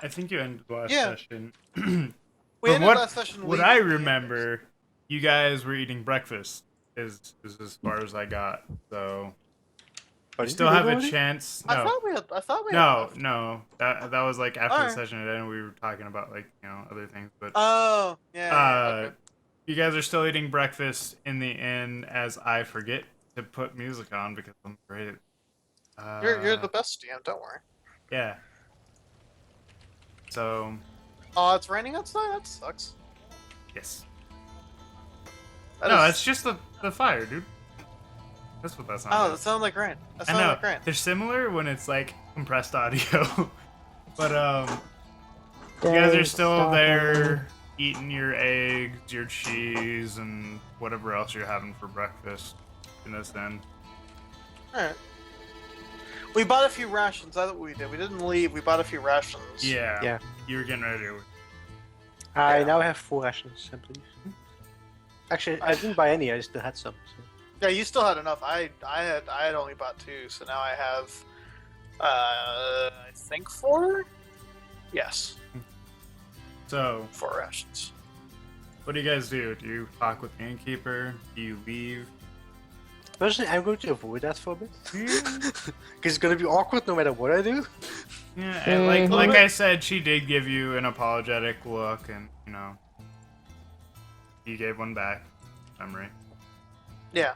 I think you ended the last Yeah. session. We From ended what last session. what leaving I the remember, you guys were eating breakfast. Is as far as I got. So Oh, you did still we leave have a already? chance. I No, thought we had. I thought we had. no, left. no. That was like after the Alright. session ended, and we were talking about like other things. But Oh, yeah. Okay. you guys are still eating breakfast in the inn as I forget to put music on because I'm afraid. You're the best DM. Don't worry. Yeah. So Oh, it's raining outside. That sucks. yes. That No, is- it's just the fire, dude. That's what that sounds Oh, like. that sounded like rain. That I sounded know. like rain. They're similar when it's like compressed audio. But you guys are still there eating your eggs, your cheese, and whatever else you're having for breakfast in this end. Alright. We bought a few rations. That's what we did. We didn't leave. We bought a few rations. Yeah. Yeah. You were getting ready to. I Yeah. now have 4 rations, I believe. Actually, I didn't buy any. I still had some. So. Yeah, you still had enough. I had only bought 2, so now I have I think 4? Yes. So, 4 rations. what do you guys do? Do you talk with the innkeeper? Do you leave? Personally, I'm going to avoid that for a bit. Yeah. Because it's going to be awkward no matter what I do. Yeah, and like I said, she did give you an apologetic look, and you gave one back. Memory. Yeah.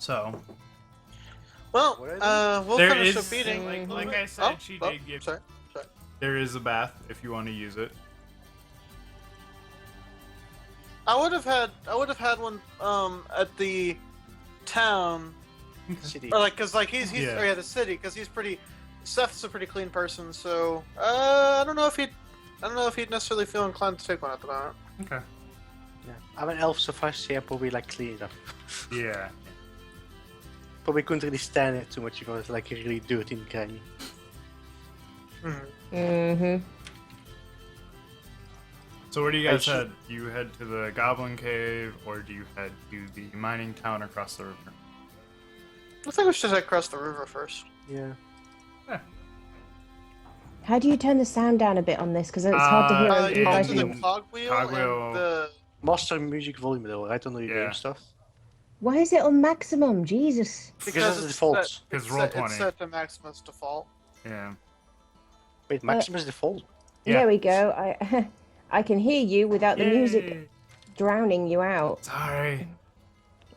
What Well, I we'll There finish is, the beating. like I said, she did give. Sorry. There is a bath if you want to use it. I would have had one at the town, City. or like, cause like he's Yeah. oh yeah, the city, cause he's pretty. Seth's a pretty clean person, so I don't know if he'd necessarily feel inclined to take one at the moment. Okay. Yeah. I'm an elf, so if I say I'm probably like clean it up. Yeah. Probably couldn't really stand it too much if I was like really dirty and grimy. Mm-hmm. So where do you guys I head? Do you head to the Goblin Cave, or do you head to the mining town across the river? I think we should head across the river first. Yeah. How do you turn the sound down a bit on this? Because it's hard to hear you you hold guys. to the from- cogwheel, Cogwheel. and the Master music volume though, right under your Yeah. game stuff. Why is it on maximum? Jesus. Because it's default. Because it's roll set- 20. It's set to Maximus default. Yeah. Wait, Maximus default? Yeah. There we go. I can hear you without the music Yay! drowning you out. Sorry.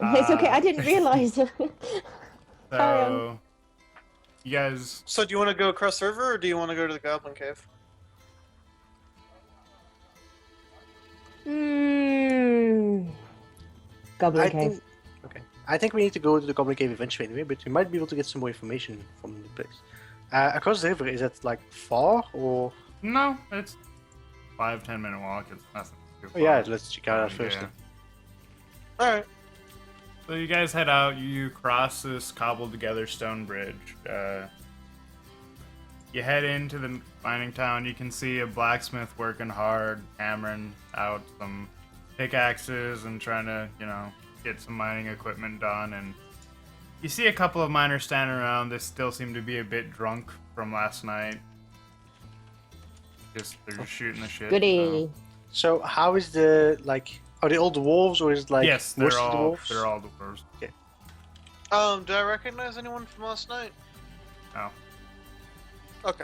It's okay. I didn't realize. Carry on. So, you guys. So do you want to go across the river, or do you want to go to the Goblin Cave? Goblin I Cave. think. Okay. I think we need to go to the Goblin Cave eventually anyway, but we might be able to get some more information from the place. Across the river, is that like far or? No, it's 5-10 minute walk. It's nothing too Oh far. yeah, let's check out first. Yeah. Then. All right. So you guys head out. You cross this cobbled together stone bridge. You head into the mining town. You can see a blacksmith working hard, hammering out some pickaxes and trying to, get some mining equipment done. And you see a couple of miners standing around. They still seem to be a bit drunk from last night. They're just shooting the shit. Goody. So how is the like? Are they all dwarves or is it like Yes, most they're of the all dwarves? they're all dwarves. Do I recognize anyone from last night? No. Okay.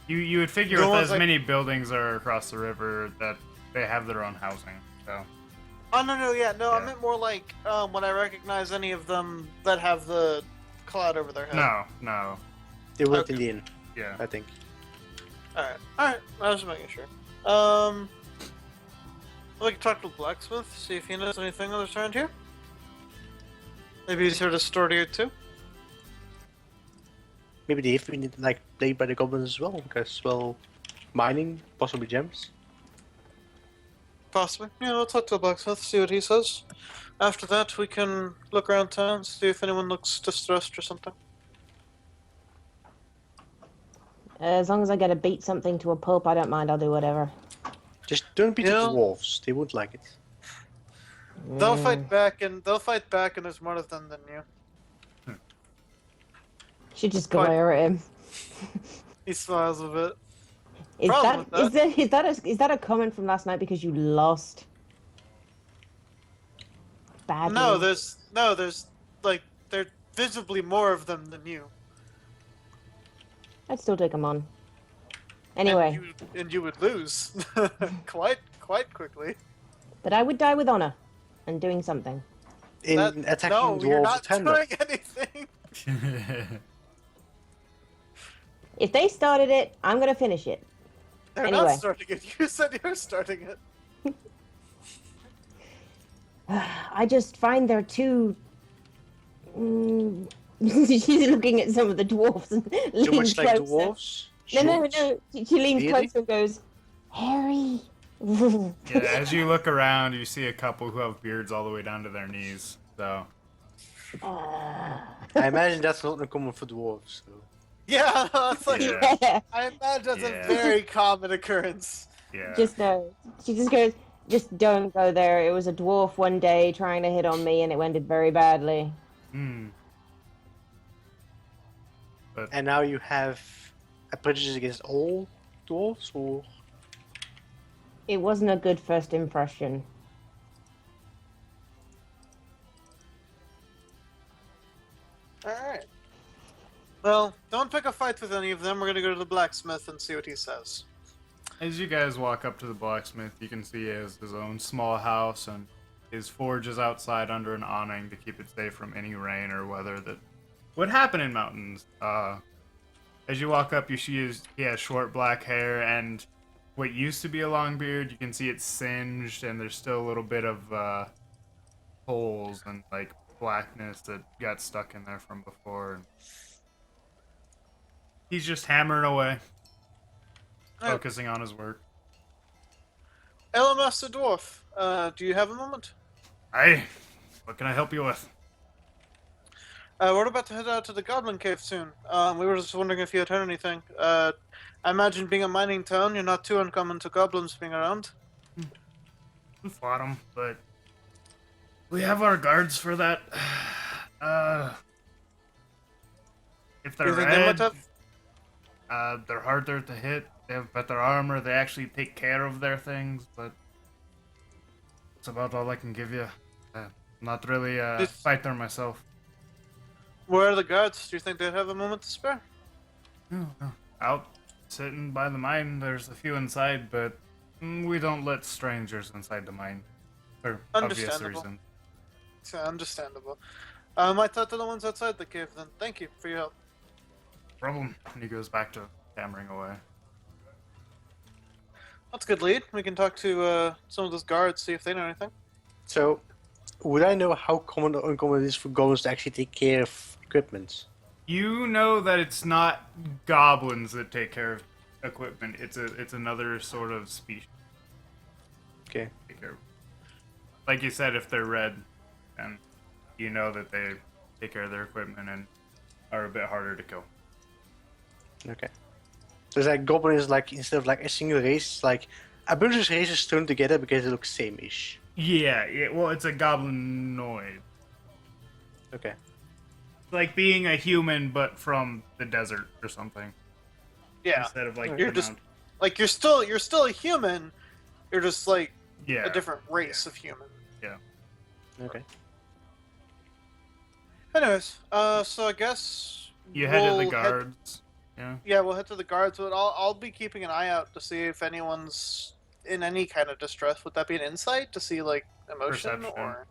You would figure The with ones as like- many buildings are across the river that they have their own housing. So Oh no, yeah, no. Yeah. I meant more like when I recognize any of them that have the cloud over their head. no, They went Okay. in the inn, yeah. I think. All right. I was just making sure. I'd like to talk to the blacksmith, see if he knows anything others around here. Maybe he's heard a story or two. Maybe they've been like played by the goblins as well, because well, mining, possibly gems. Possibly. Yeah, we'll talk to the blacksmith, see what he says. After that, we can look around town, see if anyone looks distressed or something. As long as I get to beat something to a pulp, I don't mind. I'll do whatever. Just don't beat Yeah. the dwarves; they won't like it. They'll fight back, and they're smarter than you. Should just glare at him. He smiles a bit. Is Problem that with is that a comment from last night because you lost badly? No, there's like there's visibly more of them than you. I'd still take them on. Anyway, and you would lose quite quickly. but I would die with honor and doing something. In attacking no, dwarves you're not with thunder. doing anything. If they started it, I'm gonna finish it. They're Anyway. not starting it. You said you're starting it. I just find they're too. She's looking at some of the dwarfs and Too leans much like closer. dwarves. No. Short. She leans Really? closer and goes, Harry. Yeah, as you look around, you see a couple who have beards all the way down to their knees. So I imagine that's not uncommon for dwarves. So. Yeah, it's like Yeah. I imagine that's Yeah. a very common occurrence. yeah, Just no. She just goes, just don't go there. It was a dwarf one day trying to hit on me, and it ended very badly. Hmm. But And now you have a prejudice against all dwarves, or It wasn't a good first impression. Alright. Well, don't pick a fight with any of them. We're gonna go to the blacksmith and see what he says. as you guys walk up to the blacksmith, you can see he has his own small house, and his forge is outside under an awning to keep it safe from any rain or weather that would happen in mountains. As you walk up, you see he has short black hair and what used to be a long beard. You can see it's singed, and there's still a little bit of holes and like blackness that got stuck in there from before. He's just hammering away, Alright. focusing on his work. Elamaster Dwarf, do you have a moment? Hey, what can I help you with? We're about to head out to the Goblin Cave soon. We were just wondering if you had heard anything. I imagine being a mining town, you're not too uncommon to goblins being around. We fought them, but we have our guards for that. If Do they're you think they might red, have? they're harder to hit. They have better armor. They actually take care of their things, but that's about all I can give you. Not really a This- fighter myself. Where are the guards? Do you think they'd have a moment to spare? No. Out sitting by the mine, there's a few inside, but we don't let strangers inside the mine. For obvious Understandable. reasons. It's understandable. I thought they're the ones outside the cave then. Thank you for your help. Problem. And he goes back to hammering away. That's a good lead. We can talk to some of those guards, see if they know anything. so. Would I know how common or uncommon it is for goblins to actually take care of equipment? You know that it's not goblins that take care of equipment. It's another sort of species. Okay. Take care of. Like you said, if they're red, and you know that they take care of their equipment and are a bit harder to kill. Okay. So it's like goblin is like instead of like a single race, like a bunch of races thrown together because they look same-ish. Yeah. Well, it's a goblinoid. Okay. Like being a human, but from the desert or something. Yeah. Instead of like You're the just- mount- Like you're still a human. You're just like yeah. a different race of human. Okay. Anyways, so I guess You head to we'll the guards. Yeah. Yeah, we'll head to the guards, but I'll be keeping an eye out to see if anyone's in any kind of distress. Would that be an insight to see like emotion Perception. or?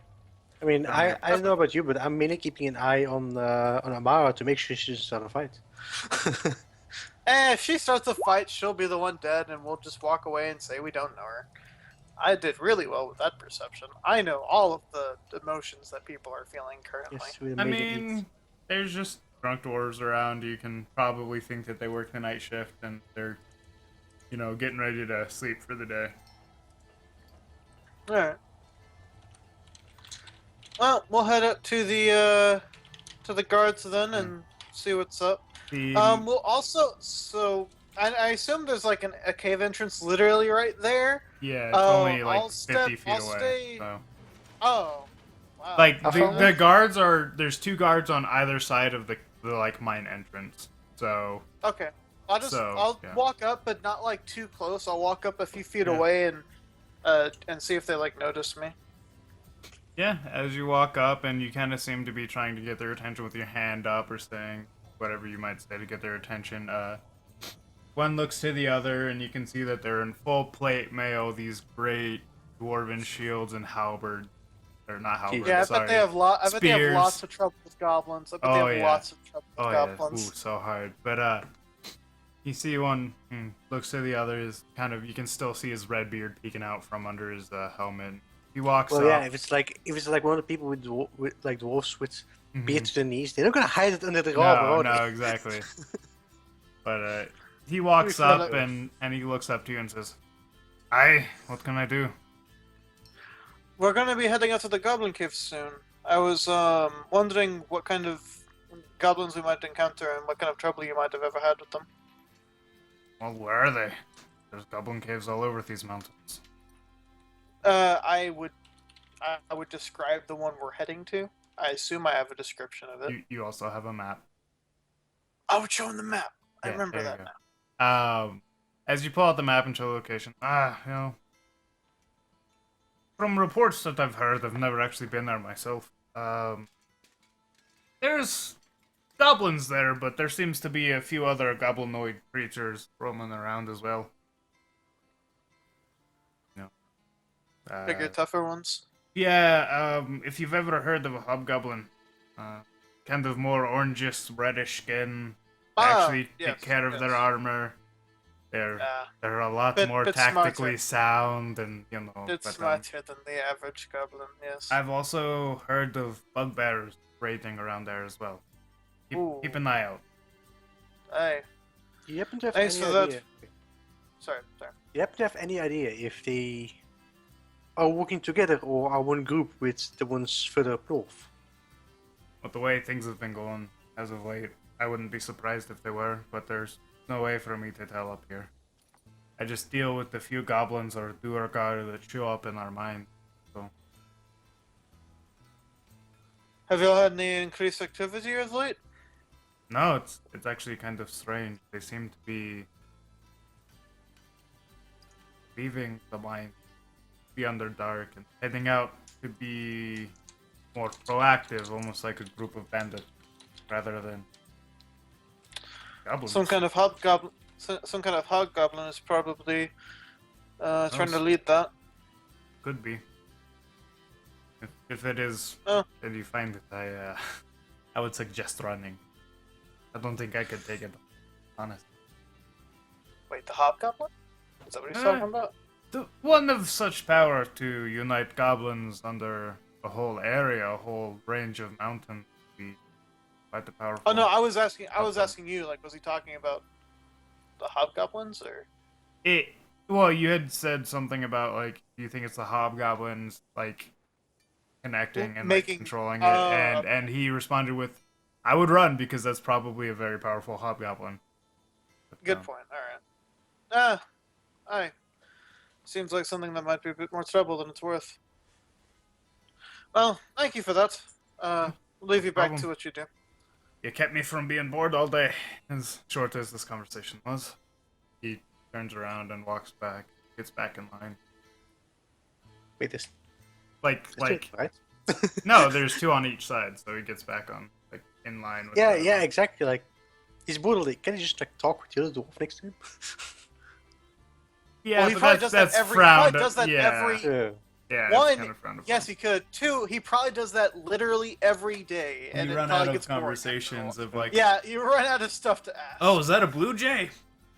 I mean, Yeah. I don't know about you, but I'm mainly keeping an eye on Amara to make sure she doesn't start a fight. If she starts a fight, she'll be the one dead, and we'll just walk away and say we don't know her. I did really well with that perception. I know all of the emotions that people are feeling currently. Yes, with a I major mean, eat. there's just drunk dwarves around. You can probably think that they work the night shift and they're, getting ready to sleep for the day. Alright. Well, we'll head up to the guards then and see what's up. The, We'll also I assume there's like a cave entrance literally right there. yeah, it's only like I'll 50 feet I'll away. stay- So. Oh, wow. Like How far the guards there's two guards on either side of the like mine entrance. So Okay. I'll yeah. walk up, but not like too close. I'll walk up a few feet Yeah. away and see if they like notice me. Yeah, as you walk up, and you kind of seem to be trying to get their attention with your hand up or saying whatever you might say to get their attention. One looks to the other, and you can see that they're in full plate mail. These great dwarven shields and halberds, or not halberds. Yeah, I sorry. bet they have I bet they have Spears. lots of trouble with goblins. I bet Oh, they have yeah. lots of trouble with Oh yeah, ooh, goblins. so hard. But you see one looks to the other. Is kind of you can still see his red beard peeking out from under his helmet. He walks Well, up. yeah, if it's like one of the people with like dwarves with Mhm. beard to the knees, they're not gonna hide it under the armor, No, are no, they? exactly. But he walks Let me up feel it. and he looks up to you and says, "Aye, what can I do?" We're gonna be heading out to the Goblin Cave soon. I was wondering what kind of goblins we might encounter and what kind of trouble you might have ever had with them. Well, where are they? There's goblin caves all over these mountains. I would describe the one we're heading to. I assume I have a description of it. You also have a map. I would show him the map. I Yeah, remember there you that go. now. As you pull out the map and show the location, from reports that I've heard, I've never actually been there myself. There's goblins there, but there seems to be a few other goblinoid creatures roaming around as well. Bigger, tougher ones. Yeah, if you've ever heard of a hobgoblin, kind of more orangish, reddish skin, actually yes, take care of their yes. armor. They're Yeah, they're a lot Bit- more bit tactically smarter. sound, and it's but, smarter than the average goblin. Yes. I've also heard of bugbears raiding around there as well. Keep an eye out. Aye. Do you happen to have Thanks any for that. idea? Sorry. Do you happen to have any idea if they are working together or are one group with the ones further up north? With the way things have been going as of late, I wouldn't be surprised if they were, but there's no way for me to tell up here. I just deal with the few goblins or Duergar that show up in our mind. So Have you all had any increased activity as late? no, it's actually kind of strange. They seem to be leaving the mine, be Underdark, and heading out to be more proactive, almost like a group of bandits, rather than goblins. Some kind of hobgoblin. Some kind of hobgoblin is probably trying to lead that. Could be. If it is, Oh. and you find it, I would suggest running. I don't think I could take it, honestly. Wait, the hobgoblin? Is that what he's talking about? The one of such power to unite goblins under a whole area, a whole range of mountains, would be quite the powerful. Oh no, I was asking Okay. you. Like, was he talking about the hobgoblins or? Well, you had said something about like you think it's the hobgoblins like connecting and Making- like, controlling it, and he responded with, "I would run because that's probably a very powerful hobgoblin." But, Good point. All right. Aye. Seems like something that might be a bit more trouble than it's worth. Well, thank you for that. We'll leave you back problem. to what you do. You kept me from being bored all day. As short as this conversation was, he turns around and walks back, gets back in line. Wait, this. Like, right? no, there's two on each side, so he gets back on, like, in line with Yeah, the- yeah, exactly. Like, he's brutally. Can he just like talk with the other dwarf next to him? Yeah, Well, he but probably that's, does that that's every- frowned. probably does that yeah, every- Yeah. yeah, One, it's kind of frowned upon. Yes, he could. Two, he probably does that literally every day, and You it run probably out of gets boring conversations after a of like, while. Yeah, you run out of stuff to ask. oh, is that a blue jay?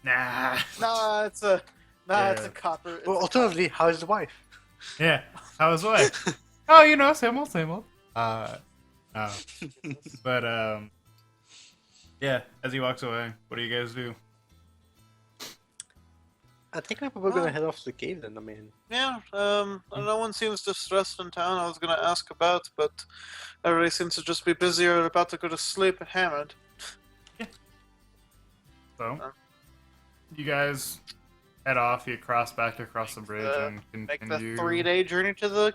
Nah. Nah, it's a Yeah. copper. It's Well, a alternatively, how's the wife? Yeah, how was what? Oh, you know, same old, same old. No. But yeah. As he walks away, what do you guys do? I think we're probably gonna Well- head off to the cave then. I mean, Yeah, no one seems distressed in town. I was gonna ask about, but everybody seems to just be busy or about to go to sleep and hammered. So, you guys head off. You cross back across the bridge and Make the continue. 3-day journey to the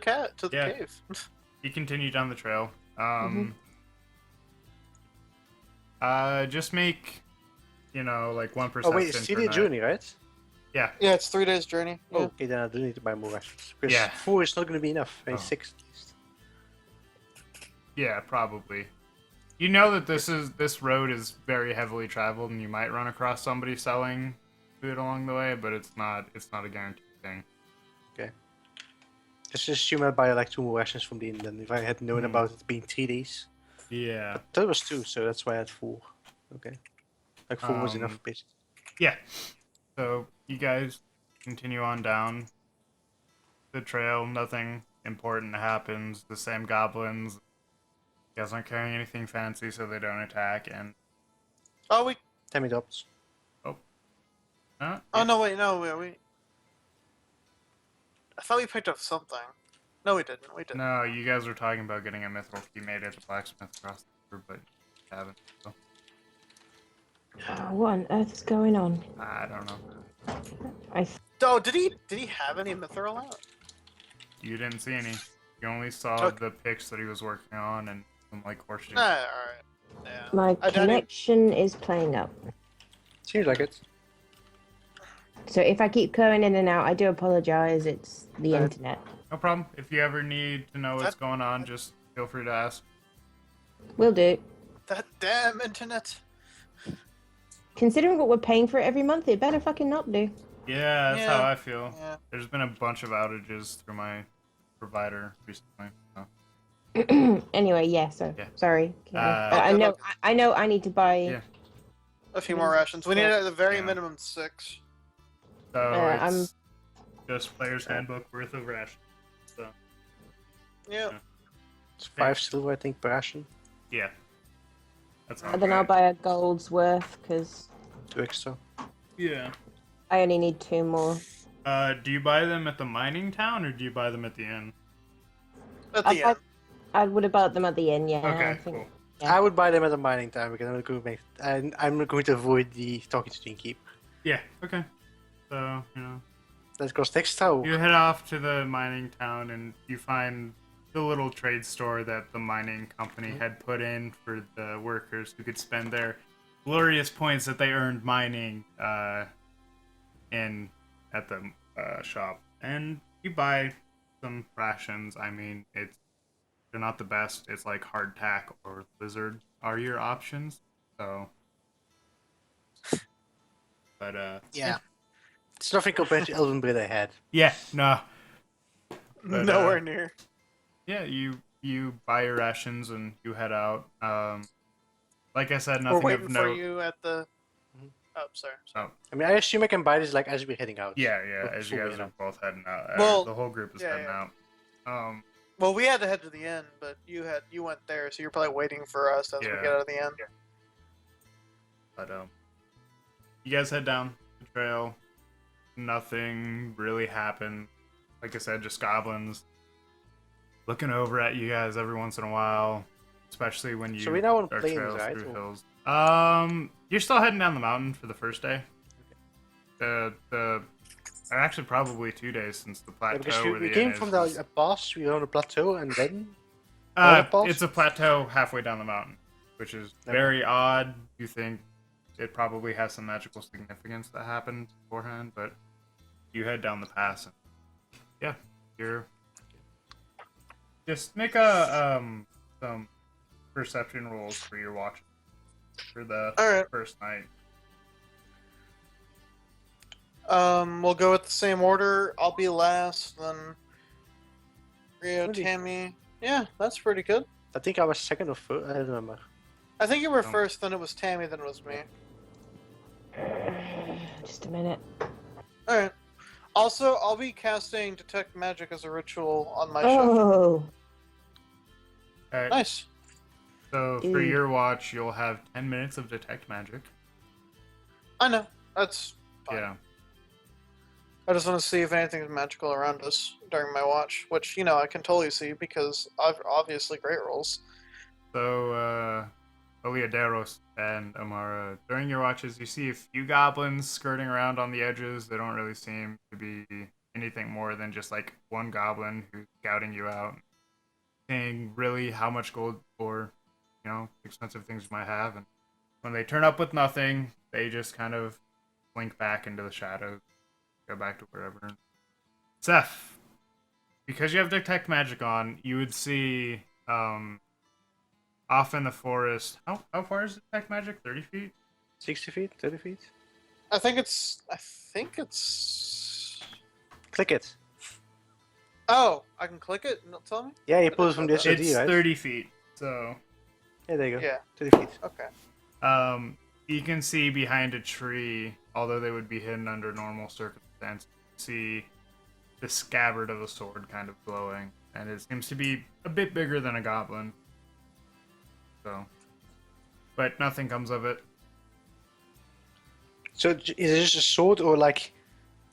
Yeah. cave. You continue down the trail. Mm-hmm. Just make you know, like 1% Oh wait, it's 3 day journey, right? Yeah. Yeah, it's 3 days journey. Oh, Yeah. okay, then I do need to buy more rations. Because Yeah. 4 is not going to be enough. I need Oh. 6 at least. Yeah, probably. You know that this road is very heavily traveled, and you might run across somebody selling food along the way, but it's not a guaranteed thing. Okay. Just assume I'd buy like 2 more rations from the inn then, if I had known Hmm. about it being 3 days. Yeah. That was 2, so that's why I had 4. Okay. Like 4 was enough, basically. Yeah. So you guys continue on down the trail. Nothing important happens. The same goblins. You guys aren't carrying anything fancy, so they don't attack. And Oh, we. Tammy drops. Oh no, wait, no, we. I thought we picked up something. No, we didn't. We didn't. no, you guys were talking about getting a mithril key made at the blacksmith across the river, but you haven't. So What on earth is going on? I don't know. Oh, did he have any mithril out? You didn't see any. You only saw Okay. the picks that he was working on and some like horseshoes. Nah, alright. Yeah. My I doubt he- connection is playing up. Seems like it. So if I keep going in and out, I do apologize. It's the Alright. internet. No problem. If you ever need to know what's That- going on, just feel free to ask. Will do. That damn internet. Considering what we're paying for it every month, it better fucking not do. Yeah, that's how Yeah. I feel. Yeah. There's been a bunch of outages through my provider recently. So. Anyway, yeah. So Yeah. sorry. I Okay, know. look. I know. I need to buy. Yeah. A few more rations. We need at the very Yeah. minimum 6. So I'm- it's just player's handbook worth of ration. So Yeah. It's 5 silver, I think, per ration. yeah, that's And then I'll buy a gold's worth because 2 extra. Yeah. I only need 2 more. Do you buy them at the mining town or do you buy them at the inn? At I the buy- end. I would have bought them at the end. Yeah. I Okay, think. cool. Yeah. I would buy them at the mining time because I'm going to avoid the talking to the innkeeper. Yeah, okay. So, you know, That costs extra. Or... you head off to the mining town and you find the little trade store that the mining company had put in for the workers who could spend their glorious points that they earned mining in at the shop. And you buy some rations. I mean, they're not the best. It's like hardtack or lizard are your options. So, but Yeah. It's nothing compared to Elven Bread I had. yeah, no. But, Nowhere near. Yeah, you buy your rations and you head out. Like I said, We're nothing waiting of for note. you at the. Oh, sorry. Oh, I mean, I assume I can buy this like as we're heading out. yeah, Before as you we guys head are out. both heading out. Well, the whole group is yeah, heading yeah. out. Well, we had to head to the end, but you went there, so you're probably waiting for us as we Yeah. get out of the end. But you guys head down the trail. Nothing really happened. Like I said, just goblins looking over at you guys every once in a while, especially when you So we're now on are plains, trails right, through or- hills. You're still heading down the mountain for the first day. Actually probably 2 days since the Yeah, plateau. because where we the came inn from is. a pass, we were on a plateau, and then another pass? It's a plateau halfway down the mountain, which is Okay. very odd. You think it probably has some magical significance that happened beforehand, but you head down the pass. And, yeah, you're just make some perception rolls for your watch for the All right. first night. We'll go with the same order. I'll be last, then Rio, Really? Tammy. Yeah, that's pretty good. I think I was second or third. I don't remember. I think you were Oh. first, then it was Tammy, then it was me. Just a minute. All right. Also, I'll be casting Detect Magic as a ritual on my shift. Oh. Alright, Nice. so for Ew. your watch, you'll have 10 minutes of detect magic. I know. That's fine. Yeah. I just want to see if anything's magical around us during my watch, which, you know, I can totally see because I've obviously great rolls. So, Oleaderos and Amara, during your watches, you see a few goblins skirting around on the edges. They don't really seem to be anything more than just like one goblin who's scouting you out, saying really how much gold or, you know, expensive things you might have, and when they turn up with nothing, they just kind of blink back into the shadows, go back to wherever. Seth, because you have detect magic on, you would see off in the forest. How far is detect magic? 30 feet? 60 feet? 30 feet? I think it's. Click it. Oh, I can click it and it'll tell me? Yeah, you pull it from the SOD, It's right? 30 feet. So, Yeah, there you go. Yeah. 30 feet. Okay. you can see behind a tree, although they would be hidden under normal circumstances, see the scabbard of a sword kind of glowing, and it seems to be a bit bigger than a goblin. So, but nothing comes of it. So is it just a sword or like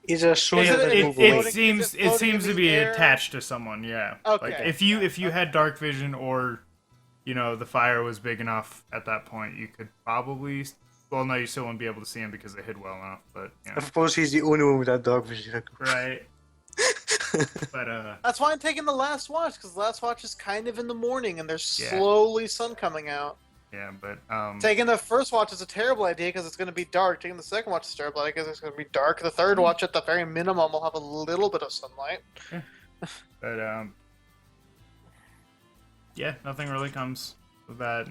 is there a sword Is it- that it- move it- away? is seems it floating seems in to the be air? attached to someone. Yeah. Okay. Like if you had dark vision or, the fire was big enough at that point, you could probably. Well, no, you still wouldn't be able to see him because they hid well enough. But I suppose he's the only one without dark vision. right. But That's why I'm taking the last watch, because the last watch is kind of in the morning and there's Yeah. slowly sun coming out. yeah, but Taking the first watch is a terrible idea because it's going to be dark. Taking the second watch is a terrible idea because it's going to be dark. The third watch, at the very minimum, will have a little bit of sunlight. But yeah, nothing really comes of that.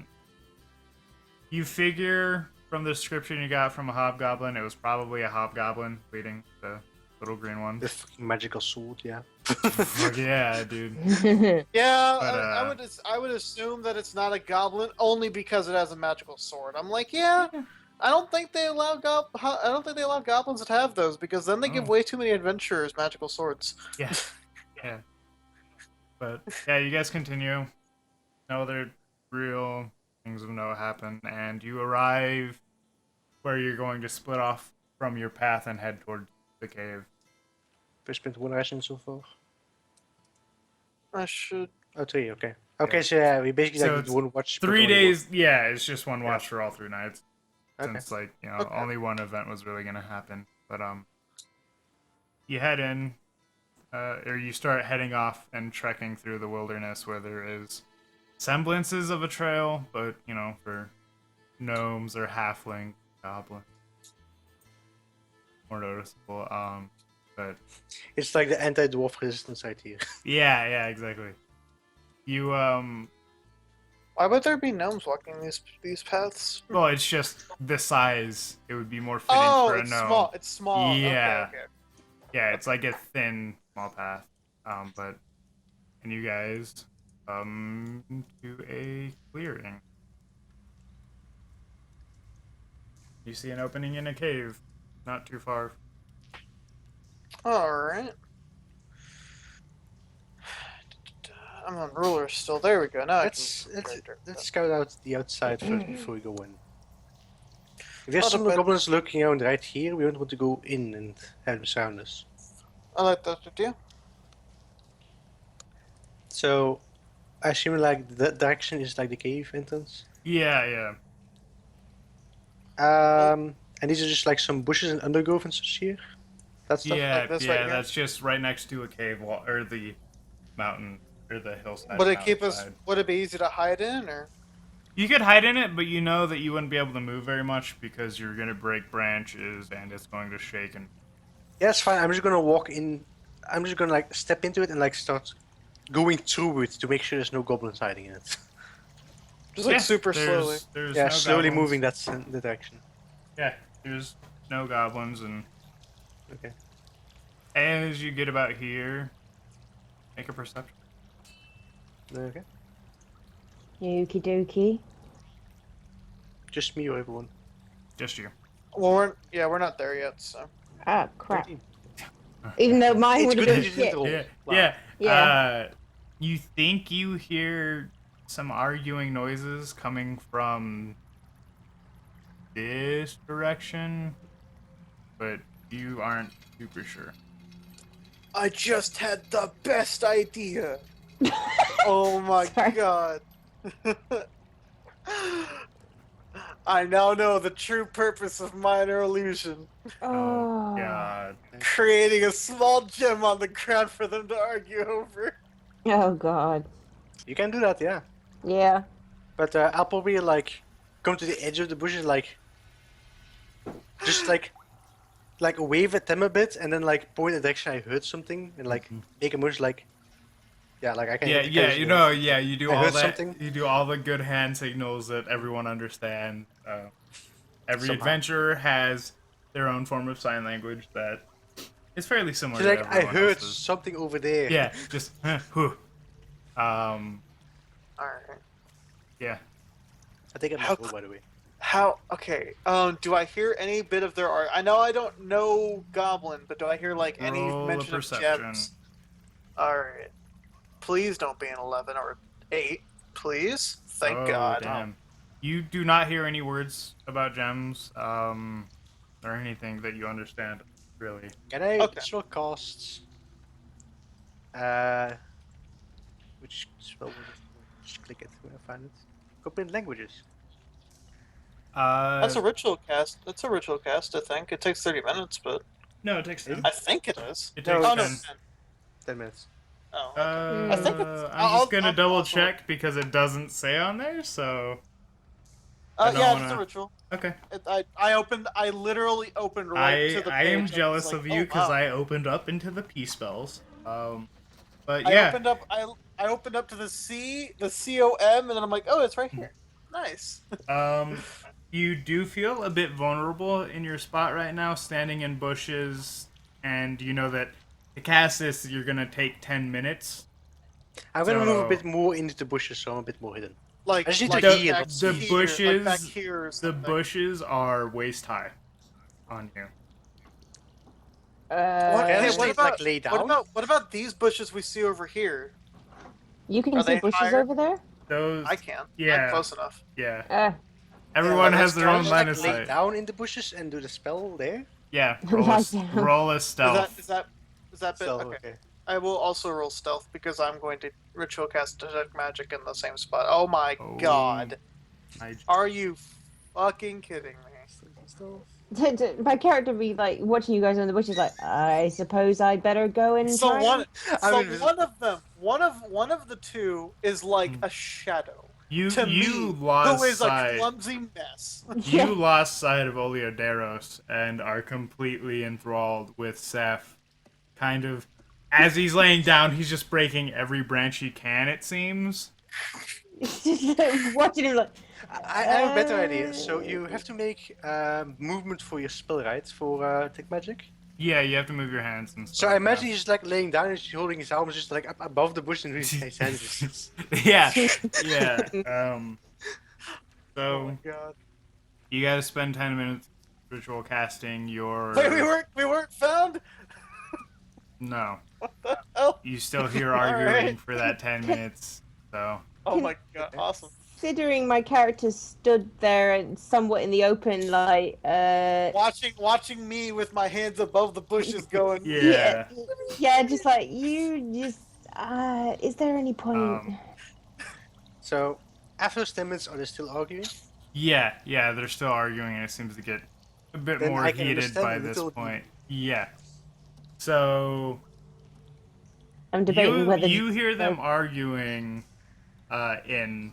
You figure from the description you got from a hobgoblin, it was probably a hobgoblin leading the little green one. The fucking magical sword, yeah. Fuck yeah, dude. Yeah, But, I would assume that it's not a goblin only because it has a magical sword. I'm like, yeah, I don't think they allow goblins to have those because then they give Oh. way too many adventurers magical swords. Yeah, yeah. But yeah, you guys continue. No other real things of note happen, and you arrive where you're going to split off from your path and head towards the cave. We spent one ration so far. I should. Oh, 3, okay. Okay, so yeah, we basically So like it's did one watch. but 3 only days, yeah, it's just one watch for all 3 nights. one. Okay. Since Okay. only one event was really gonna happen. But you head in, or you start heading off and trekking through the wilderness where there is semblances of a trail, but for gnomes or halfling goblins, more noticeable. But It's like the anti-dwarf resistance right here. yeah, exactly. You Why would there be gnomes walking these paths? well, it's just the size. It would be more fitting Oh, for a it's gnome. small. It's small. Yeah. Okay. Yeah, it's like a thin, small path. But and you guys to a clearing. You see an opening in a cave, not too far. All right. I'm on ruler still. There we go. Now Let's I can. let's scout out the outside first before we go in. If there's Not a some bad- goblins lurking around right here, we don't want to go in and have them surround us. I like that idea. So, I assume like that direction is like the cave entrance. Yeah. And these are just like some bushes and undergrowth and such here. That's stuff. Yeah, like this right here? that's just right next to a cave wall, or the mountain, or the hillside. Would it keep us? mountainside. Would it be easy to hide in, or? You could hide in it, but you know that you wouldn't be able to move very much because you're going to break branches and it's going to shake and Yeah, it's fine. I'm just gonna walk in. I'm just gonna like step into it and like start going through it to make sure there's no goblins hiding in it. Just like Yeah, super slowly. There's Yeah, no slowly goblins. moving that the direction. Yeah, there's no goblins, and Okay. as you get about here, make a perception. Okay. Okie dokie. Just me or everyone. Just you. Well, we're not there yet. So Ah, crap. 13. Even though mine It's would have good been that you did shit. roll. Yeah, Wow. yeah. You think you hear some arguing noises coming from this direction, but you aren't super sure. I just had the best idea. Oh my Sorry. god. I now know the true purpose of minor illusion. Oh. God. Creating a small gem on the ground for them to argue over. Oh god. You can do that, yeah. Yeah. But I'll probably like come to the edge of the bushes, like just like wave at them a bit, and then like point in the direction I heard something, and like make a motion like, yeah, like I can. Yeah, hit the yeah, coast, you know, yeah, you do I all heard that. something. You do all the good hand signals that everyone understands. Every Somehow. adventurer has their own form of sign language that is fairly similar So to like I everyone heard else's. something over there. Yeah, just whew. All right. Yeah. I think I'm How cool, by the way. How? Okay. Do I hear any bit of their art? I know I don't know Goblin, but do I hear like any Roll a mention of perception. gems? All right. Please don't be an 11 or 8. Please. Thank Oh, God. Damn. You do not hear any words about gems, or anything that you understand, really. Can I Okay. spell cast? Which spell was it? Just click it when I find it. Comprehend languages. That's a ritual cast. That's a ritual cast. I think it takes 30 minutes, but No, it takes Is 10. I think it is. It No, takes Oh no, 10. 10. 10 minutes. Oh. Okay. I I think it's- I'm I'll- just gonna I'll double also- check because it doesn't say on there, so... I don't Yeah, it's wanna- a ritual. Okay. I literally opened right to the page. I am and jealous was like, of you oh, because wow. I opened up into the P spells. But I yeah, opened up. I opened up to the C, the COM, and then I'm like, oh, it's right here. Nice. you do feel a bit vulnerable in your spot right now, standing in bushes, and you know that to cast this, you're gonna take 10 minutes. I'm gonna move a So- bit more into the bushes, so I'm a bit more hidden. Like I just need like to heal, back not the see. here, bushes- like back here or The something. bushes are waist high on you. What, Can I hey, just what like, about lay down? what about these bushes we see over here? You can Are see they bushes higher? over there? Those, I can. Yeah. I'm close enough. yeah. Everyone Yeah, has their can I own just, line like, of lay sight. down in the bushes and do the spell there. Yeah, Lie down. roll a stealth. Is that bit Spell, okay? I will also roll stealth because I'm going to ritual cast detect magic in the same spot. Oh my Oh. god! I- Are you fucking kidding me? My character be like watching you guys in the bushes, like, I suppose I'd better go and So try. one, I'm so invisible. one of them, one of the two is like a shadow You to you me, lost who is a sight. clumsy mess. You lost sight of Oleodaros and are completely enthralled with Seth. Kind of, as he's laying down, he's just breaking every branch he can, it seems. Watching him like, I have a better idea. So you have to make movement for your spell, right? For detect magic. Yeah, you have to move your hands and stuff. So I imagine he's just like laying down and he's holding his arms just like up above the bush and his hands. Just... Yeah, yeah. Oh So my god! you gotta spend 10 minutes ritual casting your. Wait, we weren't found. No, What the hell? you still hear All arguing right. for that 10 minutes. So Oh my god! Awesome. considering my character stood there and somewhat in the open, like, Watching me with my hands above the bushes, going. yeah. yeah, just like you just. Is there any point? So after those 10 minutes, are they still arguing? Yeah, they're still arguing, and it seems to get a bit Then more I can heated understand by a this little- point. Yeah. So I'm debating whether you hear them arguing in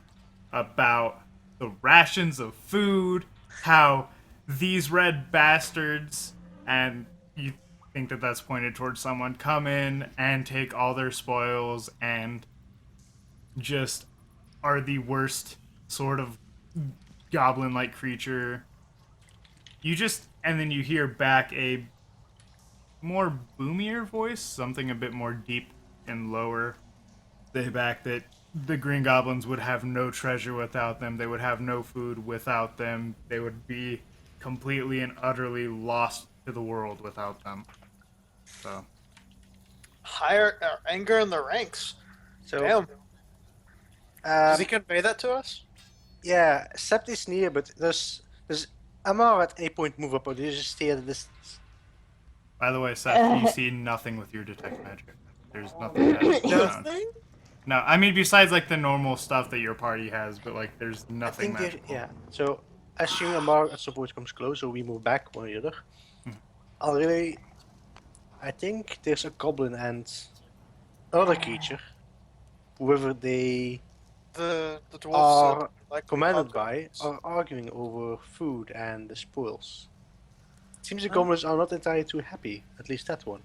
about the rations of food, how these red bastards, and you think that that's pointed towards someone, come in and take all their spoils and just are the worst sort of goblin-like creature. And then you hear back a more boomier voice, something a bit more deep and lower. Say back that the Green Goblins would have no treasure without them. They would have no food without them. They would be completely and utterly lost to the world without them. So, Higher anger in the ranks. So Damn. Does he um, convey that to us? yeah, Sept is near, but there's Amar at any point move up, or do you just stay at a distance? by the way, Seth, you see nothing with your detect magic. There's nothing that's around. Nothing? No, I mean besides like the normal stuff that your party has, but like there's I nothing think there, magical. yeah. So assuming Amar at some point comes close, or we move back one or the other. Hmm. I think there's a goblin and another creature. Whoever they the dwarves Are like commanded by objects. are arguing over food and the spoils. It seems the Huh? goblins are not entirely too happy, at least that one,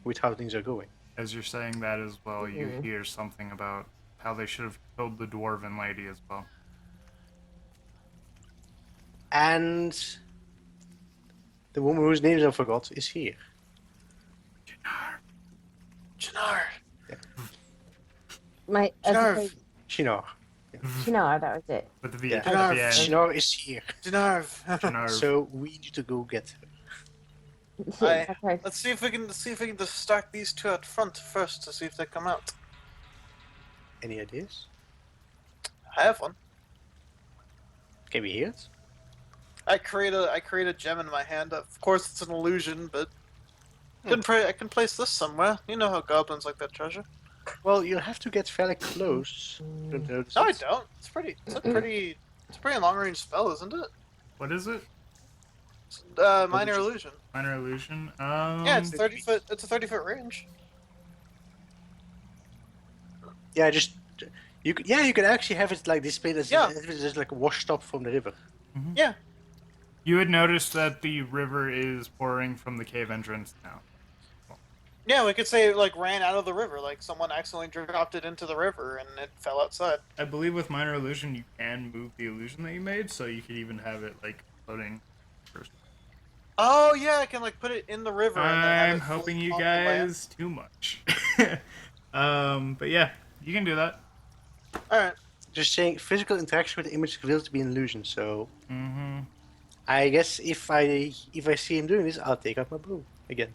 with how things are going. As you're saying that as well, you Mhm. hear something about how they should have killed the dwarven lady as well. And the woman whose names I forgot is here. Jannar. My Janarv. Shinar. Shinar, that was it. With the V Yeah. at the Janarv. end. Shinar is here. Janarv. Janarv. So we need to go get her. Okay. Let's see if we can just stack these two out front first to see if they come out. Any ideas? I have one. Can we hear it? I create a gem in my hand. Of course, it's an illusion, but I can place this somewhere. You know how goblins like that treasure. Well, you have to get fairly close. to notice No, I it. don't. It's a pretty long range spell, isn't it? What is it? It's, minor illusion. Minor illusion? Yeah, it's 30 foot. It's a 30-foot range. Yeah, just you can actually have it like displayed as Yeah. if it's just like washed up from the river. Yeah. You would notice that the river is pouring from the cave entrance now. Yeah, we could say it like ran out of the river, like someone accidentally dropped it into the river and it fell outside. I believe with minor illusion you can move the illusion that you made, so you could even have it like floating first. Oh yeah, I can like put it in the river. And then have I'm it helping float you on the land. guys too much. But yeah, you can do that. All right. Just saying, physical interaction with the image reveals to be an illusion. So Mm-hmm. I guess if I see him doing this, I'll take out my bow again.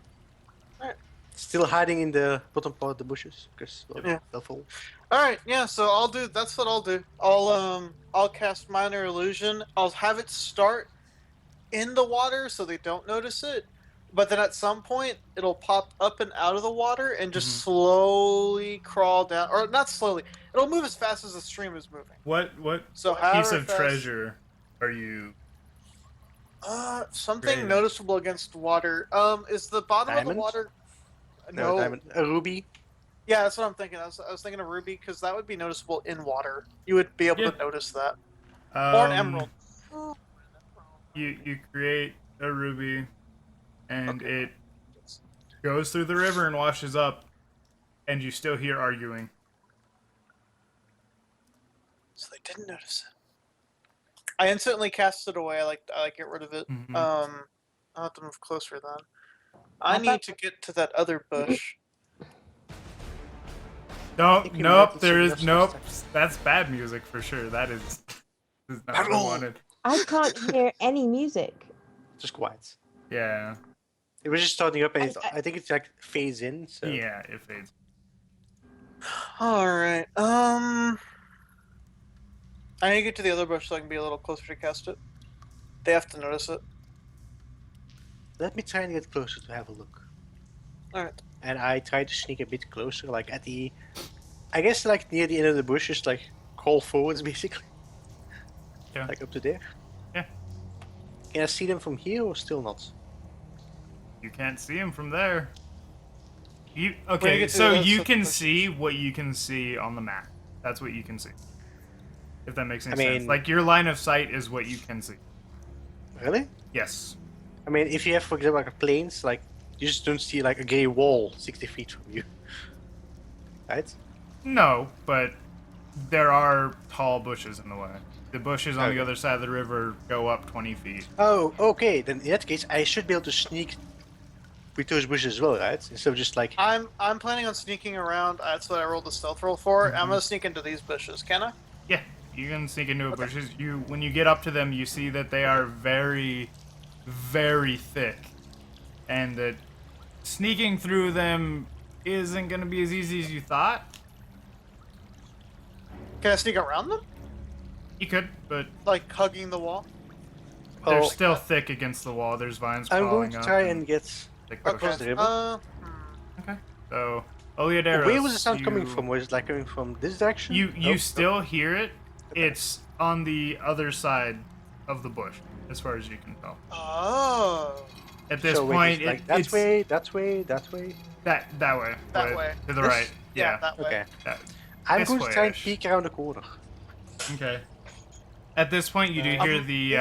Alright. Still hiding in the bottom part of the bushes, because Yeah. they'll fall. All right. Yeah. So that's what I'll do. I'll cast minor illusion. I'll have it start in the water so they don't notice it. But then at some point, it'll pop up and out of the water and just Mhm. slowly crawl down, or not slowly. It'll move as fast as the stream is moving. What So piece however of fast- treasure are you? Something Creating. noticeable against water. Is the bottom Diamond? of the water? No, diamond, a ruby. Yeah, that's what I'm thinking. I was thinking of ruby because that would be noticeable in water. You would be able Yeah. to notice that. Or an emerald. You create a ruby, and Okay. it goes through the river and washes up, and you still hear arguing. So they didn't notice it. I instantly cast it away. I like get rid of it. Mhm. I'll have to move closer then. I I need thought- to get to that other bush. Nope, think you nope, might there have is some nope. stuff. That's bad music for sure. That is not what I Battle! wanted. I can't hear any music. Just quiet. Yeah, It was just starting up, and I- I think it's like fades in. So yeah, it fades. All right. I need to get to the other bush so I can be a little closer to cast it. They have to notice it. let me try and get closer to have a look. All right. And I try to sneak a bit closer, like at the, I guess like near the end of the bushes, like crawl forwards basically. Yeah. Like up to there. Yeah. Can I see them from here or still not? You can't see him from there. You you okay? get to So the- you so- can see what you can see on the map. That's what you can see. If that makes any I sense. mean- Like your line of sight is what you can see. Really? Yes. I mean, if you have, for example, like a plains, like you just don't see like a grey wall 60 feet from you, right? No, but there are tall bushes in the way. The bushes on Okay. the other side of the river go up 20 feet. Oh, okay. Then in that case, I should be able to sneak with those bushes as well, right? Instead of just like. I'm planning on sneaking around. That's what I rolled the stealth roll for. I'm Mhm. gonna sneak into these bushes. Can I? Yeah, you can sneak into a Okay. bushes. When you get up to them, you see that they are very, very thick, and that sneaking through them isn't going to be as easy as you thought. Can I sneak around them? You could, but Like hugging the wall? they're Oh, still thick against the wall. There's vines I'm crawling going to up try and and get. thick Okay. bushes. Across the river? Okay, so Oleodaros, Where was the sound coming you- from? Was it like coming from this direction? You Nope. still hear it. It's on the other side of the bush, as far as you can tell. Oh. At this So wait, point, it's like it, that it's way, that way, that way. that way, That right, way. to the This? right. Yeah, that way. Okay. that- I'm This going to try and way-ish. peek around the corner. Okay. At this point, you do hear the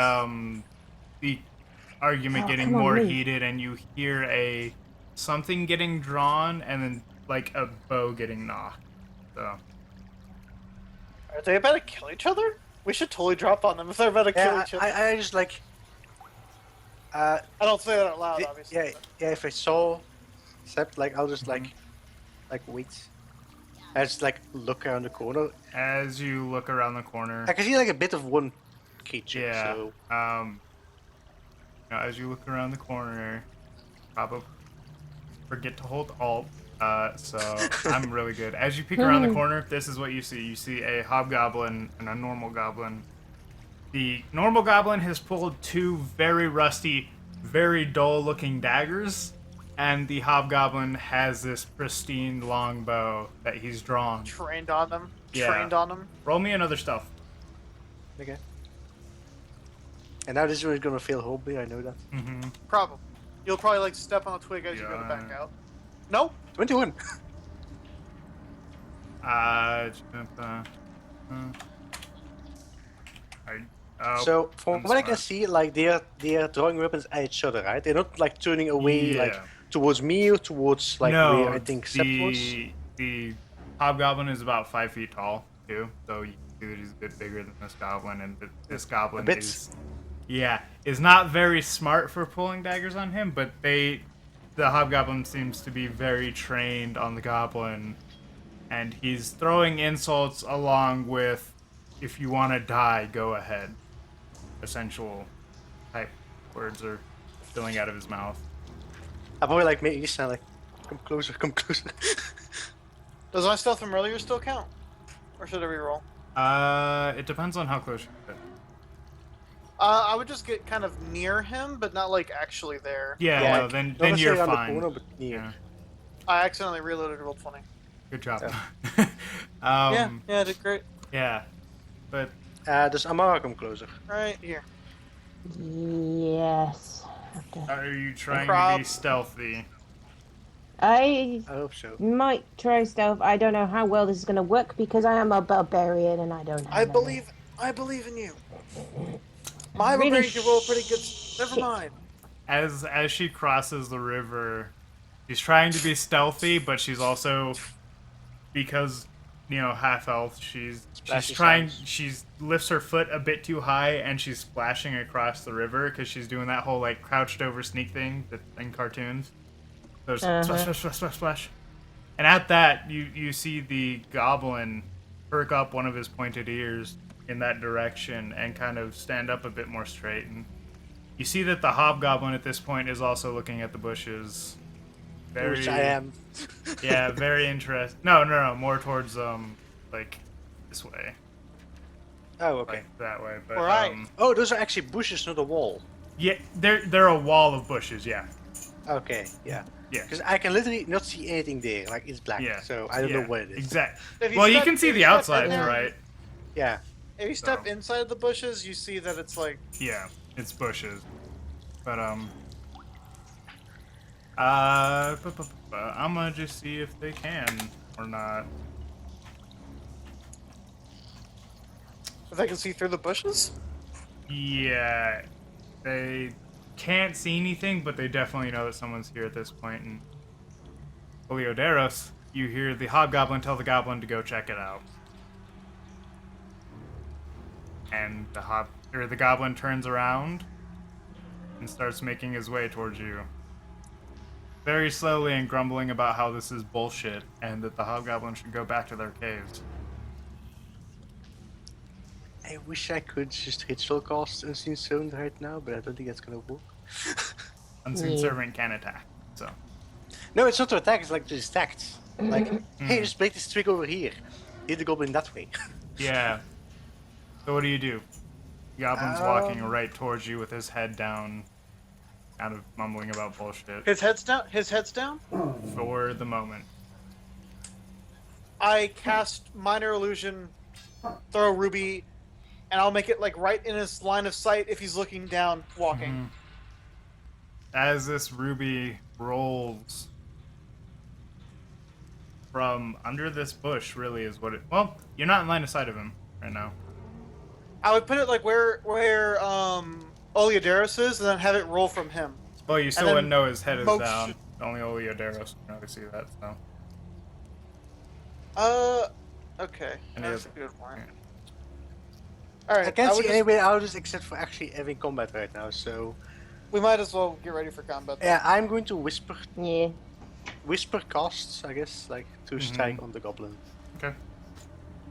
argument Oh, getting come on, more move. heated, and you hear something getting drawn, and then like a bow getting knocked. So Are they about to kill each other? We should totally drop on them if they're about to kill Yeah, each other. I just like. I don't say that out loud, Yeah, obviously. yeah, but- yeah. If I saw Sept, like I'll just Mhm. like wait. I just like look around the corner. as you look around the corner, I can see like a bit of one creature. yeah, So as you look around the corner, probably forget to hold Alt. So I'm really good. As you peek around the corner, this is what you see. You see a hobgoblin and a normal goblin. The normal goblin has pulled two very rusty, very dull-looking daggers, and the hobgoblin has this pristine longbow that he's drawn. Trained on them. Yeah. Trained on them. Roll me another stealth. okay. And now this one is gonna feel horribly. I know that. Mm-hmm. Probably. You'll probably like step on a twig as you go to back Yeah. out. Nope. 21. So from I'm what I can smart. see, like they're throwing weapons at each other, right? They're not like turning away like Yeah. towards me or towards like no, where I think Sept was. the hobgoblin is about 5 feet tall too, so you can see that he's a bit bigger than this goblin, and this goblin bit. is not very smart for pulling daggers on him, but the hobgoblin seems to be very trained on the goblin, and he's throwing insults along with, "If you want to die, go ahead." Essential type words are spilling out of his mouth. I probably like make you sound like, come closer, come closer. Does my stealth from earlier still count? Or should I reroll? It depends on how close you get. I would just get kind of near him, but not like actually there. Yeah, Yeah, no, like, then not then you're necessarily on fine. the corner, but near. Yeah, I accidentally reloaded roll 20. good job. Yeah, yeah, I did great. but Does Amara come closer? Right here. Yes. Okay. are you trying to Prob- be stealthy? I I hope so. might try stealth. I don't know how well this is going to work because I am a barbarian and I don't have I any. believe in you. My Really barbarian can roll pretty good. Never shit. mind. As she crosses the river, she's trying to be stealthy, but she's also, because half elf, she's Splashy trying. sounds. She's lifts her foot a bit too high, and she's splashing across the river because she's doing that whole like crouched over sneak thing that in cartoons. So just splash, splash, splash, splash, splash. And at that, you see the goblin perk up one of his pointed ears in that direction and kind of stand up a bit more straight. And you see that the hobgoblin at this point is also looking at the bushes. Very, Which I am. yeah, very interested. No, more towards like this way, Oh, okay. like that way. But Alright. Oh, those are actually bushes, not a wall. yeah, they're a wall of bushes. Yeah, Okay, yeah. yeah. Because I can literally not see anything there. Like it's black. Yeah. So I don't know what it is. Exactly. If Well, you step- can see if the step in outsides, there- right? Yeah. If you step So. inside the bushes, you see that it's like Yeah, it's bushes. But I'm gonna just see if they can or not. if I can see through the bushes. Yeah, they can't see anything, but they definitely know that someone's here at this point. And Oleoderos, you hear the hobgoblin tell the goblin to go check it out. And the goblin turns around and starts making his way towards you. Very slowly and grumbling about how this is bullshit and that the hobgoblin should go back to their caves. I wish I could just ritual cast Unseen Zone right now, but I don't think that's gonna work. Unseen Yeah. Servant can attack, so. No, it's not to attack, it's like to distract. Like, hey, Mm. just break this twig over here. Hit the goblin that way. Yeah. So what do? Goblin's walking Um, right towards you with his head down, kind of mumbling about bullshit His head's down. His head's down. for the moment. I cast minor illusion, throw ruby, and I'll make it like right in his line of sight if he's looking down, walking. Mhm. As this ruby rolls, from under this bush. Really, is what it. Well, you're not in line of sight of him right now. I would put it like where Oleodaros is, and then have it roll from him. Well, you still then wouldn't know his head is motion- down. Only Oleodaros can really see that. So. Okay. And That's a he good has- one. yeah. All right. I can't see would any way out except for actually having combat right now. So We might as well get ready for combat. then. yeah, I'm going to whisper Yeah. casts, I guess, like to strike on the goblin. Okay.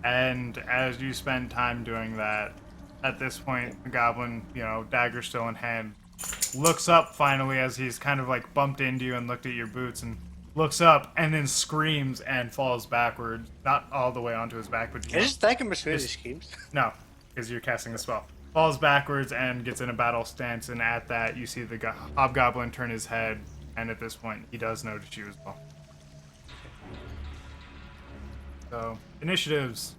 And as you spend time doing that, at this point, the goblin, dagger still in hand, looks up finally as he's kind of like bumped into you and looked at your boots and looks up and then screams and falls backwards. Not all the way onto his back, but Can I just attack him as soon as he Just- screams? no, because you're casting the spell. Falls backwards and gets in a battle stance, and at that, you see the hobgoblin turn his head, and at this point, he does notice you as well. So, initiatives.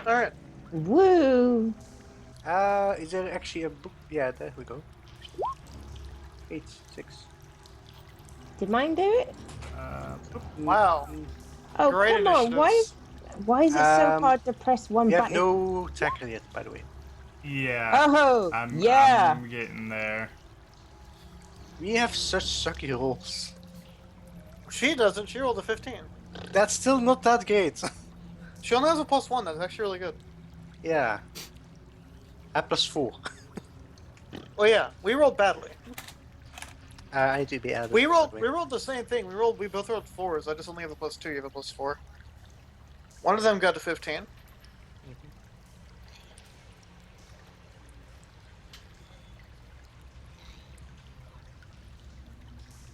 All right. Woo! Is there actually a book? Yeah, there we go. 8, 6. Did mine do it? Wow. Oh, Great come on. Why is it so Um, hard to press one We have button? no tackle yet, by the way. Yeah. Oh, I'm getting there. We have such sucky rolls. She doesn't. She rolled a 15. That's still not that great. She only has a +1. That's actually really good. Yeah. At +4. Well, yeah, we rolled badly. I need to be added. We by rolled. the way. We rolled the same thing. We both rolled 4s. I just only have a +2. You have a +4. One of them got to 15.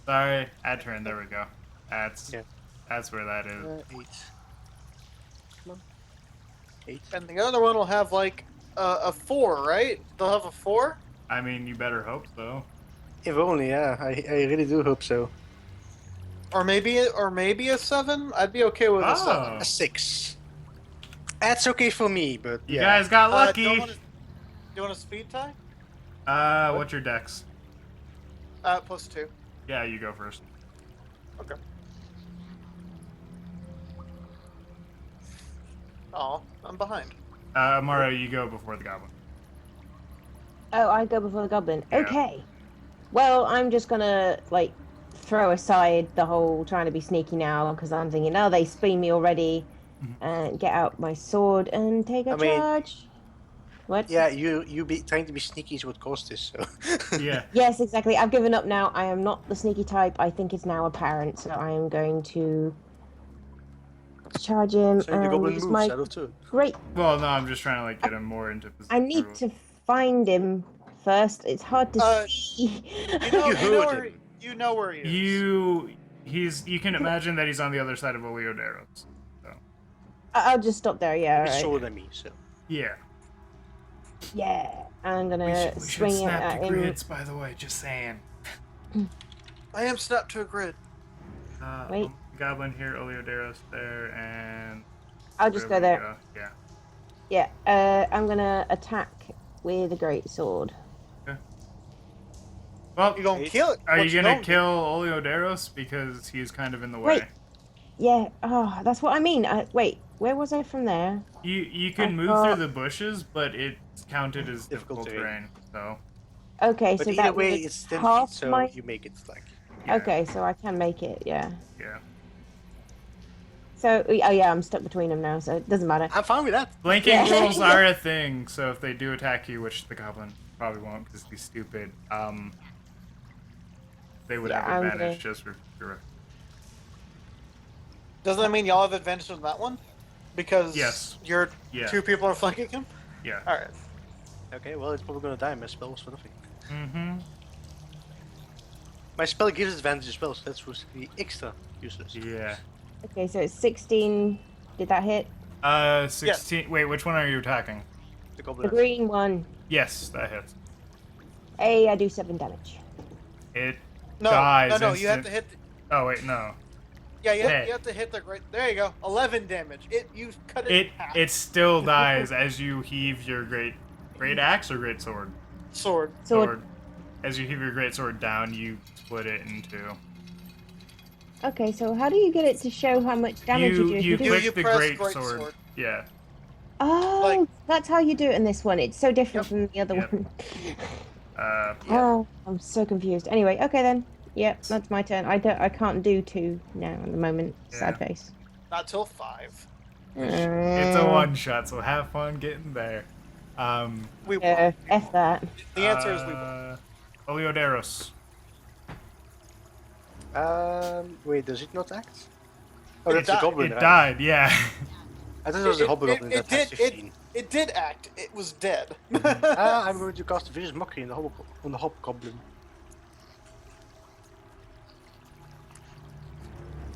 Sorry, add turn. There we go. Yeah. That's where that is. 8. Come on. 8. And the other one will have like a 4, right? They'll have a 4. I mean, you better hope so. If only, yeah. I really do hope so. Or maybe a 7. I'd be okay with a 7. Oh, A 6. That's okay for me, but you yeah. guys got Do lucky. you want a speed tie? What's your dex? +2. Yeah, you go first. Okay. Oh, I'm behind. Amara, you go before the goblin. Oh, I go before the goblin. Yeah. Okay. Well, I'm just gonna throw aside the whole trying to be sneaky now because I'm thinking, oh, they spin me already, and get out my sword and take a I mean- charge. What? Yeah, you be trying to be sneaky is what caused this. So. Yeah. Yes, exactly. I've given up now. I am not the sneaky type. I think it's now apparent, so I am going to charge him So the and goblin use moves my out of turn. great. Well, no, I'm just trying to get him more into position. I need to find him first. It's hard to Uh, see. You heard him. You know where he is. You can imagine that he's on the other side of Oleodaros. So, I'll just stop there. Yeah, He's all right. shorter than me, so. yeah. Yeah, I'm gonna We should swing it snap at the him. grids, by the way, just saying. I am snapped to a grid. Wait. Goblin here, Oleodaros there, and... I'll just go wherever we there. Yeah. Yeah, I'm gonna attack with a great sword. Well, You gonna kill it? are What you gonna do? kill Oleodaros? Because he's kind of in the way. Wait. Yeah, oh, that's what I mean. Wait, where was I from there? You can I move thought- through the bushes, but it's counted as difficult Difficult terrain. So, Okay, But so either that way, was it's 10 half feet, so my... you make it like. yeah, Okay, so I can make it, yeah. yeah. So, oh yeah, I'm stuck between them now, so it doesn't matter. I'm fine with that. Blinking Yeah. rules are a thing, so if they do attack you, which the goblin probably won't because he's stupid, they would Yeah, have I'm advantage gonna- just for sure. Doesn't that mean y'all have advantage on that one? Because Yes. your Yeah. 2 people are flanking him? Yeah. Alright. Okay, well, it's probably gonna die. My spell was for nothing. Mm-hmm. My spell gives advantage as well, so that's supposed to be extra useless. Yeah. Okay, so it's 16. Did that hit? 16. Wait, which one are you attacking? The The goblin. green one. Yes, that hits. Hey, I do 7 damage. It No, dies. no, you have instant- to hit. Oh wait, no. Yeah, Hit. you have to hit the great. There you go. 11 damage. You cut it. in half. It still dies as you heave your great axe or great sword. Sword. Sword. As you heave your great sword down, you split it in two. Okay, so how do you get it to show how much damage you do? You Because- click you the press great great sword. sword. Yeah. Oh, like- that's how you do it in this one. It's so different Yep. from the other Yep. one. Uh, Oh, I'm so confused. Anyway, okay then. Yep, that's my turn. I can't do 2 now at the moment. Sad Yeah. face. Not till 5. it's a one shot, so have fun getting there. We Yeah, won't. F that. The answer is we won't. Oleoderos. Wait, does it not act? Oh, that's a died. goblin. It right? died, yeah. I thought it was a hobgoblin that has did, 15. it did act. It was dead. I'm going to cast a vicious mockery on the hobgoblin.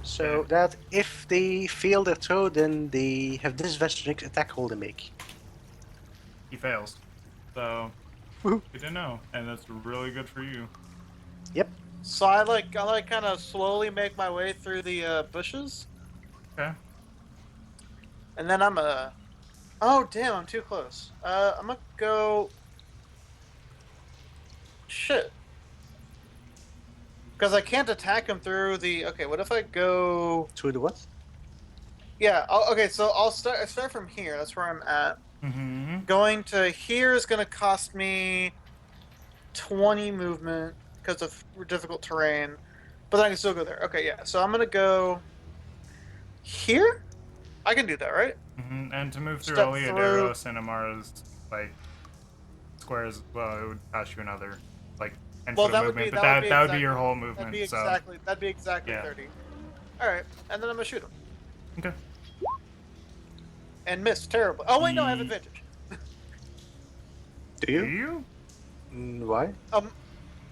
So that if they fail their throw, then they have disadvantage next attack roll they make. He fails. So, Woohoo. good to know. And that's really good for you. Yep. So I like kind of slowly make my way through the bushes, Okay. and then I'm gonna. Oh damn! I'm too close. I'm gonna go. Shit. Because I can't attack him through the. Okay, what if I go? Through the what? Yeah. Okay, so I'll start from here. That's where I'm at. Mm-hmm. Going to here is gonna cost me 20 movement because of difficult terrain, but I can still go there. Okay, yeah. So I'm gonna go here. I can do that, right? Mm-hmm. And to move through Step Oleoderos and Amara's, like, squares, well, it would cost you another, like, 10 Well, foot that of would movement, be but that would be that would be your exactly- whole movement, That'd be so... exactly Yeah. 30. All right, and then I'm gonna shoot him Okay. and miss terribly. Oh wait, no, I have Ye- advantage. Do Do you? you? Why?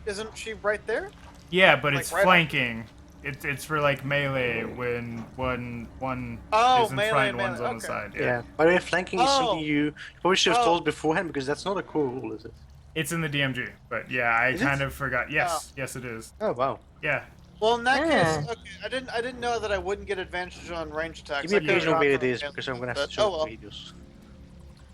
Isn't she right there? Yeah, but Like, it's right on- flanking. It's for, like, melee when one Oh, is in melee, front, one's melee, on the okay. side. Yeah. By the way, flanking is Oh. something you probably should have Oh. told beforehand because that's not a core rule, is it? It's in the DMG, but yeah, I Is it? kind of forgot. Yes, yes, it is. Oh wow. Yeah. Well, in that Yeah. case, okay, I didn't know that I wouldn't get advantage on range attacks. Give me a I could've page on gone where for it is melee, because I'm gonna have but- to show Oh well, videos.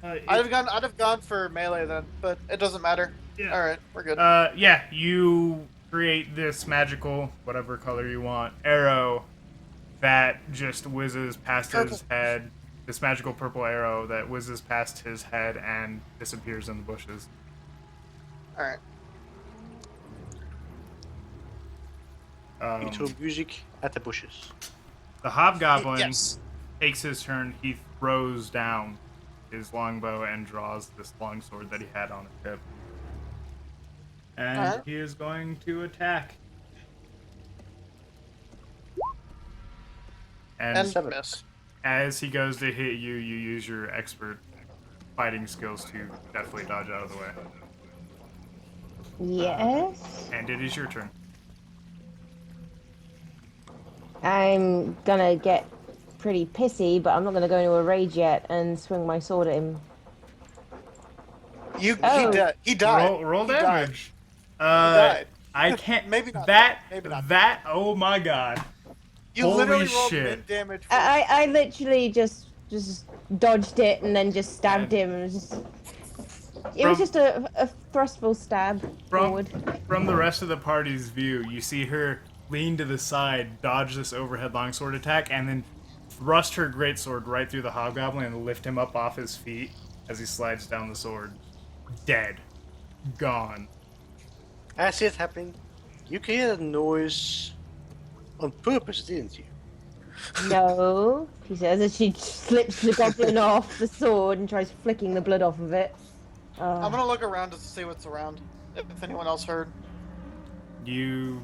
I'd have gone for melee then, but it doesn't matter. Yeah. All right, we're good. Yeah, you create this magical, whatever color you want, arrow that just whizzes past his Purple. head. This magical purple arrow that whizzes past his head and disappears in the bushes. All right. You throw music at the bushes. The hobgoblin Yes. takes his turn. He throws down his longbow and draws this longsword that he had on his hip. And Alright. he is going to attack. And Seven. miss. As he goes to hit you, you use your expert fighting skills to definitely dodge out of the way. Yes. And it is your turn. I'm gonna get pretty pissy, but I'm not gonna go into a rage yet and swing my sword at him. He Oh. died. He died. Roll He died. damage. He died. I can't. Maybe not. That. Maybe not. That. Oh my god. You Holy literally rolled shit. min damage. For I literally just dodged it and then just stabbed him. And it was From- just a thrustful stab From, forward. from the rest of the party's view, you see her lean to the side, dodge this overhead longsword attack, and then thrust her greatsword right through the hobgoblin and lift him up off his feet as he slides down the sword. Dead. Gone. I see it happening. You created a noise on purpose, didn't you? No, she says as she slips the goblin off the sword and tries flicking the blood off of it. I'm gonna look around just to see what's around. If anyone else heard. You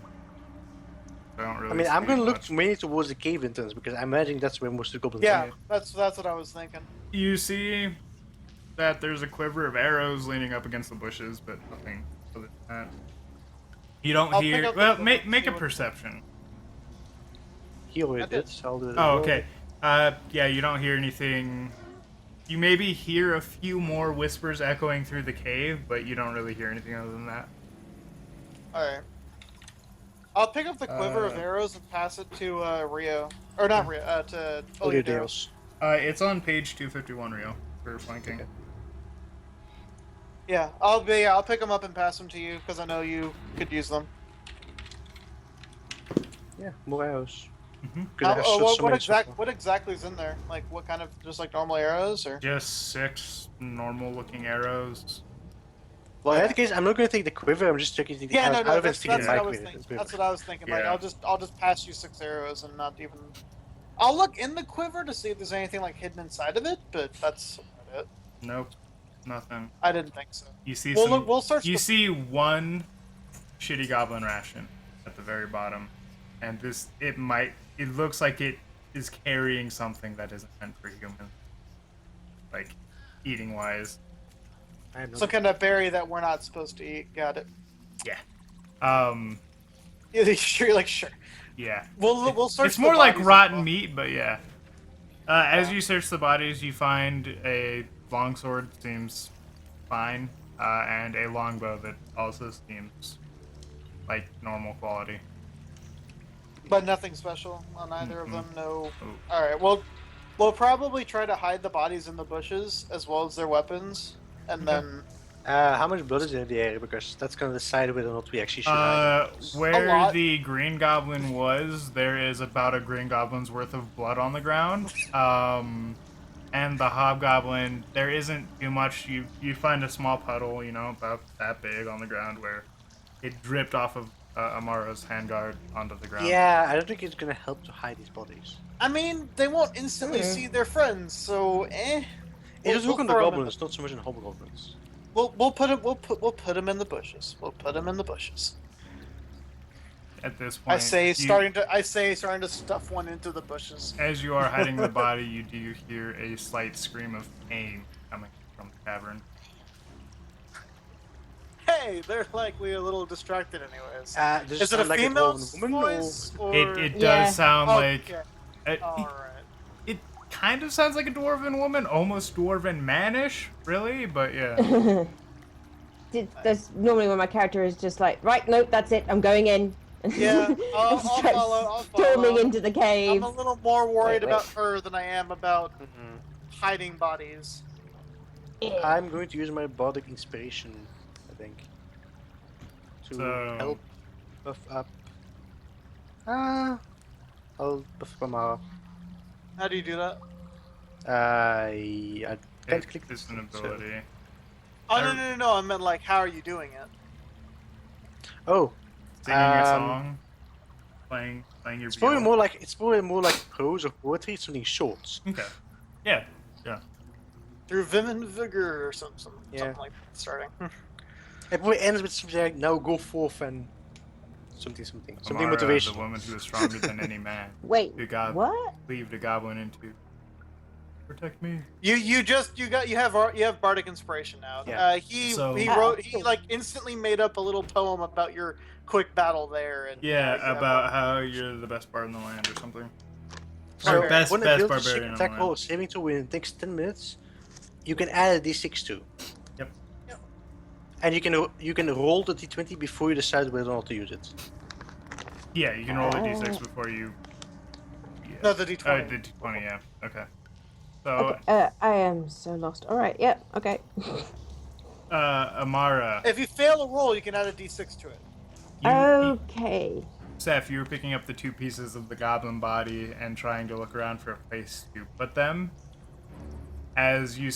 don't really I mean, I'm see gonna look much. mainly towards the cave entrance because I imagine that's where most of the goblins Yeah, are. that's what I was thinking. You see that there's a quiver of arrows leaning up against the bushes, but nothing other than that. You don't I'll pick hear. up the Well, quiver make and make see a what- perception. He already I did, did. so I'll do it. Oh, okay. Yeah, you don't hear anything. You maybe hear a few more whispers echoing through the cave, but you don't really hear anything other than that. Alright. I'll pick up the quiver of Uh, arrows and pass it to Rio. Or not Rio, to Oleoderos. Oleoderos. It's on page 251, Rio, for flanking. Yeah, I'll pick them up and pass them to you because I know you could use them. Yeah, more arrows. Mhm. Because I have shot so many so far. What exactly is in there? Like what kind of just like normal arrows or? Just 6 normal-looking arrows. Well, in that case, I'm not going to take the quiver. I'm just taking the Yeah, arrows no, out of it that's, to get that's my what I was quiver. thinking. That's what I was thinking. Like Yeah. I'll just pass you 6 arrows and not even. I'll look in the quiver to see if there's anything like hidden inside of it, but that's about it. Nope, nothing. I didn't think so. You see Well, some. look, we'll search. You the... see one shitty goblin ration at the very bottom, and it looks like it is carrying something that isn't meant for humans, like eating wise. I am not. Some kind of berry that we're not supposed to eat. Got it. Um, Yeah, sure. Like sure. yeah. We'll search. It's the more like bodies as rotten well. meat, but yeah. As you search the bodies, you find a longsword, seems fine, and a longbow that also seems like normal quality. But nothing special on either of Mhm. them. No. Oh. All right. Well, we'll probably try to hide the bodies in the bushes as well as their weapons, and Okay. then. How much blood is in the area? Because that's going to decide whether or not we actually should hide it. A Where lot. the green goblin was, there is about a green goblin's worth of blood on the ground. And the hobgoblin, there isn't too much. You find a small puddle, about that big on the ground where it dripped off of Amaro's handguard onto the ground. Yeah, I don't think it's going to help to hide these bodies. I mean, they won't instantly Hmm. see their friends, so eh. It was look on the throw 'em in goblins, not so much on hobgoblins. We'll put him in the bushes. We'll put him in the bushes. At this point, I say you- starting to stuff one into the bushes. As you are hiding the body, you do hear a slight scream of pain coming from the cavern. Hey, they're likely a little distracted anyways. Does Is it a sound like female dwarven woman, voice or? It does Yeah. sound like Okay. uh, All right. it kind of sounds like a dwarven woman, almost dwarven manish, really, but yeah. That's normally when my character is just like, right, nope, that's it, I'm going in. Yeah, I'll And starts follow, I'll Storming follow. into the cave. I'm a little more worried Wait. about her than I am about Mhm. hiding bodies. I'm going to use my bardic inspiration, I think, to So- help buff up. I'll buff up Amara. How do you do that? I can't click It's this, an so- ability. Oh no! I meant like, how are you doing it? Oh, Singing a Um, song, playing your. it's probably viol. more like prose or poetry, something short. Okay. Yeah. Through vim and vigor or something Yeah. like that starting. It probably ends with something like "Now go forth and something Amara, motivation." the woman who is stronger than any man. Wait, You got what? leave the goblin into. Protect me. You have bardic inspiration now. Yeah. He So- he like instantly made up a little poem about your quick battle there and Yeah, you have about how you're the best bard in the land or something. So Or best when best a build barbarian in the attack roll land. saving throw within takes 10 minutes, you can add a d6 to. Yep. Yep. And you can roll the d20 before you decide whether or not to use it. Yeah, you can roll a Oh. d6 before you. Yeah. No, the d20. The d20, yeah. Okay. So, Okay, I am so lost. Alright, yep, okay. Amara, If you fail a roll, you can add a d6 to it. Okay. Seth, you were picking up the 2 pieces of the goblin body and trying to look around for a place to put them. As you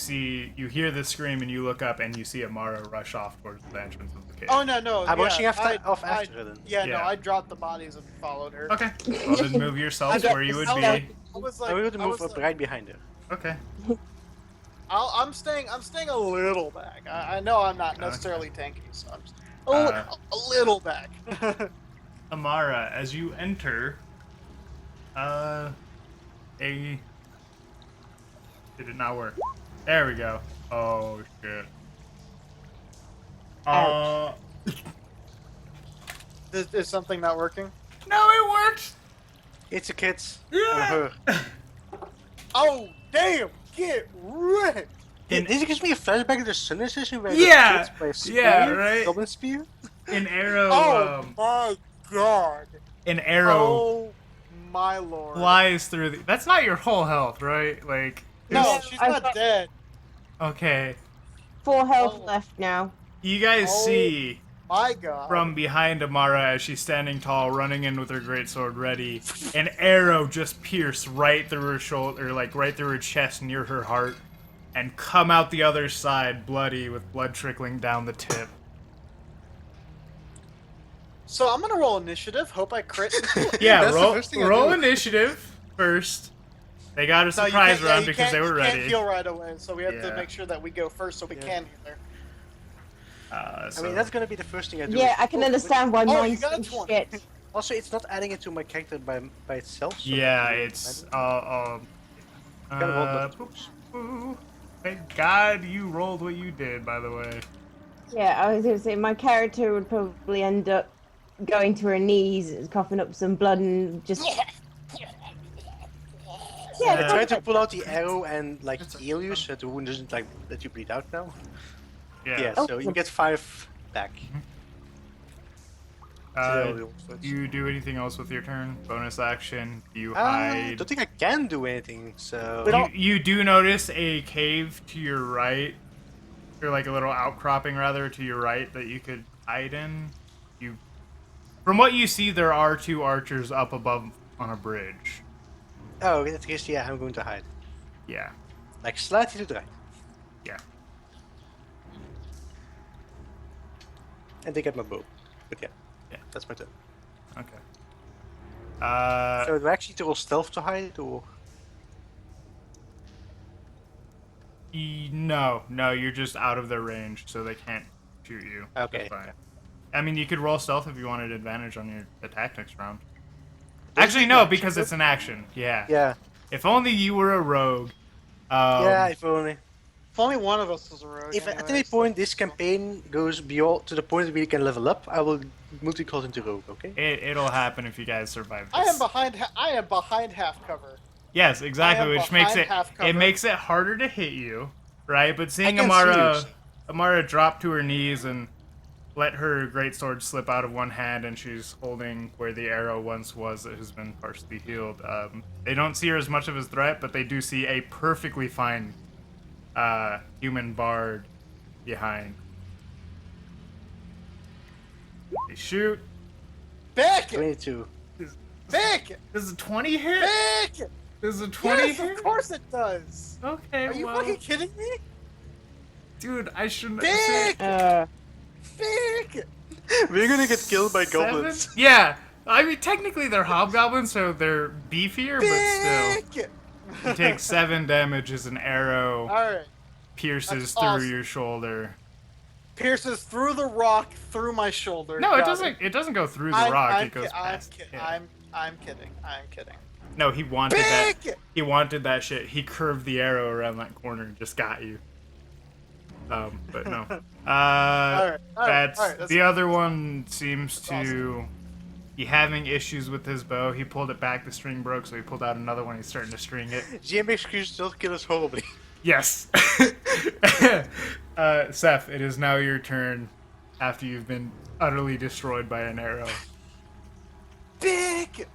hear the scream and you look up and you see Amara rush off towards the entrance of the cave. Oh no! I'm yeah, rushing after I- her then. Yeah, Yeah. no, I dropped the bodies and followed her. Okay. Well, then move yourselves I- where you would I- be. I was like, I'm going to I move was up like- right behind her. Okay. I'm staying a little back. I know I'm not Okay. necessarily tanky, so I'm just Uh, a little back. Amara, as you enter, did it not work? There we go. Oh shit. Is something not working? No, it worked. It's a kid. Yeah. On her. Oh damn! Get wrecked! In- Did it give me a flashback to the Sunday session where I Yeah, got killed by a spear? yeah, right. Goblin spear? An arrow. Oh my god! An arrow Oh my lord! flies through. That's not your whole health, right? Like. No, it's- she's I not thought- dead. Okay. 4 health Oh. left now. You guys Oh. see my god. from behind Amara as she's standing tall, running in with her greatsword ready. An arrow just pierced right through her shoulder, like right through her chest near her heart, and come out the other side, bloody, with blood trickling down the tip. So I'm gonna roll initiative. Hope I crit. Yeah, That's the roll, first thing I roll do. initiative first. They got a No, you surprise can't- yeah, round you because they can't- were you ready. Can't heal right away, so we have Yeah. to make sure that we go first so we Yeah. can heal. I So- mean, that's gonna be the first thing I do. Yeah, is- I can oh, understand why Oh, you mine's got a so 20. shit. Also, it's not adding it to my character by itself. So Yeah, it's Gotta roll the- oops. Ooh. Thank God you rolled what you did, by the way. Yeah, I was gonna say my character would probably end up going to her knees, coughing up some blood, and just I Yeah. tried to pull out the arrow and like heal you, so the wound doesn't like let you bleed out now. Yeah, Oh. so you get 5 back. Do you do anything else with your turn? Bonus action? Do you I hide? don't think I can do anything. So We don't- You do notice a cave to your right, or like a little outcropping rather to your right that you could hide in. From what you see, there are 2 archers up above on a bridge. oh, in that case, yeah, I'm going to hide. Yeah, Like slightly to the right, yeah. and they get my bow. But yeah, Yeah. that's my turn. Okay. So do I actually to roll stealth to hide, or No, you're just out of their range, so they can't shoot you. That's Okay. fine. I mean, you could roll stealth if you wanted advantage on your attack next round. Actually, no, because it's an action. Yeah. yeah, If only you were a rogue. yeah, if only. If only one of us was a rogue. If at any anyways. point this campaign goes beyond to the point that we can level up, I will multi-call into rogue. Okay. It'll happen if you guys survive this. I am behind. I am behind half cover. Yes, exactly, I am which makes behind it half cover. it makes it harder to hit you, right? But seeing can see Amara drop to her knees and let her greatsword slip out of one hand, and she's holding where the arrow once was that has been partially healed. They don't see her as much of a threat, but they do see a perfectly fine human bard behind. They shoot. Back it! 22. Back it! Does a 20 hit? Back it! Does a 20 Yes, hit? of course it does. Okay, Are you well, fucking kidding me? dude, I shouldn't. Back! uh, Back it! We're gonna get killed by Seven? goblins. Yeah, I mean technically they're hobgoblins, so they're beefier, but Back it! still, you take 7 damage as an arrow All right. pierces That's through awesome. your shoulder. Pierces through the rock, through my shoulder. No, it Got doesn't. It doesn't go through the I'm, rock. I'm, It goes ki- I'm, past. ki- it. I'm kidding. I'm kidding. No, he wanted that. Back it! He wanted that shit. He curved the arrow around that corner and just got you. But no. That's the other one seems to be having issues with his bow. He pulled it back, the string broke, so he pulled out another one. He's starting to string it. GMXQ still kill us horribly. Yes. Seth, it is now your turn after you've been utterly destroyed by an arrow. Back it!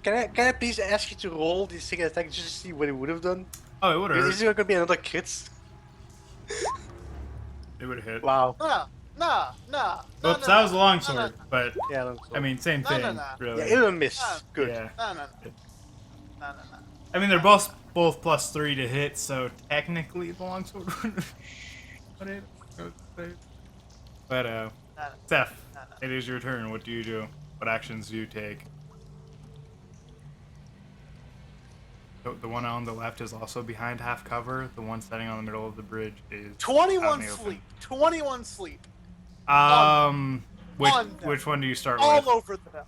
Can I please ask you to roll this second attack just to see what it would have done? Oh, it would have Is hurt. it gonna be another crit? It would have hit. Wow. Nah. Oops, that was a longsword, but Yeah. No, I mean, same No, thing, no, no. really. yeah, it'll miss. Ah, Good. Yeah. No. I mean, they're both +3 to hit, so technically the longsword would hit. But Seth, it is your turn. What do you do? What actions do you take? The one on the left is also behind half cover. The one standing on the middle of the bridge is out 21 in the open. sleep. 21 sleep. Which on them. which one do you start All with? over them.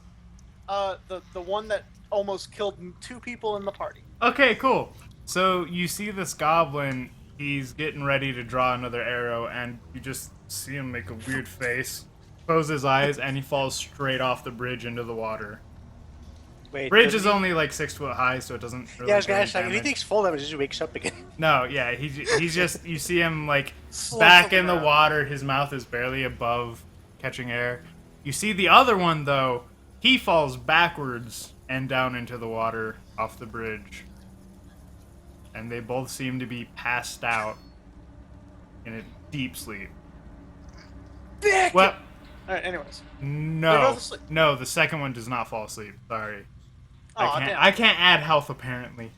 The one that almost killed 2 people in the party. Okay, cool. So you see this goblin. He's getting ready to draw another arrow, and you just see him make a weird face, close his eyes, and he falls straight off the bridge into the water. Wait. Bridge does is he- only like 6 foot high, so it doesn't really Yeah, I was do gonna any ask, like, if he damage. takes fall damage, he just wakes up again. No, yeah, he's just, you see him like Slow back in the around. water. His mouth is barely above catching air. You see the other one though. He falls backwards and down into the water off the bridge. And they both seem to be passed out in a deep sleep. Well, Alright, anyways. They're no, both asleep. no, the second one does not fall asleep. Sorry, Aw, damn. I can't add health apparently.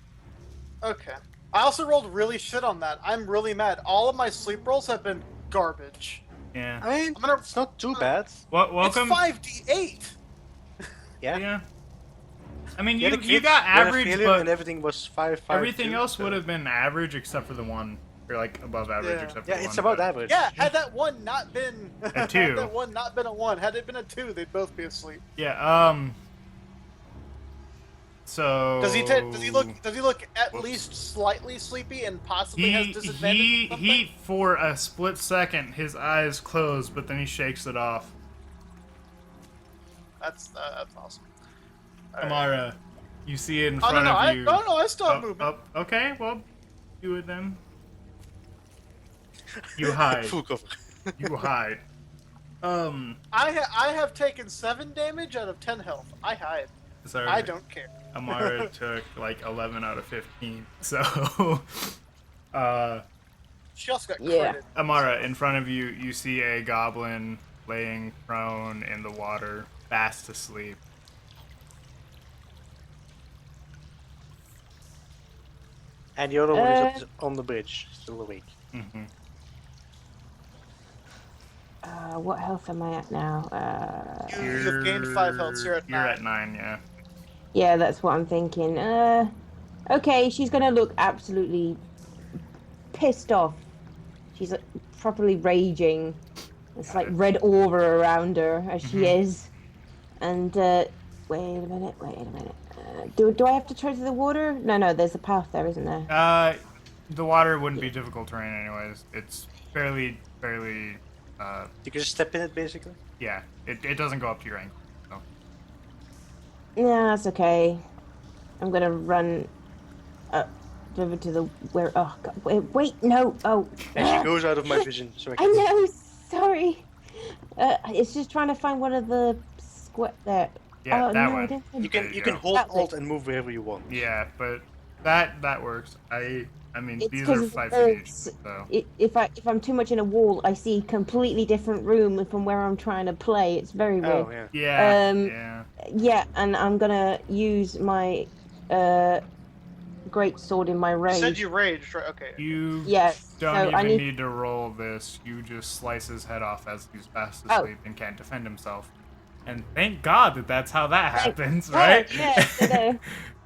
Okay. I also rolled really shit on that. I'm really mad. All of my sleep rolls have been garbage. Yeah. I mean, I'm gonna- it's not too bad. Well, welcome. It's 5d8. Yeah. Yeah. I mean, Yeah, you the you crits got were a average, failure but and everything was 5. everything else would have been average except for the one. Or like above average Yeah. except for Yeah, the it's one. about but- average. Yeah, had that one not been A 2. had that one not been a 1, had it been a 2, they'd both be asleep. Yeah. So. Does he look at Whoops. least slightly sleepy and possibly has He disadvantage? or something? he for a split second his eyes closed, but then he shakes it off. That's awesome. Alright. Amara, you see it in Oh front no, of you. I still have Up, movement. up. Okay, well, do it then. You hide. Full cover. You hide. I have taken 7 damage out of 10 health. I hide. Sorry. I don't care. Amara took like 11 out of 15. So, She also got Yeah. critted. Amara, in front of you, you see a goblin laying prone in the water, fast asleep. And the other one is on the bridge, still awake. Hmm. What health am I at now? You've gained 5 health, so you're at 9. You're at 9, yeah. Yeah, that's what I'm thinking. Okay, she's gonna look absolutely pissed off. She's properly raging. It's like red aura around her as she is. And wait a minute. Do I have to try through the water? No, there's a path there, isn't there? The water wouldn't be difficult terrain anyways. It's fairly, You can just step in it, basically. yeah. It doesn't go up to your ankle. So. Yeah, that's okay. I'm gonna run over to the where. Oh God, wait, no. Oh, And she goes out of my vision, so I I can. know. Sorry. It's just trying to find one of the square there. Yeah, oh, that no, one. I don't think- You There can you can go. hold That way. Alt and move wherever you want. Yeah, but that works. I mean, It's these 'cause are of 5 the feet each, birds. so. If I'm too much in a wall, I see completely different room from where I'm trying to play. It's very weird. Oh, yeah. Yeah, Um, yeah. Yeah, and I'm gonna use my great sword in my You rage. said you raged, right? Okay. You Yes, don't so even I need- need to roll this. You just slice his head off as he's fast Oh. asleep and can't defend himself. And thank God that that's how that Thank happens, God, right? yeah, so there-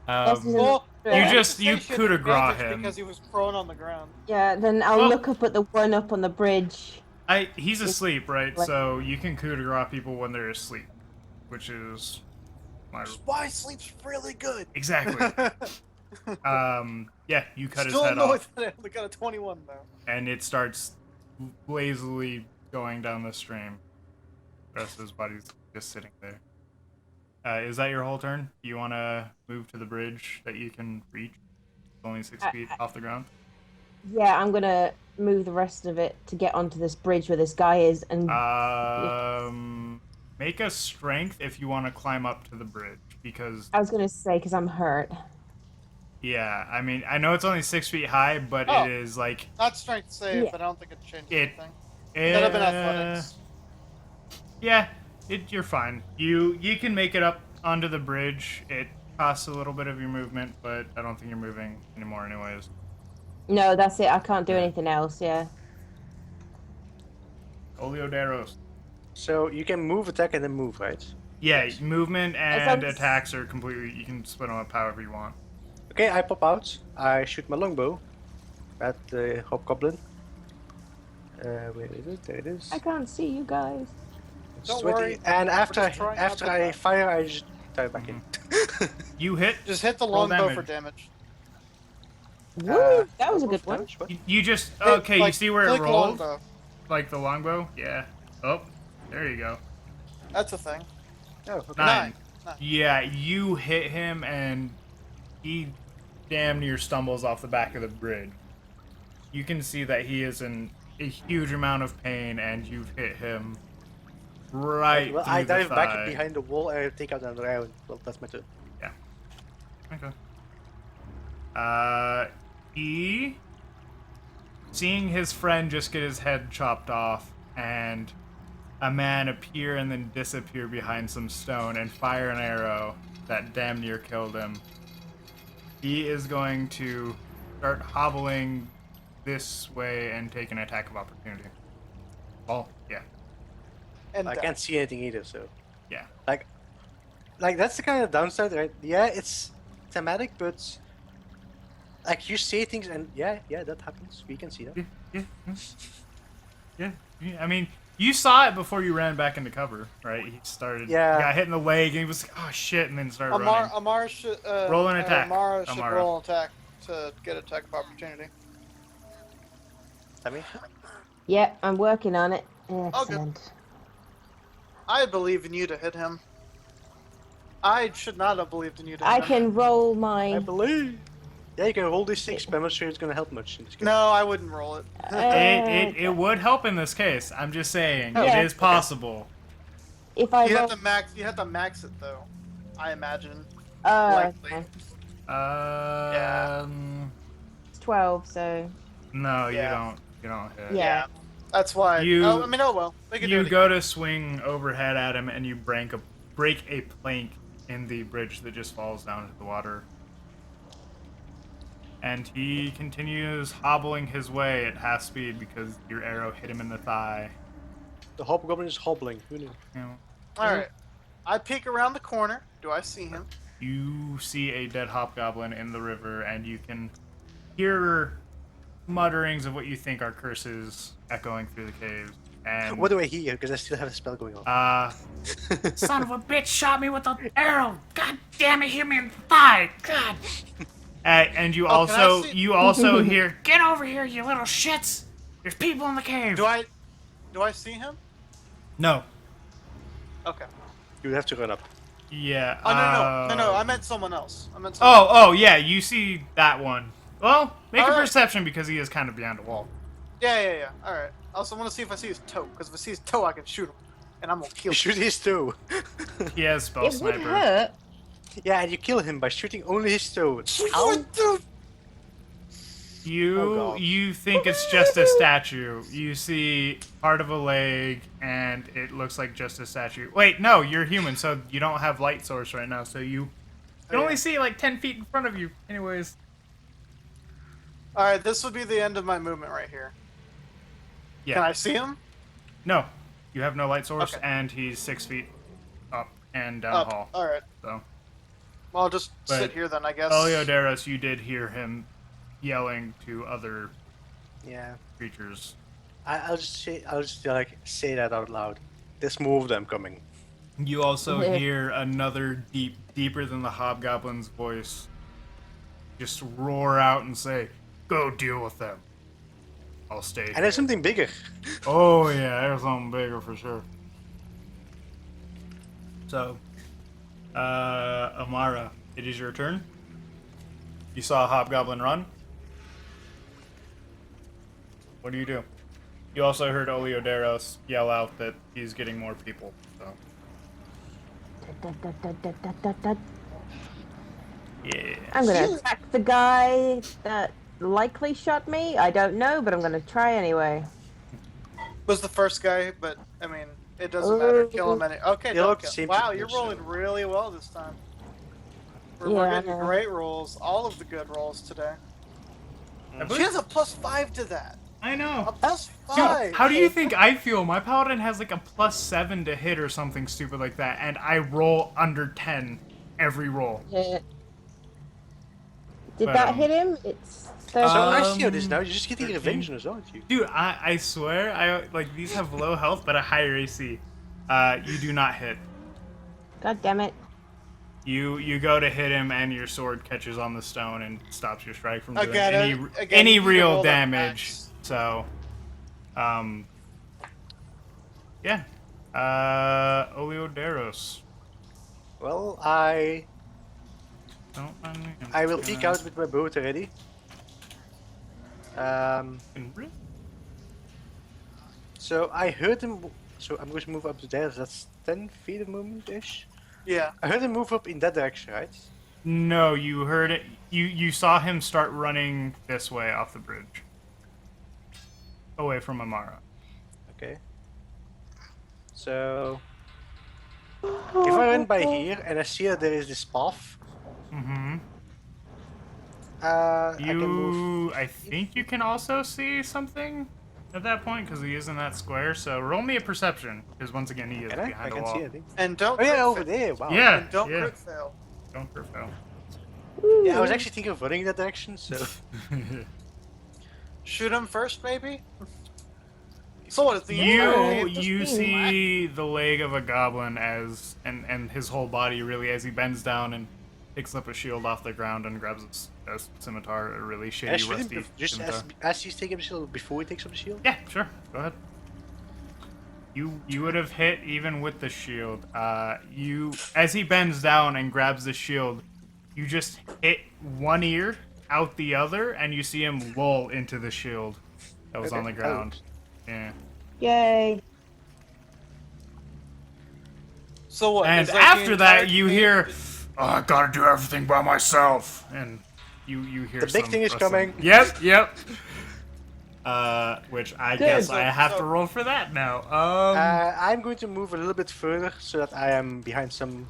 That's um, Well, You I just- would you say she had coup de grace advantage him. because he was prone on the ground. Yeah, then I'll Well- look up at the one up on the bridge. he's asleep, right? Like- So you can coup de grace people when they're asleep, which is my Why sleep's really good. exactly. Yeah, you cut Still his head annoyed off, that I only got a 21 though. and it starts lazily going down the stream. The rest of his body's just sitting there. Is that your whole turn? Do you want to move to the bridge that you can reach? It's only 6 feet off the ground. Yeah, I'm gonna move the rest of it to get onto this bridge where this guy is, and Make a strength if you want to climb up to the bridge, because I was gonna say because I'm hurt. yeah, I mean, I know it's only 6 feet high, but Oh. it is like Not strength save, Yeah. but I don't think it changes It- anything. That'd have been uh, athletics. Yeah, you're fine. You can make it up onto the bridge. It costs a little bit of your movement, but I don't think you're moving anymore anyways. No, that's it. I can't do anything else. Yeah. Oleoderos. So you can move, attack, and then move, right? Yeah, movement As and long as- attacks are completely, you can split them up however you want. Okay, I pop out. I shoot my longbow at the hobgoblin. Where is it? There it is. I can't see you guys. It's Don't 20. worry, And after just trying not after to I die. fire, I just dive back in. You hit. Just hit the Roll longbow damage. for damage. Woo, that was a good one. Damage, what? You just okay. You Like, see where it click rolled, longbow. like the longbow. Yeah. Oh, there you go. That's a thing. Oh, okay. 9. Nine. Yeah, you hit him and he damn near stumbles off the back of the bridge. You can see that he is in a huge amount of pain, and you've hit him right Well, through I the dive back thigh. behind the wall and I take out another arrow. Well, that's my turn. Okay. He, seeing his friend just get his head chopped off and a man appear and then disappear behind some stone and fire an arrow that damn near killed him. He is going to start hobbling this way and take an attack of opportunity. Oh, yeah. And I can't see anything either, so Yeah. like that's the kind of downside, right? Yeah, it's thematic, but like you say things, and yeah, that happens. We can see that. Yeah. I mean, you saw it before you ran back into cover, right? He started. Yeah. He got hit in the leg, and he was like, "Oh shit!" and then started running. Amara should Roll an attack, Amara should Amara. roll an attack to get attack of opportunity. I mean, Yep, I'm working on it. good. Excellent. I believe in you to hit him. I should not have believed in you to hit I him. can roll I my. believe. Yeah, you can roll these 6, but I'm not sure it's gonna help much in this game. No, I wouldn't roll it. It would help in this case. I'm just saying, Yeah. it is possible. If I You roll. have to max. You have to max it though. I imagine. Okay. likely. It's 12, so. No, Yeah. you don't hit. Yeah. That's why. You- oh, I mean, oh well. We can do You it go to swing overhead at him, and you break a plank in the bridge that just falls down into the water. And he continues hobbling his way at half speed because your arrow hit him in the thigh. The hobgoblin is hobbling. Who knew? You know, All right. I peek around the corner. Do I see him? you see a dead hobgoblin in the river, and you can hear mutterings of what you think are curses echoing through the caves. And What do I hear? Because I still have a spell going on. son of a bitch shot me with an arrow. God damn it, hit me in the thigh. God. And you Oh, can I also see- hear, get over here, you little shits. There's people in the cave. Do I see him? No. Okay. You have to run up. Yeah. Oh no. I meant someone else. I meant someone Oh, yeah, you see that one. Well, make a Alright. perception because he is kind of behind a wall. Yeah. All right. I also want to see if I see his toe, because if I see his toe, I can shoot him, and I'm gonna kill him. Shoot his toe. He has spell It would sniper. hurt. Yeah, and you kill him by shooting only his toe. Ow! What the? Oh, God. You think it's just a statue. You see part of a leg, and it looks like just a statue. Wait, no, you're human, so you don't have light source right now, so you can only see like 10 feet in front of you. Anyways, All right. This would be the end of my movement right here. yeah. Can I see him? No, you have no light source, Okay. and he's 6 feet up and down Up. the hall. All right. So, Well, I'll just But sit here then, I guess. Eliodaros, you did hear him yelling to other Yeah. creatures. I'll just like say that out loud. There's more of them coming. You also Yeah. hear another deeper than the hobgoblin's voice just roar out and say, "Go deal with them. I'll stay." And there's something bigger. Oh yeah, there's something bigger for sure. So, Amara, it is your turn. You saw a hobgoblin run. What do you do? You also heard Eliodaros yell out that he's getting more people. So, yeah. I'm gonna attack the guy that likely shot me. I don't know, but I'm gonna try anyway. Was the first guy, but I mean, it doesn't matter. Kill him any. Okay, They don't look kill. same Wow, to you're me, so- rolling really well this time. We're Yeah, I getting know. great rolls. All of the good rolls today. I She believe- has a +5 to that. I A know. +5. Dude, how do you think I feel? My paladin has like a +7 to hit or something stupid like that, and I roll under 10 every roll. Yeah. Did But, that hit him? It's 30. So I see how this now. You're just getting 13. revenge on us, aren't you? Dude, I swear, these have low health but a higher AC. You do not hit. God damn it. You go to hit him, and your sword catches on the stone and stops your strike from doing Again, any again, you need to real roll that damage. max. So, yeah. Eliodaros. Well, I Don't mind me. I'm will just peek gonna- out with my boat already. So I heard him. So I'm going to move up to there. That's 10 feet of movement ish. Yeah. I heard him move up in that direction, right? No, you heard it. You saw him start running this way off the bridge, away from Amara. Okay. So if I run by here and I see that there is this path, Mm-hmm. I can move. I think you can also see something at that point because he is in that square. So roll me a perception because once again he is Can I? behind I a can wall. see, I think. And don't Oh yeah, crit over fail. there. Wow. Yeah, And don't yeah. crit fail. Don't crit fail. Yeah, I was actually thinking of running in that direction. So Shoot him first, maybe. So what is the You entire cave you just black? see the leg of a goblin as and his whole body really as he bends down and picks up a shield off the ground and grabs a scimitar, a really Can I shitty shoot him rusty just scimitar. as he's taking the shield before he takes up the shield? Yeah, sure. Go ahead. You would have hit even with the shield. You as he bends down and grabs the shield, you just hit one ear out the other, and you see him lull into the shield that was Okay. on the ground. Yeah. Yay. So what? And is like the after that, entire you cave- hear, oh, "I gotta do everything by myself," and you hear The big some thing is rustling. coming. Yep. Which I Good. guess I have to So- roll for that now. I'm going to move a little bit further so that I am behind some.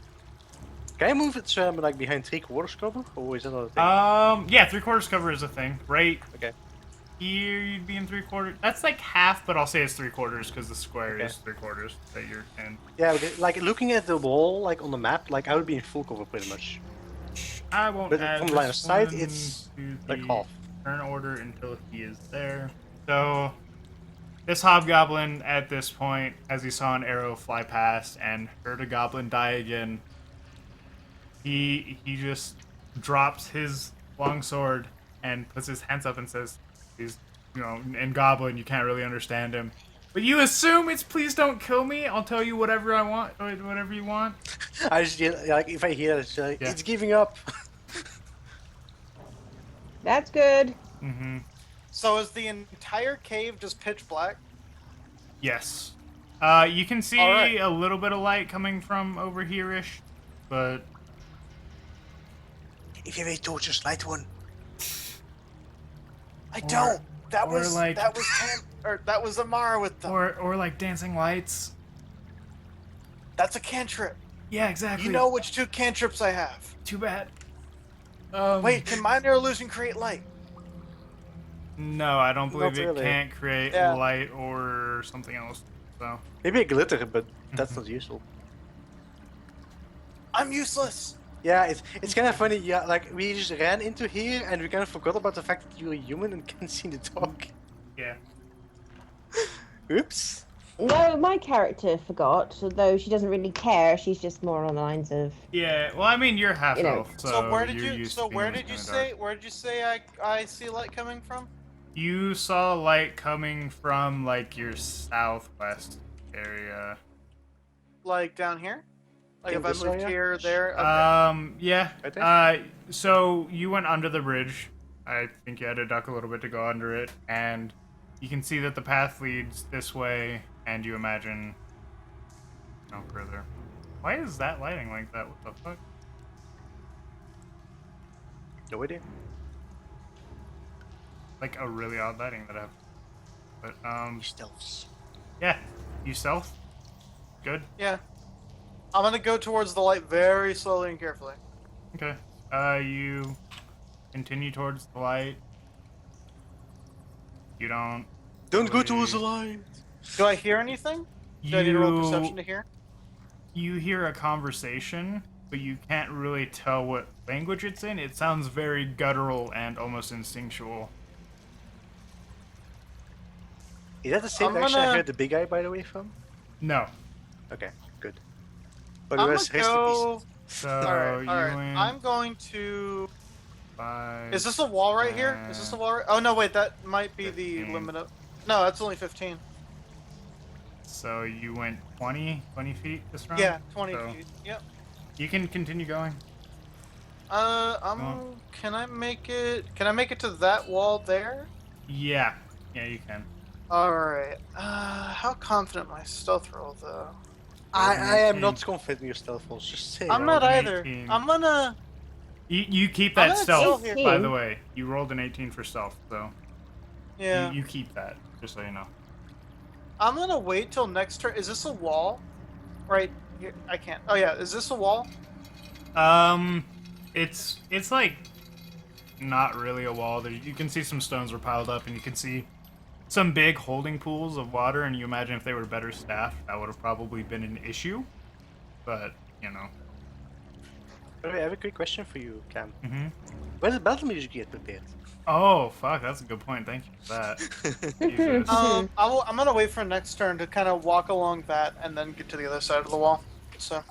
Can I move it so I'm like behind 3/4 cover, or is that not a thing? Yeah, 3/4 cover is a thing, right? Okay. Here you'd be in 3/4. That's like half, but I'll say it's 3/4 because the square Okay. is 3/4 that you're in. Yeah, but, like looking at the wall, like on the map, like I would be in full cover pretty much. I won't But add from line of this sight, one it's to like the half. turn order until he is there. So this hobgoblin at this point, as he saw an arrow fly past and heard a goblin die again, he just drops his long sword and puts his hands up and says, "He's, you know, in goblin, you can't really understand him. But you assume it's please don't kill me. I'll tell you whatever I want, or whatever you want." I just like if I hear it, it's like Yeah. it's giving up. That's good. Mm-hmm. So is the entire cave just pitch black? Yes. You can see Alright. a little bit of light coming from over here-ish, but If you have a torch, just light one. I don't. That or was like- that was Amara with them. or like dancing lights. That's a cantrip. Yeah, exactly. You know which two cantrips I have. Too bad. Wait, can minor illusion create light? No, I don't believe Not it really. can't create Yeah. light or something else. So Maybe a glitter, but that's not useful. I'm useless. Yeah, it's kind of funny. Yeah, like we just ran into here and we kind of forgot about the fact that you're a human and can't see the dog. yeah. Oops. No, my character forgot, although she doesn't really care. She's just more on the lines of. Yeah. Well, I mean, you're half You know. elf, so, So where did you're you? used So to being where in did you the say? dark. Where did you say I see light coming from? You saw light coming from like your southwest area. Like down here? Like In if I this moved area? here, there. Okay. Yeah. Right there? So you went under the bridge. I think you had to duck a little bit to go under it, and you can see that the path leads this way, and you imagine no further. Why is that lighting like that? What the fuck? No idea. Like a really odd lighting that I have. But Stealths. yeah, you stealth. Good. Yeah. I'm gonna go towards the light very slowly and carefully. Okay. You continue towards the light. You don't. Don't go really- towards the light. Do I hear anything? Do I need to roll perception to hear? You hear a conversation, but you can't really tell what language it's in. It sounds very guttural and almost instinctual. Is that the same I'm direction I gonna- heard the big guy, by the way, from? No. Okay, good. But I'm it gonna was rest in go. So Alright, you alright. went I'm going to. 5. Is this a wall right here? Is this a wall right? Oh no, wait, that might be the 15. limit of. No, that's only 15. So you went 20 feet this round? Yeah, 20 So feet. Yep. You can continue going. Can I make it? Can I make it to that wall there? Yeah. Yeah, you can. Alright. How confident my stealth roll though? I am 18. not confident in your stealth rolls, just say. I'm rolled not an either. 18. I'm gonna. You keep I'm that gonna stealth, chill here. by the way. You rolled an 18 for stealth, so Yeah. you keep that, just so you know. I'm gonna wait till next turn. Is this a wall? Right here. I can't. Oh yeah, is this a wall? It's like not really a wall. There, you can see some stones were piled up, and you can see some big holding pools of water. And you imagine if they were better staffed, that would have probably been an issue. But you know. Okay, I have a quick question for you, Cam. Mm-hmm. Where does battle music get prepared? Oh fuck, that's a good point. Thank you for that. Jesus. I'm gonna wait for next turn to kind of walk along that and then get to the other side of the wall. So,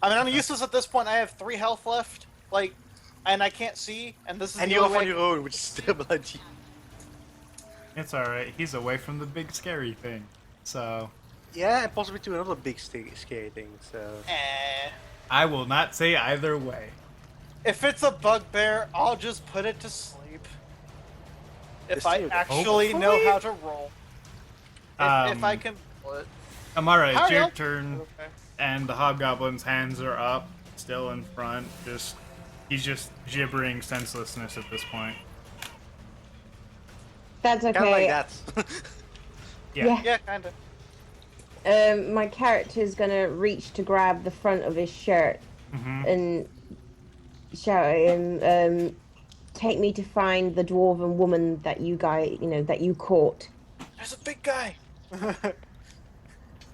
I mean, I'm useless at this point. I have 3 health left, like, and I can't see. And this is And the you're only off on way- your own, which is terrible idea. It's alright. He's away from the big scary thing. So Yeah, and possibly to another big scary thing. So Eh. I will not say either way. If it's a bugbear, I'll just put it to sleep. If This I thing- actually know Hopefully. how to roll. If I Um, can pull it. Amara, it's Hurry your up. turn, Okay. and the hobgoblin's hands are up, still in front. He's just gibbering senselessness at this point. That's kind of okay. like that. Yeah. Yeah, kind of. My character's gonna reach to grab the front of his shirt Mm-hmm. and shout at him, take me to find the dwarven woman that you that you caught. There's a big guy.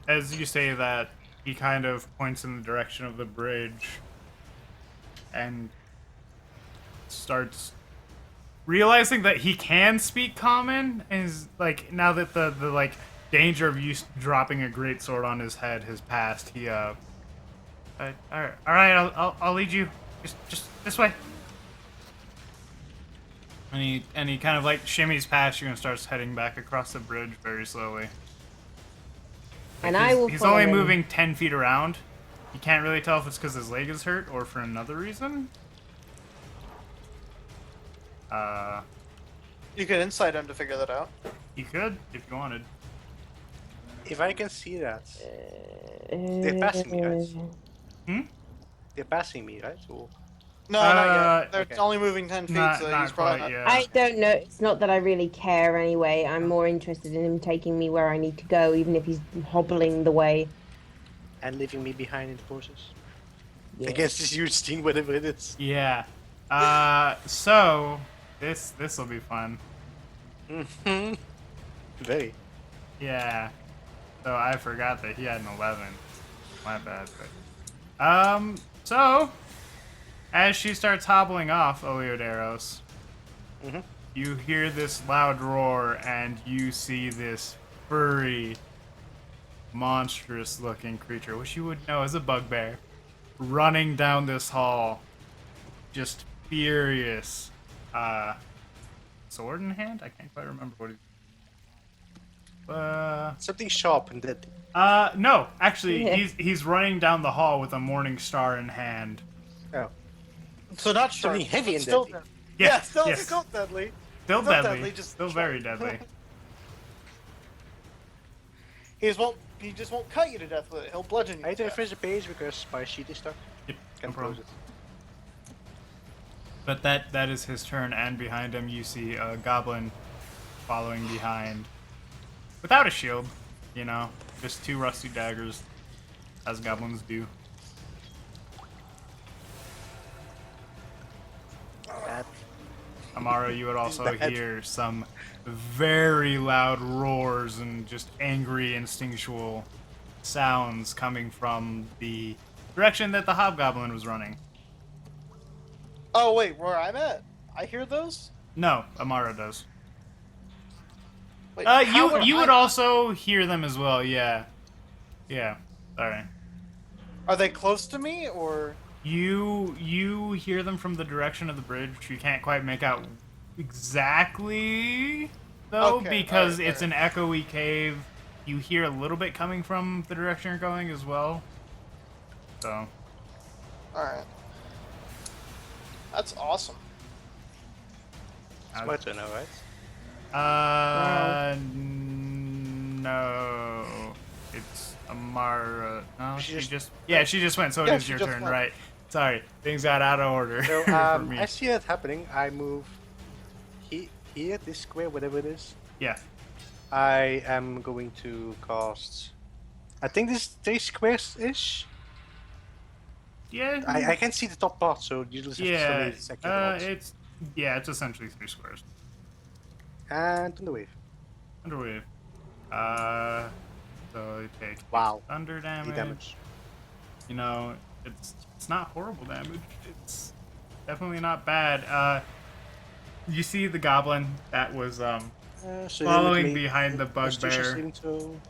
As you say that, he kind of points in the direction of the bridge and starts realizing that he can speak common. Is like now that the like danger of you dropping a great sword on his head has passed. He all right, I'll lead you. Just this way. And he kind of like shimmies past you and starts heading back across the bridge very slowly. And Like, I will He's follow only him. moving 10 feet around. You can't really tell if it's because his leg is hurt or for another reason. You could insight him to figure that out. You could if you wanted. If I can see that, they're passing me, right? Hmm? They're passing me, right? Or... No, not Uh, yet. They're okay. only moving 10 feet, Not, so not he's probably quite not. yet. I don't know. It's not that I really care anyway. I'm more interested in him taking me where I need to go, even if he's hobbling the way. And leaving me behind in the process. Yeah. Against this huge thing, whatever it is. Yeah. So this will be fun. Mm-hmm. Very. Yeah. So I forgot that he had an 11. My bad. But, so as she starts hobbling off, Oleodaros, Mhm. you hear this loud roar and you see this furry, monstrous-looking creature, which you would know as a bugbear, running down this hall, just furious. Sword in hand? I can't quite remember what he. Something sharp and deadly. No, actually, Yeah. he's running down the hall with a morning star in hand. Oh. So not sharp. Something heavy but and still deadly. Yeah, still, yes. still deadly. Still Still deadly. deadly, just Still sharp. very deadly. He just won't cut you to death with it. He'll bludgeon you. I need to to death. refresh the page because my sheet is stuck. Yep, no Can't problem. close it. But that is his turn, and behind him you see a goblin following behind, without a shield. You know, just 2 rusty daggers, as goblins do. That. Amara, you would also Bad. hear some very loud roars and just angry, instinctual sounds coming from the direction that the hobgoblin was running. Oh wait, where I'm at? I hear those. No, Amara does. Wait, how You I- would also hear them as well. Yeah, yeah. Sorry. Are they close to me or? You hear them from the direction of the bridge. You can't quite make out exactly though, Okay, because alright, it's an echoey cave. You hear a little bit coming from the direction you're going as well. So All right. That's awesome. It's my turn now, right? No, it's Amara. No, She she just- she just went. So Yeah, it is she your just turn, went. right? Sorry, things got out of order So for me. I see that happening. I move here, this square, whatever it is, Yeah. I am going to cast. I think this is 3 squares-ish. Yeah. I can't see the top part, so you just have to tell me Yeah. exactly what. It's essentially 3 squares. And on the wave. Underwave. So you take Wow. thunder 8 damage. damage. You know, it's not horrible damage. It's definitely not bad. You see the goblin that was So following behind the Constitution bugbear. saving throw.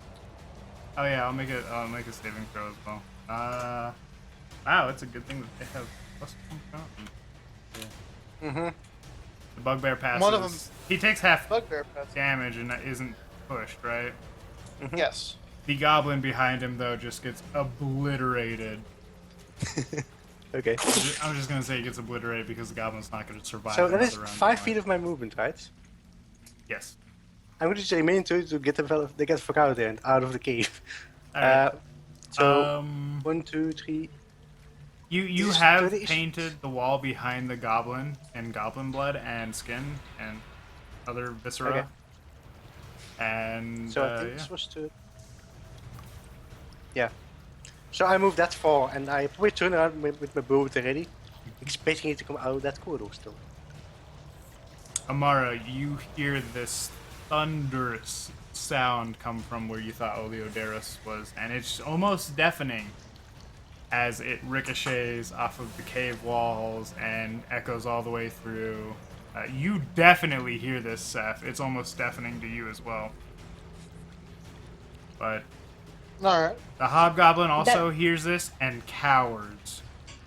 Oh yeah, I'll make a saving throw as well. Wow, it's a good thing that they have +1 Mm-hmm. The bugbear passes. One of them- He takes half Bugbear pass. damage and isn't pushed, right? Yes. The goblin behind him though just gets obliterated. Okay. I'm just gonna say he gets obliterated because the goblin's not gonna survive. So that another is round 5 anyway. feet of my movement, right? Yes. I'm going to just remain to get the fuck out of there and out of the cave. Alright. So 1, 2, 3. You This is have 30 painted the wall behind the goblin in goblin blood and skin and other viscera. Okay. And So I think yeah. this was to. Yeah. So I moved that far, and I probably turn around with my bow ready, expecting it to come out of that corridor still. Amara, you hear this thunderous sound come from where you thought Oleodaris was, and it's almost deafening as it ricochets off of the cave walls and echoes all the way through. You definitely hear this, Seth. It's almost deafening to you as well. But Alright. the hobgoblin also hears this and cowers.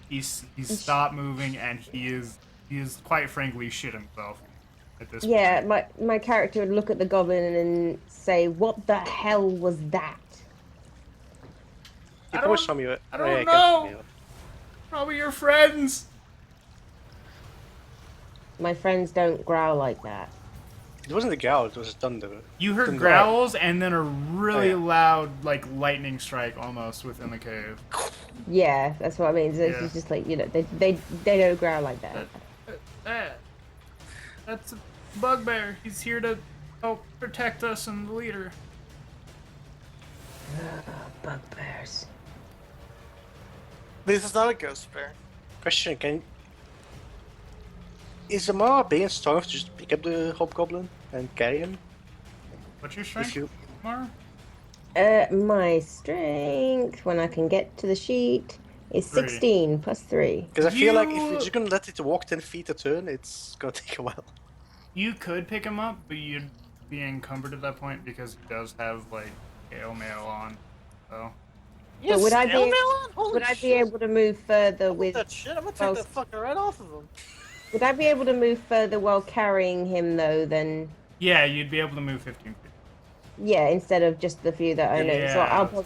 He's stopped moving and he is quite frankly shit himself at this Yeah, point. my character would look at the goblin and say, "What the hell was that?" You I probably don't- saw me. I don't you can't know. see me. Probably your friends. My friends don't growl like that. It wasn't a growl, it was a thunder. You heard Thunder. growls and then a really yeah. loud like lightning strike almost within the cave. Yeah, that's what I mean. So Yeah. It's just like, you know, they don't growl like that. That's a bugbear. He's here to help protect us and the leader. Bugbears. This is not a ghost bear. Question: Is Amara being strong enough to just pick up the hobgoblin and carry him? What's your strength, If you Mara? My strength when I can get to the sheet is 3. 16 plus 3. Because I feel like if You- you're just gonna let it walk 10 feet a turn, it's gonna take a while. You could pick him up, but you'd be encumbered at that point because he does have like Gale Mail on. So Yes, would I be- snail mail on? Holy Would I be shit. able to move further with? That shit, I'm gonna take that fucker right off of him. Would I be able to move further while carrying him though? Than yeah, you'd be able to move 15 feet. yeah, instead of just the few that I know. So Yeah. I'll probably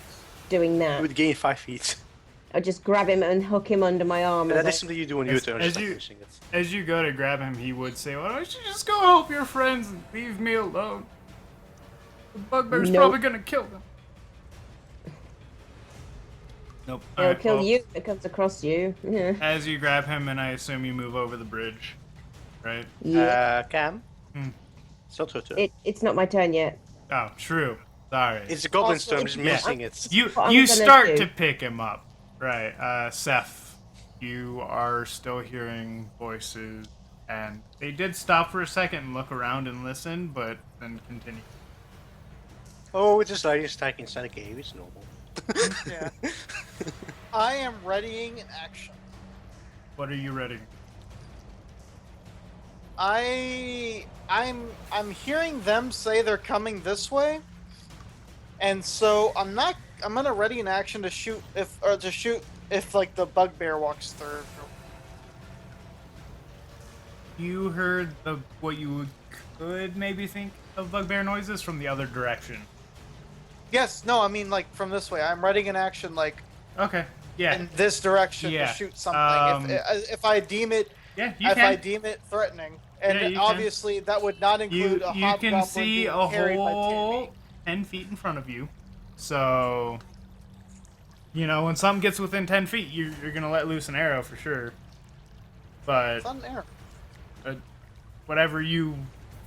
doing You that. would gain 5 feet. I'll just grab him and hook him under my arm. But as that is I- something you do on your As- turn, as just like you- finishing it. As you go to grab him, he would say, "Why don't you just go help your friends and leave me alone? The bugbear's Nope. probably gonna kill them." Nope. It'll Alright, kill well, you if it comes across you. Yeah. As you grab him, and I assume you move over the bridge, right? Yeah. Cam? Hmm. It's not her turn. It's not my turn yet. Oh, true. Sorry. It's the goblin's Also, turn, just yeah. missing it. You What I'm you gonna start do- to pick him up, right? Seth, you are still hearing voices, and they did stop for a second and look around and listen, but then continue. Oh, it's just like a stack inside a cave, it's normal. Yeah. I am readying action. What are you ready? I'm hearing them say they're coming this way, and so I'm gonna ready an action to shoot if like the bugbear walks through. You heard what you could maybe think of bugbear noises from the other direction. Yes, no, I mean like from this way. I'm readying an action like Okay. Yeah. in this direction Yeah, to shoot something um, if I deem it Yeah. You if I can. deem it threatening, and Yeah, you can. obviously that would not include a You hobgoblin can see being a carried by whole Timmy. 10 feet in front of you. So, you know, when something gets within 10 feet, you're going to let loose an arrow for sure. But It's not an arrow. whatever you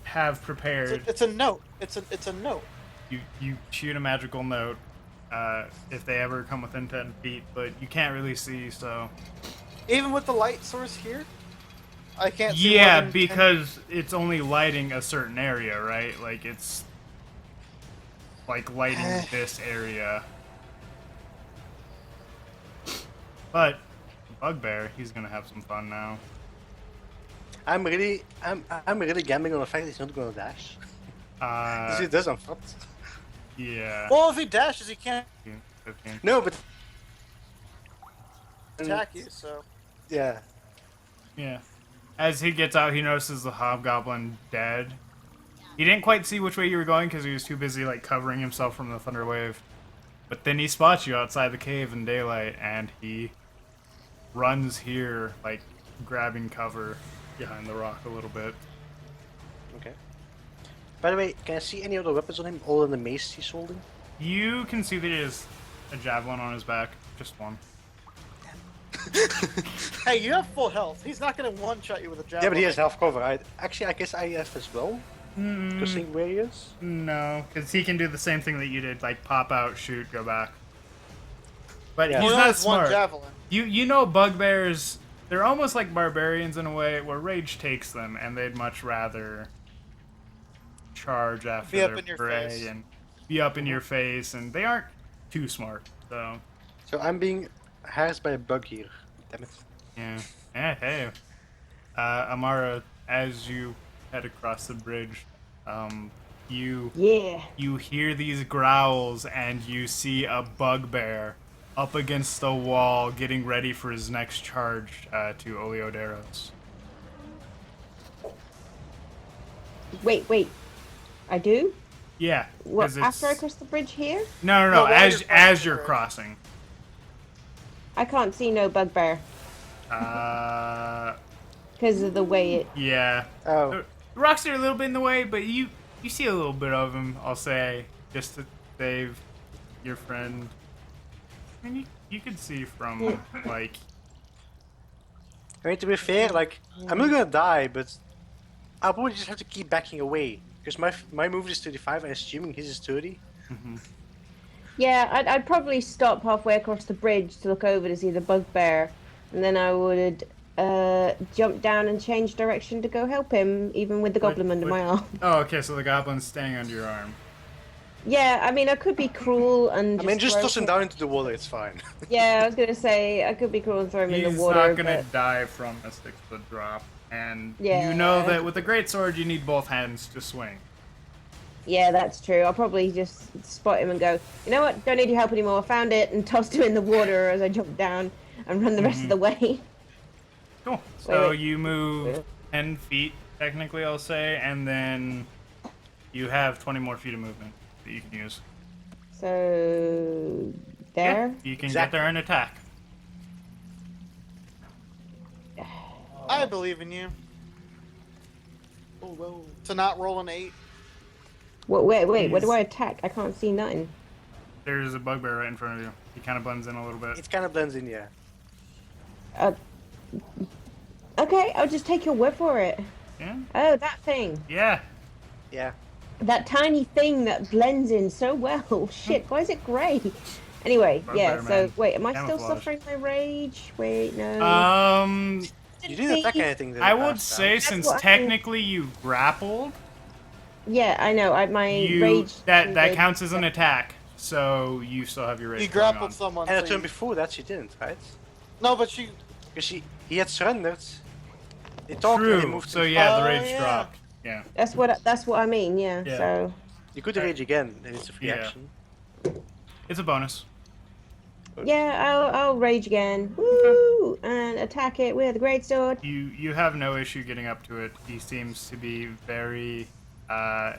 have prepared. It's a note. It's a note. You shoot a magical note if they ever come within 10 feet, but you can't really see, so. Even with the light source here, I can't see. Yeah, more than 10 because it's only lighting a certain area, right? Like it's like lighting this area. But Bugbear, he's gonna have some fun now. I'm really gambling on the fact that he's not gonna dash. He does on foot. Yeah. Well, if he dashes, he can't 15. No, but attack you. So yeah. Yeah. As he gets out, he notices the hobgoblin dead. He didn't quite see which way you were going because he was too busy like covering himself from the thunder wave. But then he spots you outside the cave in daylight, and he runs here, like grabbing cover behind the rock a little bit. Okay. By the way, can I see any other weapons on him other than the mace he's holding? You can see that he has a javelin on his back, just one. hey, you have full health. He's not gonna one-shot you with a javelin. Yeah, but he has half cover. Actually, I guess I have as well. Mm, To see where he is. no, because he can do the same thing that you did, like pop out, shoot, go back. But Yeah. he's He not has one smart. javelin. You know bugbears, they're almost like barbarians in a way, where rage takes them, and they'd much rather charge after Be up their in your prey face. and be up in your face, and they aren't too smart, so So I'm being harassed by a bug here. Damn it. yeah. Hey. Amara, as you head across the bridge, you Yeah. you hear these growls, and you see a bugbear up against the wall, getting ready for his next charge to Oleoderos. Wait. I do? Yeah. What, 'cause it's- after I cross the bridge here? No, No, while as you're crossing as the you're bridge. crossing. I can't see no bugbear because of the way it. Yeah. Oh. The rocks are a little bit in the way, but you see a little bit of him, I'll say, just to save your friend. I mean, you could see from, like, I mean, to be fair, like, I'm not gonna die, but I'll probably just have to keep backing away. Because my move is 35, and assuming his is 30. Yeah, I'd probably stop halfway across the bridge to look over to see the bugbear, and then I would jump down and change direction to go help him, even with the goblin under my arm. oh, okay, so the goblin's staying under your arm. Yeah, I mean, I could be cruel and. I mean, just throw toss him him- down into the water, it's fine. Yeah, I was gonna say I could be cruel and throw him in He's the water. not gonna but... die from a 6-foot drop, and Yeah. you know that with a greatsword you need both hands to swing. Yeah, that's true. I'll probably just spot him and go, you know what? Don't need your help anymore. I found it and tossed him in the water as I jumped down and run the rest of the way. Cool. So wait. you move 10 feet, technically, I'll say, and then you have 20 more feet of movement that you can use. So there. Yeah, you can Exactly. get there and attack. I believe in you. Oh, whoa. To not roll an 8. Wait. What He's- do I attack? I can't see nothing. There's a bugbear right in front of you. He kind of blends in a little bit. It kind of blends in, yeah. Okay, I'll just take your word for it. Yeah? Oh, that thing. Yeah. Yeah. That tiny thing that blends in so well. Shit, why is it grey? Anyway, yeah, Bugbear so man. wait, am I still Camouflage. suffering my rage? Wait, no. You didn't attack anything then. I would say That's since what I- technically you grappled, Yeah, I know. My you rage. that counts as an attack. So you still have your rage You going on. grappled someone. And so a turn you- before that, she didn't, right? No, but she. Because he had surrendered. He talked and he True. moved. So to- yeah, the Oh, rage yeah. dropped. Yeah. That's what I mean. Yeah. Yeah. So You could rage again, and it's a free Yeah. action. It's a bonus. yeah, I'll rage again. Woo! And attack it with a great sword. You have no issue getting up to it. He seems to be very Oh.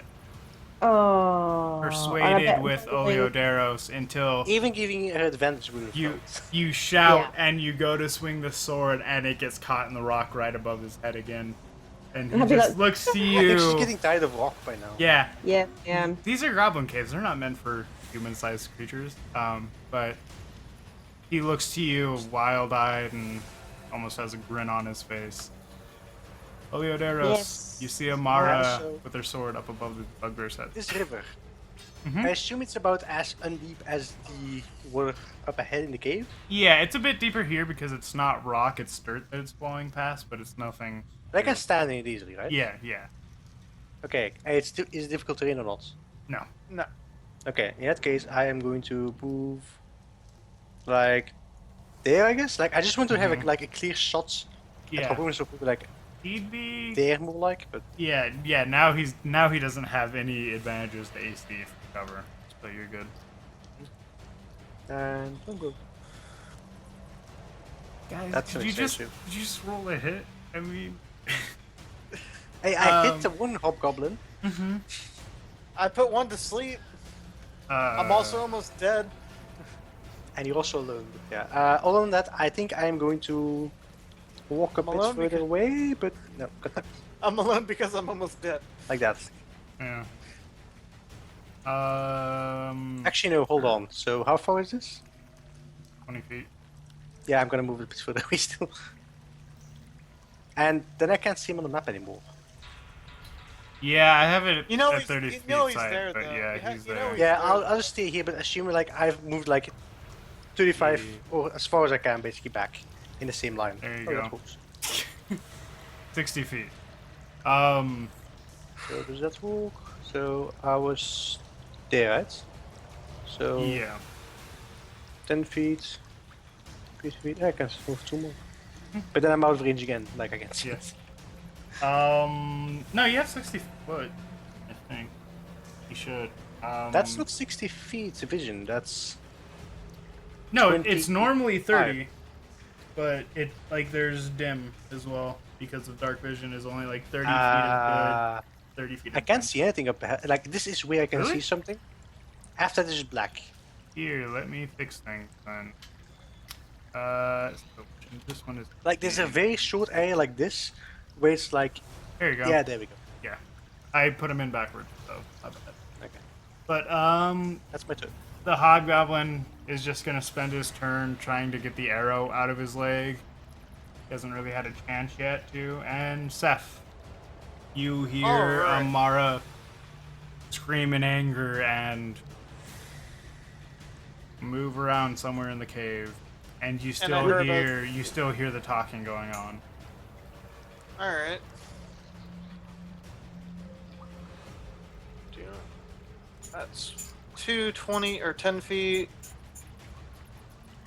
and I persuaded bet with probably- Oleoderos until Even giving her advantage with you shout Yeah. and you go to swing the sword and it gets caught in the rock right above his head again. And he I'll be just like- looks to I think she's you. getting tired of rock by now. Yeah. Yeah. Yeah. These are goblin caves. They're not meant for human-sized creatures. But he looks to you wild-eyed and almost has a grin on his face. Oleoderos, Yes. you see Amara Yeah, so- with her sword up above the bugbear's head. This river. Mhm. I assume it's about as undeep as the water up ahead in the cave. Yeah, it's a bit deeper here because it's not rock, it's dirt that it's flowing past, but it's nothing. But I can stand in it easily, right? Yeah, yeah. Okay. And it's is it difficult terrain or not? No. No. Okay. In that case, I am going to move like there, I guess. Like I just want to have like a clear shot. Yeah. At Hopper, so probably like He'd be. there more like, but Yeah, yeah. Now he doesn't have any advantages to AC if you cover, so you're good. and don't go. Guys, That's did an you just expensive. did you just roll a hit? I mean. Hey, I hit Um, the one hobgoblin. I put one to sleep. I'm also almost dead. And you're also alone. But yeah. Other than that, I think I'm going to walk a bit alone further because- away, but no, good luck. I'm alone because I'm almost dead. Like that. Yeah. Actually, no, hold on. So, how far is this? 20 feet. Yeah, I'm gonna move a bit further away still. And then I can't see him on the map anymore. Yeah, I have it You know at he's- 30 you feet know he's sight, there, but though. yeah, You he's know there. he's- Yeah, there. I'll just stay here, but assuming like I've moved like 35 or as far as I can basically back in the same line. There you that go. works. 60 feet. So does that work? So I was there, right? So Yeah. 10 feet, 50 feet. I can move 2 more. But then I'm out of range again, like I can see. Yes. No, you have 60 foot, I think. You should. That's not 60 feet vision. That's No, 20 it's normally 30, but it like there's dim as well because of dark vision is only like 30 feet of good, 30 feet. I of can't dim. see anything up ahead. Like this is where I can Really? see something. After this is black. Here, let me fix things then. So this one is. Like there's a very short area like this, where it's like, There you go. yeah, there we go. Yeah. I put them in backwards, so not bad. Okay, But that's my turn. the hobgoblin is just gonna spend his turn trying to get the arrow out of his leg. He hasn't really had a chance yet to. And Seth, you hear Alright. Amara scream in anger and move around somewhere in the cave, and you still heard hear the talking going on. Alright. That's 220 or 10 feet.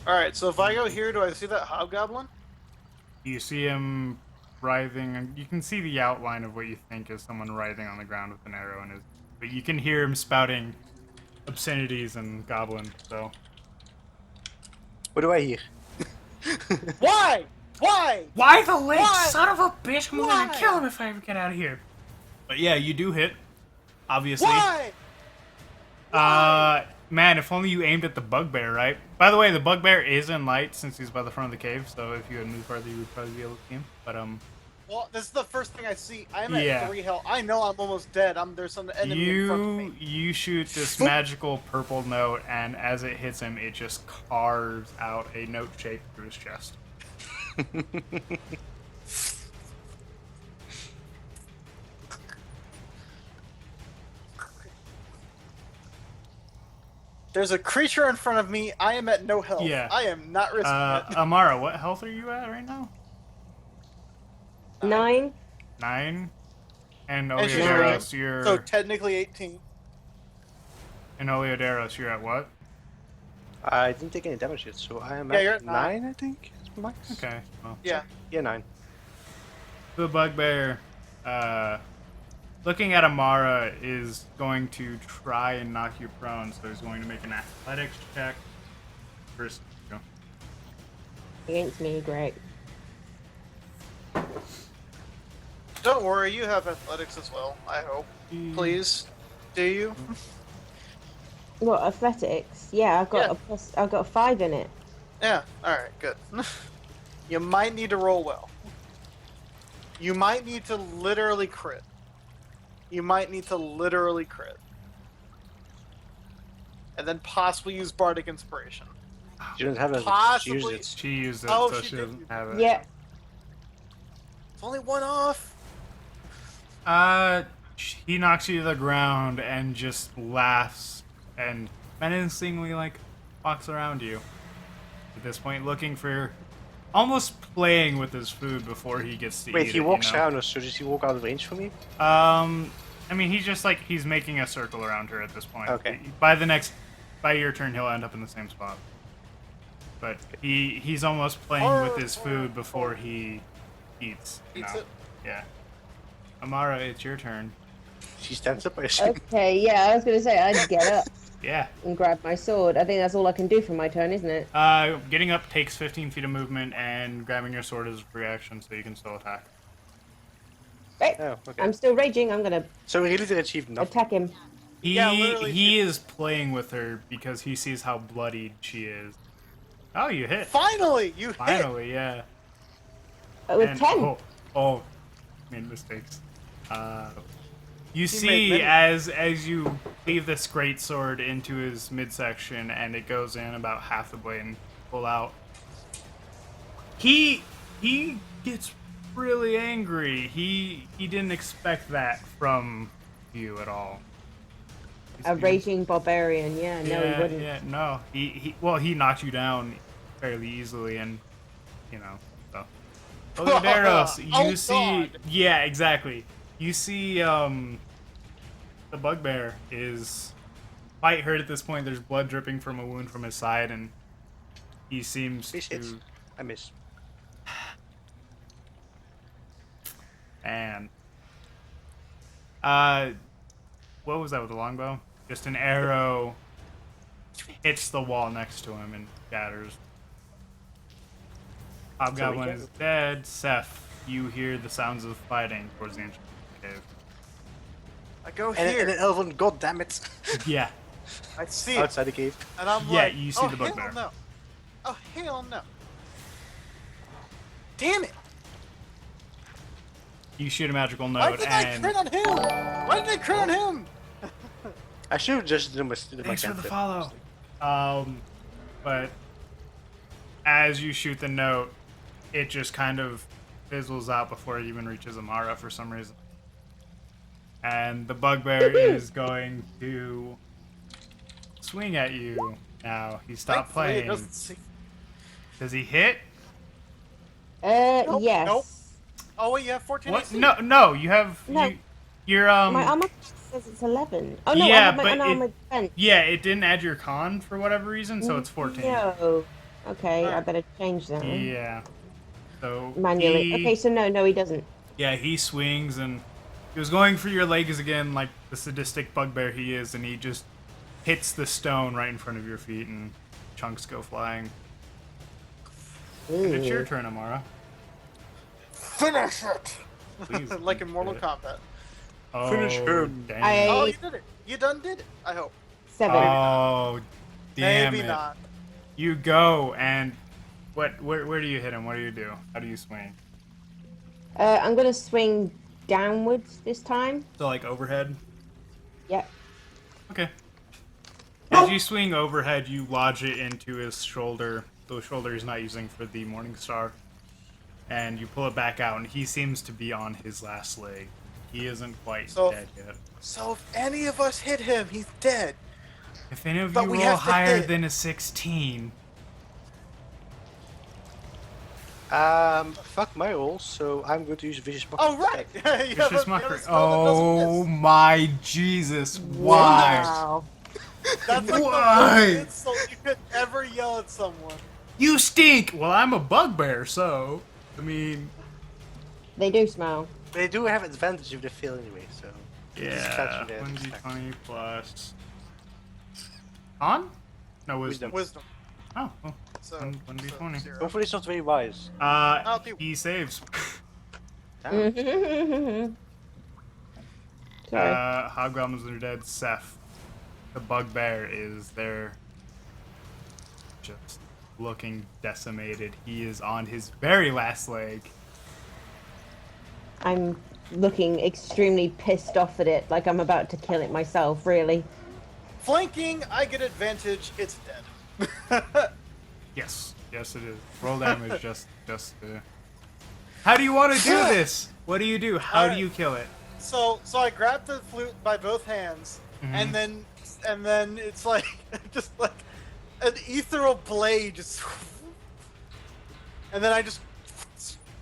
Alright, so if I go here, do I see that hobgoblin? You see him writhing, and you can see the outline of what you think is someone writhing on the ground with an arrow in his. But you can hear him spouting obscenities and goblin. So What do I hear? Why? Why? why the lake, Why? son of a bitch! I'm gonna Why? kill him if I ever get out of here. But yeah, you do hit, obviously. Why? Man, if only you aimed at the bugbear, right? By the way, the bugbear is in light since he's by the front of the cave. So if you had moved farther, you would probably be able to see him. But Well, this is the first thing I see. I'm Yeah. at 3 health. I know I'm almost dead. There's some enemy in front of me. You shoot this magical purple note, and as it hits him, it just carves out a note shape through his chest. There's a creature in front of me. I am at no health. Yeah. I am not risking it. Amara, what health are you at right now? 9. 9. And And she's Oleoderos, you're So technically 18. you're at what? I didn't take any damage yet, so I am Yeah, you're at at 9, I think. That's max. Okay. Well, Yeah. Yeah, 9. the bugbear, looking at Amara, is going to try and knock you prone. So he's going to make an athletics check. First, go. Against me, great. Don't worry, you have athletics as well, I hope. Please. Do you? What, athletics? Yeah, I've got Yeah. a plus. I've got a 5 in it. Yeah, alright, good. You might need to roll well. You might need to literally crit. You might need to literally crit. And then possibly use Bardic Inspiration. She doesn't have it. She Possibly. used it. She used it, Oh, so she she did doesn't use have it. Yeah. It's only one off. He knocks you to the ground and just laughs and menacingly, like, walks around you. At this point, looking for, almost playing with his food before he gets to eat Wait, it, he walks you know? around us, so does he walk out of range for me? I mean, he's just like, he's making a circle around her at this point. Okay. By your turn, he'll end up in the same spot. But he's almost playing with his food before he eats. Eats now. it? Yeah. Amara, it's your turn. She stands up, I assume. Okay, yeah, I was gonna say I'd get up Yeah. and grab my sword. I think that's all I can do for my turn, isn't it? Getting up takes 15 feet of movement, and grabbing your sword is a reaction, so you can still attack. Right. Oh, okay. I'm still raging. I'm gonna So we really did achieve nothing. attack him. Yeah, literally, He is playing with her because he sees how bloodied she is. Oh, you hit. Finally, you hit. Finally, yeah. With And- 10. Oh, made mistakes. You made see many. as you leave this great sword into his midsection and it goes in about half the blade and pull out. He gets really angry. He didn't expect that from you at all. A raging barbarian. Yeah, no, he wouldn't. Yeah, no. He knocked you down fairly easily, and you know. So, Oliveiros, you Oh, see, God. yeah, exactly. You see, the bugbear is quite hurt at this point. There's blood dripping from a wound from his side, and he seems Please hit. to. I miss. And what was that with the longbow? Just an arrow hits the wall next to him and shatters. Hobgoblin So we is dead. Seth, you hear the sounds of fighting towards the entrance of the cave. I go And here. an elven, god damn it! Yeah, I see it, Outside the cave. and I'm yeah, like, you see oh, the hell bugbear. no. Oh hell no! Damn it! you shoot a magical Why note did I and crit on him? Why did I crit on him? I should have just done my thanks for the cantrip. follow. But as you shoot the note, it just kind of fizzles out before it even reaches Amara for some reason. And the bugbear is going to swing at you now. He stopped Thankfully, it playing. doesn't see- Does he hit? Nope, Yes. nope. Oh wait, you have 14 What? AC? No, you have No. you're My armor says it's 11. Oh no, I Yeah, have my but unarmored defense. yeah, it didn't add your con for whatever reason, so it's 14. No. Okay, I Alright. better change that one. Yeah. So Manually. he- Okay, so no, he doesn't. Yeah, he swings and he was going for your legs again, like the sadistic bugbear he is, and he just hits the stone right in front of your feet, and chunks go flying. And it's your turn, Amara. Finish it! Please. Like in Mortal do it. Kombat. Oh, Finish him. Damn. Oh, I- you did it. You done did it. I hope. 7. Oh, damn Maybe it. not. You go and where do you hit him? What do you do? How do you swing? I'm gonna swing downwards this time. So like overhead? Yep. Okay. As you swing overhead, you lodge it into his shoulder, the shoulder he's not using for the Morning Star. And you pull it back out, and he seems to be on his last leg. He isn't quite So- dead yet. So if any of us hit him, he's dead. If any of But you we roll have to higher hit. than a 16, Fuck my rolls, so I'm going to use Vicious Mockery. Oh right. You have Vicious a- you have a Mockery. spell that doesn't Oh miss. my Jesus! Why? Wow. That's like Why? the worst insult you could ever yell at someone. You stink. Well, I'm a bugbear, so I mean, They do smell. They do have advantage if they fail anyway, so... yeah. catching their 1d20 plus. On? No wisdom. Wisdom. Oh, well, So, 1d20. zero. Hopefully it's not very wise. He saves. Damn. Sorry. Hobgoblins are dead. Seth, the bugbear, is there, just looking decimated. He is on his very last leg. I'm looking extremely pissed off at it, like I'm about to kill it myself, really. Flanking, I get advantage. It's dead. Yes, yes, it is. Roll damage, just. How do you want to do this? What do you do? How do Alright. you kill it? So I grabbed the flute by both hands, and then it's like just like an ethereal blade just, and then I just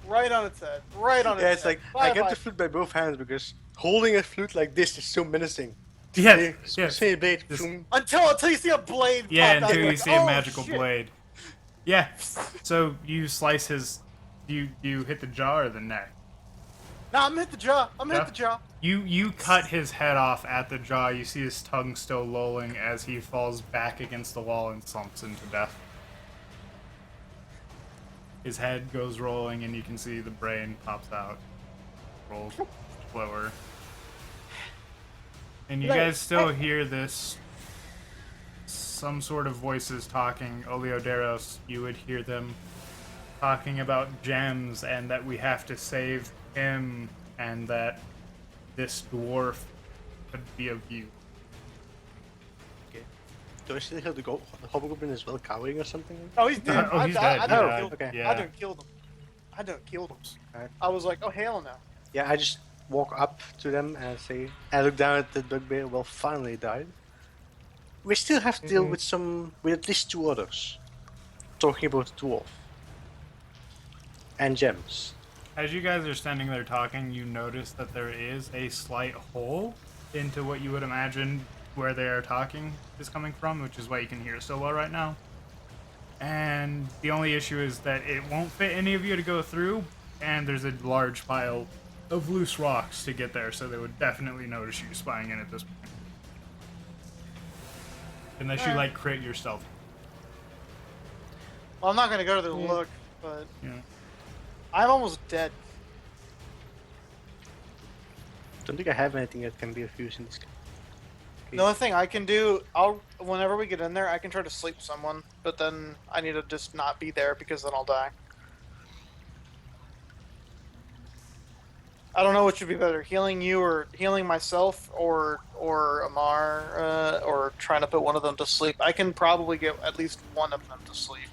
right on its head, right on its head. Yeah, it's like I Bye get bye. the flute by both hands because holding a flute like this is so menacing. Yes, yes. Say blade. Just- boom. Until you see a blade. Yeah, pop out, until you're you like, see a "Oh, magical shit." blade. Yeah. So you slice his. You hit the jaw or the neck. No, I'm hit the jaw. I'm Yeah. hit the jaw. You cut his head off at the jaw. You see his tongue still lolling as he falls back against the wall and slumps into death. His head goes rolling, and you can see the brain pops out, rolls slower. And you Like, guys still hear this. Some sort of voices talking. Oleoderos, you would hear them talking about gems and that we have to save him and that this dwarf could be of use. Okay. Do I still hear the hobgoblin as well cowering or something? Oh, he's dead. Oh, he's dead. I Oh, don't kill okay. Yeah. I don't kill them. I don't kill them. Alright. I was like, oh hell no. Yeah, I just walk up to them and say, I look down at the bugbear. Well, finally died. We still have to deal with at least 2 others. Talking about the dwarf and gems. As you guys are standing there talking, you notice that there is a slight hole into what you would imagine where they are talking is coming from, which is why you can hear so well right now. And the only issue is that it won't fit any of you to go through, and there's a large pile of loose rocks to get there, so they would definitely notice you spying in at this point. Unless you, like, crit your stealth. Well, I'm not gonna go to the look, but Yeah. I'm almost dead. Don't think I have anything that can be of use in this game. The only thing I can do, whenever we get in there, I can try to sleep someone, but then I need to just not be there because then I'll die. I don't know which would be better, healing you or healing myself, or Amar, or trying to put one of them to sleep. I can probably get at least one of them to sleep.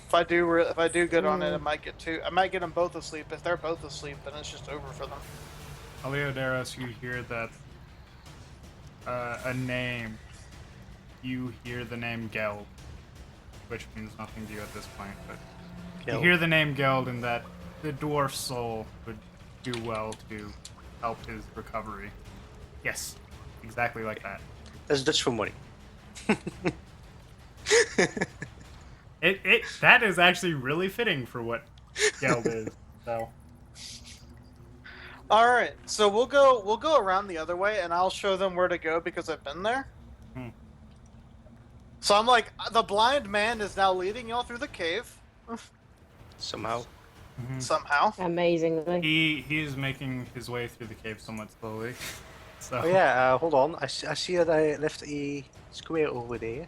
If I do good on it, I might get two. I might get them both asleep. If they're both asleep, then it's just over for them. Oleoderos, you hear that a name. You hear the name Geld, which means nothing to you at this point, but you Geld. hear the name Geld and that the dwarf's soul would do well to help his recovery. Yes, exactly like that. That's Dutch for money. That is actually really fitting for what Geld is. So All right, so we'll go around the other way, and I'll show them where to go because I've been there. Hmm. So I'm like, the blind man is now leading y'all through the cave Somehow. somehow. Amazingly. he's making his way through the cave somewhat slowly. So Oh yeah, hold on. I see that I left a square over there.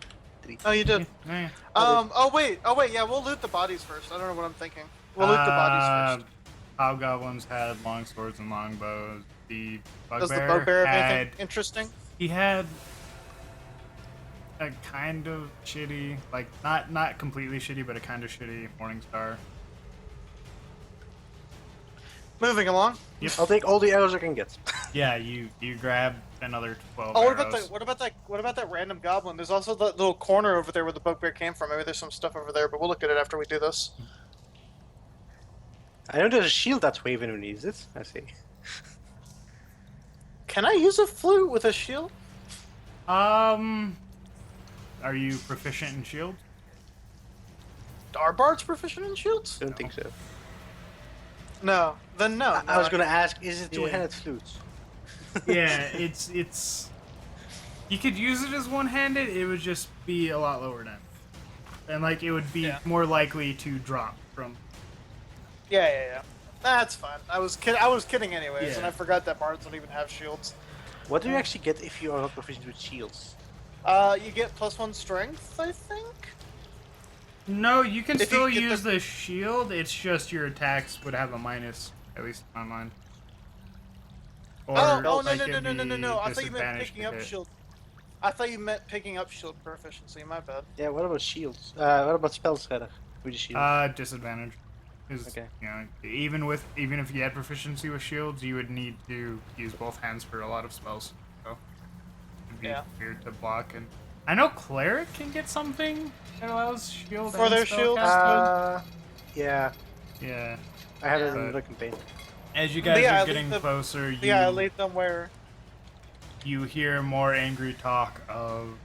Oh, you did. yeah. Oh wait. Yeah, we'll loot the bodies first. I don't know what I'm thinking. We'll loot the bodies first. Hobgoblins had long swords and long bows. The Does the bugbear bugbear have had anything interesting? he had a kind of shitty, like not completely shitty, but a kind of shitty Morningstar. Moving along. I'll take all the arrows I can get. Yeah, you grab another 12 Oh, arrows. what about that random goblin? There's also that little corner over there where the bugbear came from. Maybe there's some stuff over there, but we'll look at it after we do this. I know there's a shield that's waving when he needs it. I see. Can I use a flute with a shield? Are you proficient in shield? Are bards proficient in shields? Don't think so. No. Then no. I was gonna ask, is it Yeah. two-handed flutes? Yeah, it's. You could use it as one-handed. It would just be a lot lower depth, and like it would be Yeah. more likely to drop from. Yeah. That's fine. I was kidding anyways, and Yeah. I forgot that bards don't even have shields. What do you actually get if you are not proficient with shields? You get +1 strength, I think. No, you can If you still get use the shield. It's just your attacks would have a minus, at least in my mind. Or, Oh no like, no it'd no no no be no! I thought you meant disadvantage picking to up hit. shield. I thought you meant picking up shield proficiency. My bad. Yeah, what about shields? What about spells, rather? With the shield? Disadvantage. 'Cause, Okay. you know, even if you had proficiency with shields, you would need to use both hands for a lot of spells. So it'd be Yeah. weird to block. And I know cleric can get something that allows shield For and their spell shields? casting. Yeah, Yeah. I have it Yeah. in another campaign. As you guys yeah, I are getting leave them- closer, Yeah, I laid them where. you hear more angry talk of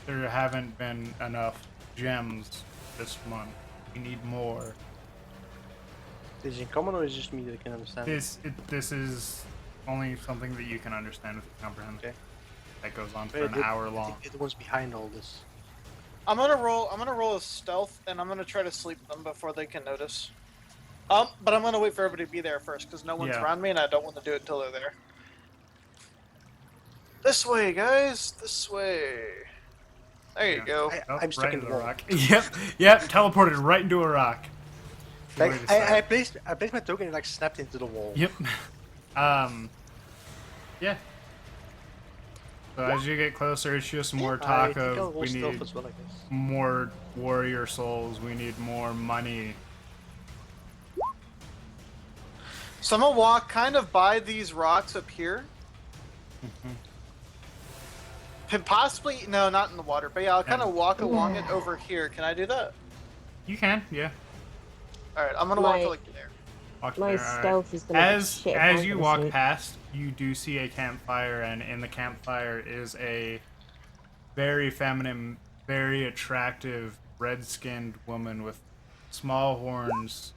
there haven't been enough gems this month. We need more. Is it in common or is it just me that can understand? This is only something that you can understand with comprehend. Okay. That goes on for Wait, an hour long. The ones behind all this. I'm gonna roll a stealth, and I'm gonna try to sleep them before they can notice. But I'm gonna wait for everybody to be there first, because no one's Yeah. around me, and I don't want to do it until they're there. This way, guys. This way. There you Yeah. go. I'm stuck right in the the wall. rock. Yep. Teleported right into a rock. Good way Like to start. I placed my token and like snapped into the wall. Yep. Yeah. So as you get closer, it's just more I talk think I'll of roll we stealth need as well, I guess. more warrior souls. We need more money. So I'm gonna walk kind of by these rocks up here. And possibly, no, not in the water, but yeah, I'll kind of walk along it over here. Can I do that? You can, yeah. All right, I'm gonna walk My- to like there. Walk My there, alright. stealth is gonna As be shit. if as I'm you gonna walk sleep. past, you do see a campfire, and in the campfire is a very feminine, very attractive, red-skinned woman with small horns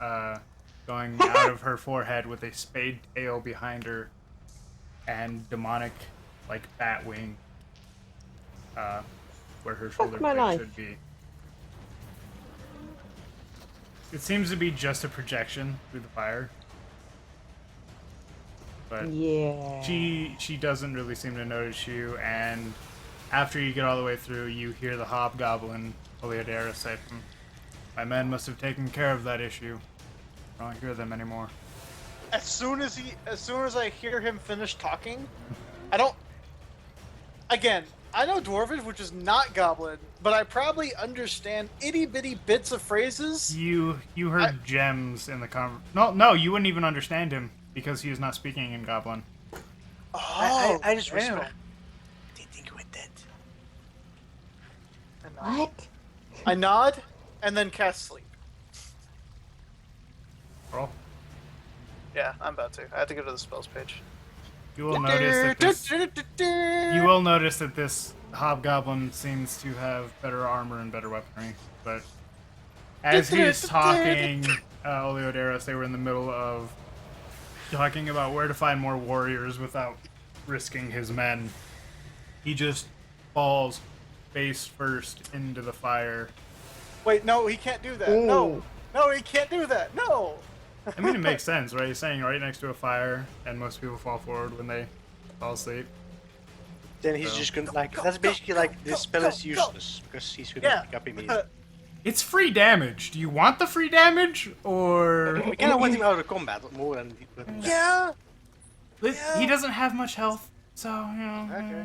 going out of her forehead with a spade tail behind her and demonic, like, bat wing where her shoulder my blade life. should be. It seems to be just a projection through the fire. But Yeah. she doesn't really seem to notice you, and after you get all the way through, you hear the hobgoblin Oleodera say, "My men must have taken care of that issue. I don't hear them anymore." As soon as I hear him finish talking, I don't. Again, I know Dwarvish, which is not Goblin, but I probably understand itty bitty bits of phrases. You heard gems in the No, you wouldn't even understand him because he is not speaking in Goblin. Oh, I just damn. whisper. They think we're dead. What? I nod, and then cast sleep. Roll. Yeah, I'm about to. I have to go to the spells page. You will notice that this. You will notice that this hobgoblin seems to have better armor and better weaponry, but as he is talking, Oleoderos, they were in the middle of talking about where to find more warriors without risking his men. He just falls face first into the fire. Wait, no, he can't do that. Ooh. No, he can't do that. No. I mean, it makes sense, right? He's standing right next to a fire, and most people fall forward when they fall asleep. Then he's So- just gonna like. Go, That's go, basically go, like this go, spell go, is go. useless because he's gonna Yeah. pick up immediately. It's free damage. Do you want the free damage, or We kind of want him out of combat more than. Yeah. he doesn't have much health? So you know. Okay.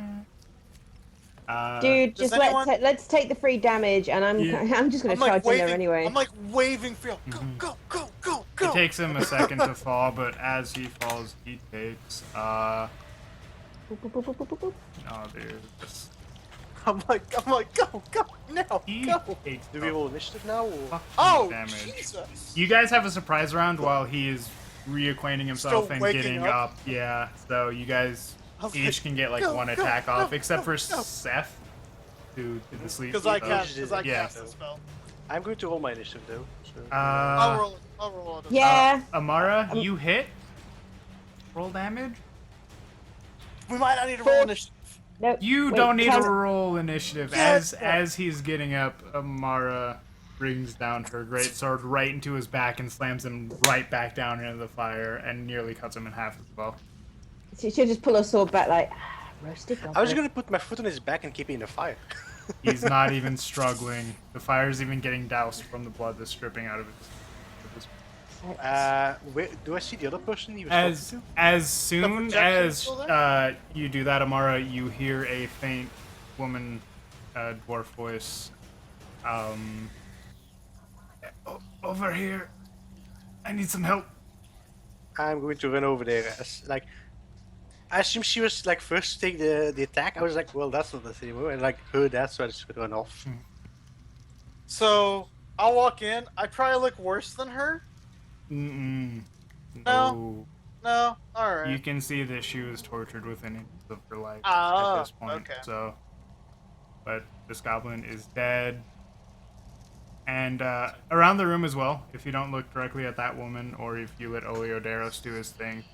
Dude, does just anyone- let's take the free damage, and I'm Yeah. I'm just gonna I'm like charge in waving. there anyway. I'm like waving for you. Go, go, go, go, go. It takes him a second to fall, but as he falls, he takes Boop, boop, boop, boop, boop, boop. oh dude, this, I'm like, go, go, now, he go. takes Do we roll initiative now? Or? fuck Oh, damage. Jesus. You guys have a surprise round while he is reacquainting himself Still and waking getting up? up. Yeah, so you guys I was each like, can get like go, one go, attack off, go, except for go. Seth, who did the sleep. Because I spell. cast, Yeah. cast the spell. I'm going to roll my initiative though. So. I'll roll it. I'll roll it. Yeah. Amara, you hit. Roll damage. We might not need to roll initiative. Nope. You Wait, don't need can- to roll initiative. Yes. As he's getting up, Amara brings down her greatsword right into his back and slams him right back down into the fire and nearly cuts him in half as well. She'll just pull her sword back like roasted. I was gonna put my foot on his back and keep him in the fire. He's not even struggling. The fire's even getting doused from the blood that's dripping out of his Where do I see the other person he was As talking as soon projection as still there? you do that, Amara, you hear a faint woman, dwarf voice. Over here. I need some help. to? I'm going to run over there. Like, I assume she was like first to take the attack. I was like, well, that's not the thing, and like heard that, so I just run off. So I'll walk in. I probably look worse than her. Mm-mm. No. No. All right. You can see that she was tortured within inches of her life Oh, at this point. okay. So, but this goblin is dead. And around the room as well, if you don't look directly at that woman, or if you let Oleodaros do his thing,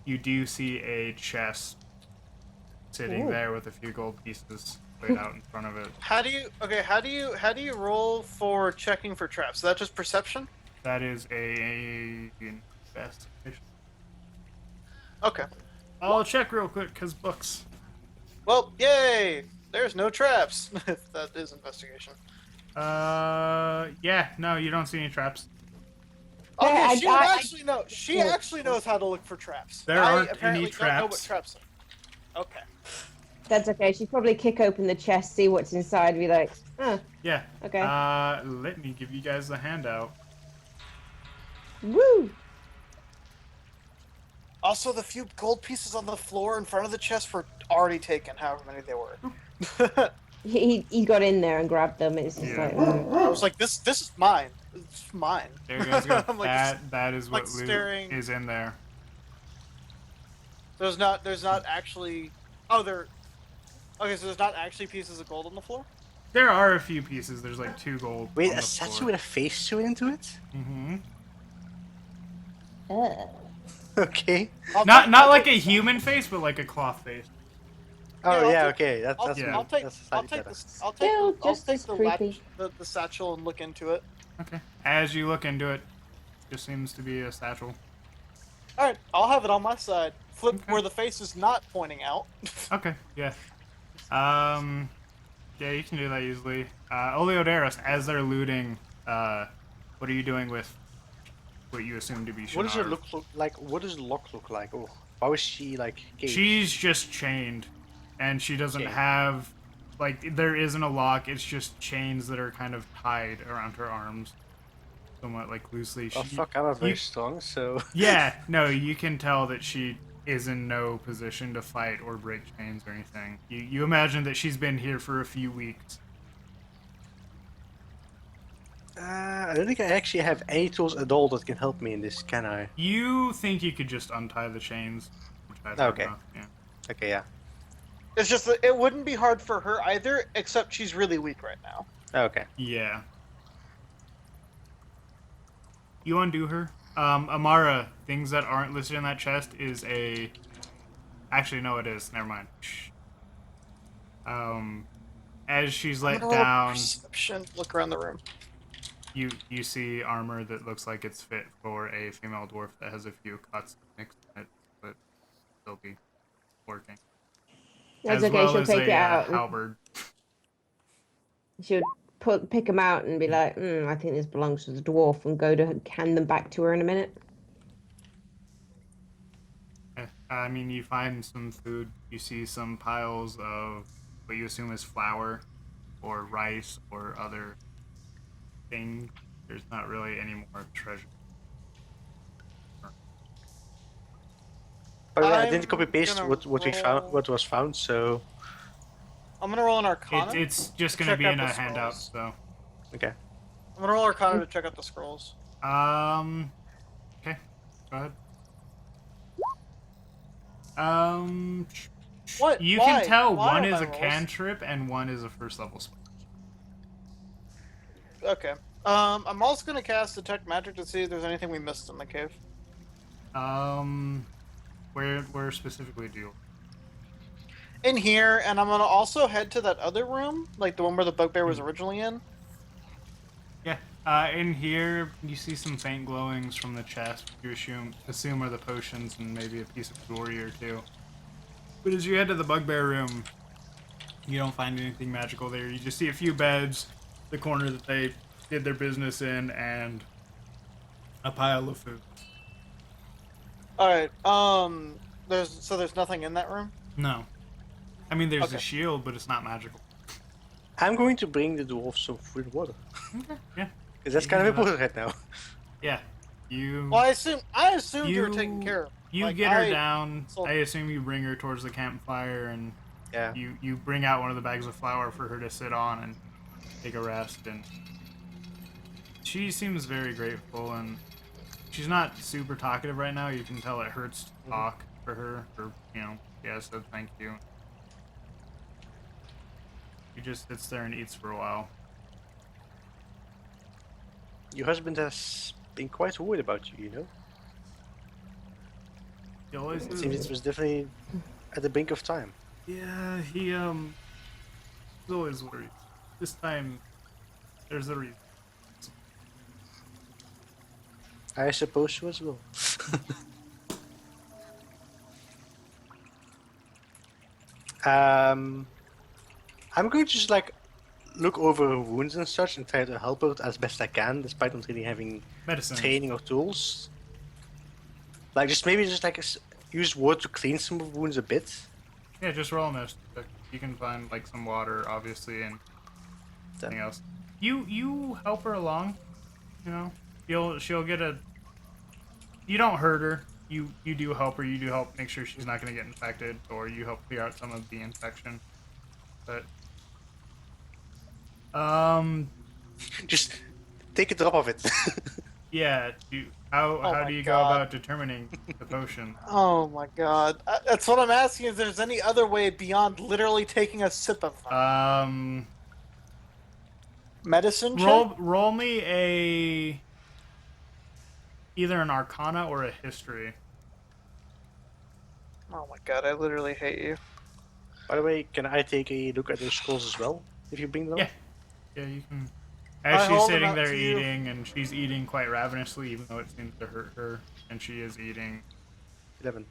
you do see a chest sitting Ooh. there with a few gold pieces laid out in front of it. How do you roll for checking for traps? Is that just perception? That is a investigation. Okay. I'll check real quick, cause books. Well, yay! There's no traps. If that is investigation. Yeah, no, you don't see any traps. Okay, I- she I- actually knows. She actually knows how to look for traps. There I aren't apparently any don't know what traps. traps are. Okay. That's okay. She'd probably kick open the chest, see what's inside, and be like, huh, Yeah. okay. Let me give you guys the handout. Woo! Also, the few gold pieces on the floor in front of the chest were already taken, however many they were. He got in there and grabbed them. It's just Yeah. like, I was like, this is mine. It's mine. There you guys go. I'm like, that is what like loot staring- is in there. there's not actually. Oh, there. Okay, so there's not actually pieces of gold on the floor. There are a few pieces. There's like 2 gold. Wait, on a the statue floor. with a face sewn into it? Mm-hmm. Okay. Not like a human face, but like a cloth face. Oh I'll yeah, take- okay. That's Yeah. I'll take. that's I'll slightly take better. this. I'll take. Still I'll just take as the, creepy. the satchel and look into it. Okay. As you look into it, just seems to be a satchel. All right, I'll have it on my side. Flip Okay. where the face is not pointing out. Okay. Yeah. Yeah, you can do that easily. Oleodaros, as they're looting, what are you doing with what you assume to be Shannara? What does her look like? What does Locke look like? Oh, why was she like? Caged? She's just chained, and she doesn't Chained. have, like, there isn't a lock. It's just chains that are kind of tied around her arms, somewhat like loosely. Oh She- fuck, I'm not very you- strong, so. Yeah, no, you can tell that she is in no position to fight or break chains or anything. You imagine that she's been here for a few weeks. I don't think I actually have any tools at all that can help me in this, can I? You think you could just untie the chains? Which I don't Okay. know, yeah. Okay, yeah. It's just that it wouldn't be hard for her either, except she's really weak right now. Okay. Yeah. You undo her. Amara, things that aren't listed in that chest is a... Actually, no, it is. Never mind. Shh. As she's let I'm gonna roll down, perception. Look around the room. you see armor that looks like it's fit for a female dwarf that has a few cuts mixed in it, but still be working. That's as okay. well She'll as take it a out. halberd. She'll pick them out and be like, I think this belongs to the dwarf, and go to hand them back to her in a minute. I mean, you find some food. You see some piles of what you assume is flour or rice or other things. There's not really any more treasure. Oh yeah, I I'm didn't copy paste gonna what we found, roll- what was found, so I'm gonna roll an Arcana. It's just going to Check be out in a the handout, scrolls. so. okay. I'm gonna roll Arcana to check out the scrolls. Okay. Go ahead. What? You Why? can tell Why one are is my a rolls? cantrip and one is a first level spell. Okay. I'm also gonna cast Detect Magic to see if there's anything we missed in the cave. Where specifically do you? In here, and I'm gonna also head to that other room, like the one where the bugbear was originally in. Yeah. In here, you see some faint glowings from the chest. You assume are the potions and maybe a piece of jewelry or two. But as you head to the bugbear room, you don't find anything magical there. You just see a few beds, the corner that they did their business in, and A pile of food. All right. There's nothing in that room. No. I mean, there's Okay. a shield, but it's not magical. I'm going to bring the dwarf some food and water. Okay. Yeah. Because that's You kind can of do that. important right now. Yeah. You. Well, I assumed you were taking care of. You Like, get her I- down. so- I assume you bring her towards the campfire, and Yeah. you bring out one of the bags of flour for her to sit on and take a rest. And she seems very grateful, and she's not super talkative right now. You can tell it hurts to talk for her, or yeah, so thank you. She just sits there and eats for a while. Your husband has been quite worried about you, you know? He always It is. seems it was definitely at the brink of time. Yeah, he's always worried. This time, there's a reason. I suppose so as well. I'm going to just like look over her wounds and such and try to help her as best I can, despite not really having Medicine. training or tools. Like just maybe just like use water to clean some of the wounds a bit. Yeah, just roll a medicine check. You can find like some water, obviously, and anything else. You help her along. She'll get a. You don't hurt her. You do help her. You do help make sure she's not gonna get infected, or you help clear out some of the infection. But Just take a drop of it. yeah. How my do you go God. about determining the potion? Oh my god. That's what I'm asking. If there's any other way beyond literally taking a sip of them. Medicine check? Roll me either an Arcana or a History. Oh my god, I literally hate you. By the way, can I take a look at those scrolls as well? If you bring them? Yeah. Yeah, you can. I As she's hold them sitting out there to you. eating, and she's eating quite ravenously, even though it seems to hurt her, and she is eating. 11.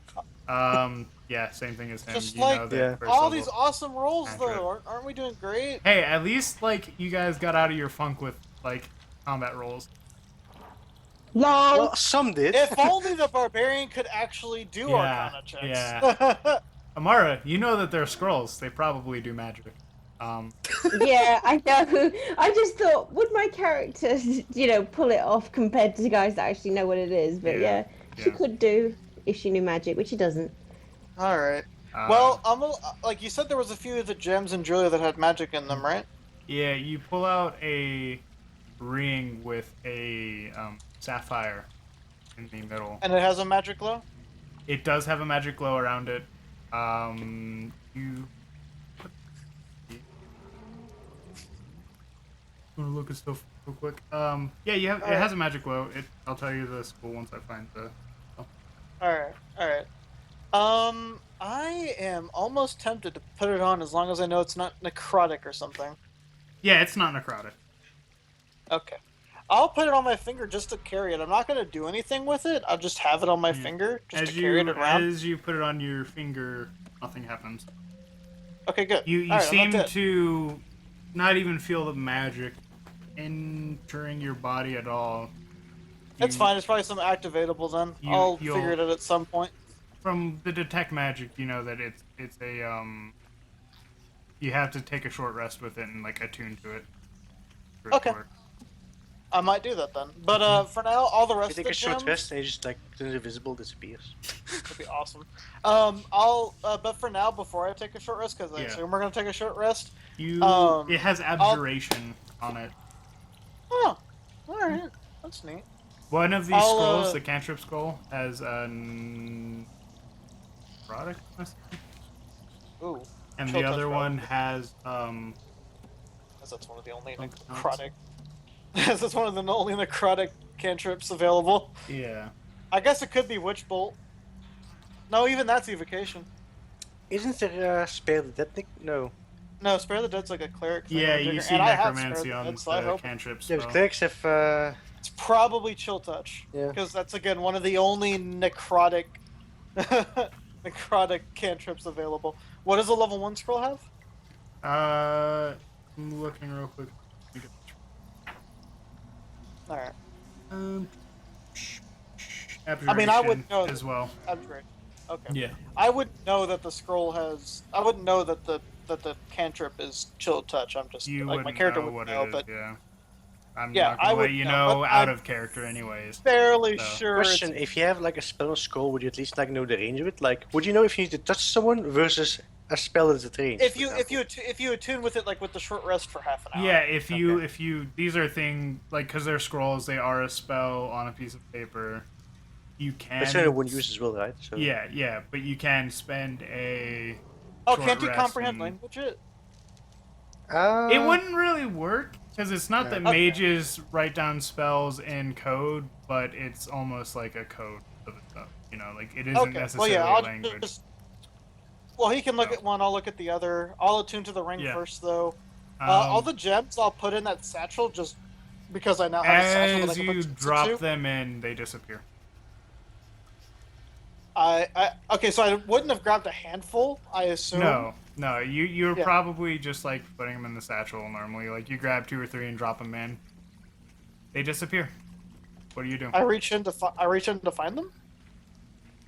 Yeah, same thing as him. Just you like know that Yeah. first All level- these awesome rolls, Cantrip. though. Aren't we doing great? Hey, at least like you guys got out of your funk with like combat rolls. Lol. Well, some did. If only the barbarian could actually do Yeah, Arcana checks. yeah. Amara, you know that they're scrolls. They probably do magic. Yeah, I know. I just thought, would my character, pull it off compared to guys that actually know what it is? But Yeah, yeah, she yeah. could do if she knew magic, which she doesn't. All right. Well, like you said, there was a few of the gems in Julia that had magic in them, right? yeah, you pull out a ring with a sapphire in the middle. And it has a magic glow. It does have a magic glow around it. You. I'm gonna look at stuff real quick. Yeah, you have. It has a magic glow. I'll tell you the school once I find the. All right. I am almost tempted to put it on as long as I know it's not necrotic or something. Yeah, it's not necrotic. Okay. I'll put it on my finger just to carry it. I'm not gonna do anything with it. I'll just have it on my finger just As to carry it around. as you put it on your finger, nothing happens. Okay, good. You All right, I'm seem not dead. to not even feel the magic entering your body at all. It's You- fine. It's probably some activatable then. you'll- Figure it out at some point. From the detect magic, you know that it's a you have to take a short rest with it and like attune to it. for it to Okay. work. I might do that then. But for now, all the You rest of take the a short gems rest and it just like turns invisible, disappears. would be awesome. But for now, before I take a short rest, because I Yeah. assume we're gonna take a short rest. You Um, it has abjuration on it. Oh, all right, that's neat. One of these I'll, scrolls, the cantrip scroll, has a product, Ooh, and Chill the touch other roll. one has 'cause that's one of the only Something else. necrotic. That's one of the only necrotic cantrips available. yeah. I guess it could be Witch Bolt. No, even that's evocation. Isn't there Spare the Dead? No. No, Spare the Dead's like a cleric thing. Yeah, or you digger, see and I have necromancy Spare the on Dead, so I the hope cantrip Yeah, spell. the clerics have. it's probably Chill Touch. Yeah. Because that's again one of the only necrotic necrotic cantrips available. What does a level 1 scroll have? I'm looking real quick. Alright. I mean, I would know as well. Abjuration. Okay. Yeah. I wouldn't know that the scroll has. I wouldn't know that the cantrip is chill touch. I'm just You like wouldn't my character know would what know, it is, but yeah. I'm Yeah, not gonna I let would you know, know but out I'm of character anyways. fairly So- sure. Question: if you have like a spell or scroll, would you at least like know the range of it? Like, would you know if you need to touch someone versus a spell that's at range? If for you example? attune with it like with the short rest for half an hour. Yeah, if you these are things like because they're scrolls, they are a spell on a piece of paper. You can. But certainly wouldn't use as well, right? So Yeah, but you can spend a. Oh, short can't you rest comprehend and- language? It wouldn't really work because it's not that Okay. mages write down spells in code, but it's almost like a code of itself. You know, like it isn't Okay. Well, necessarily yeah. a I'll language. just. Well, he can look So. at one. I'll look at the other. I'll attune to the ring Yeah. first, though. All the gems I'll put in that satchel just because I now have a satchel that I as can you put gems drop into. them in, they disappear. Okay, so I wouldn't have grabbed a handful, I assume. No, you're Yeah. probably just like putting them in the satchel normally. Like you grab 2 or 3 and drop them in. They disappear. What do you do? I reach in to find them.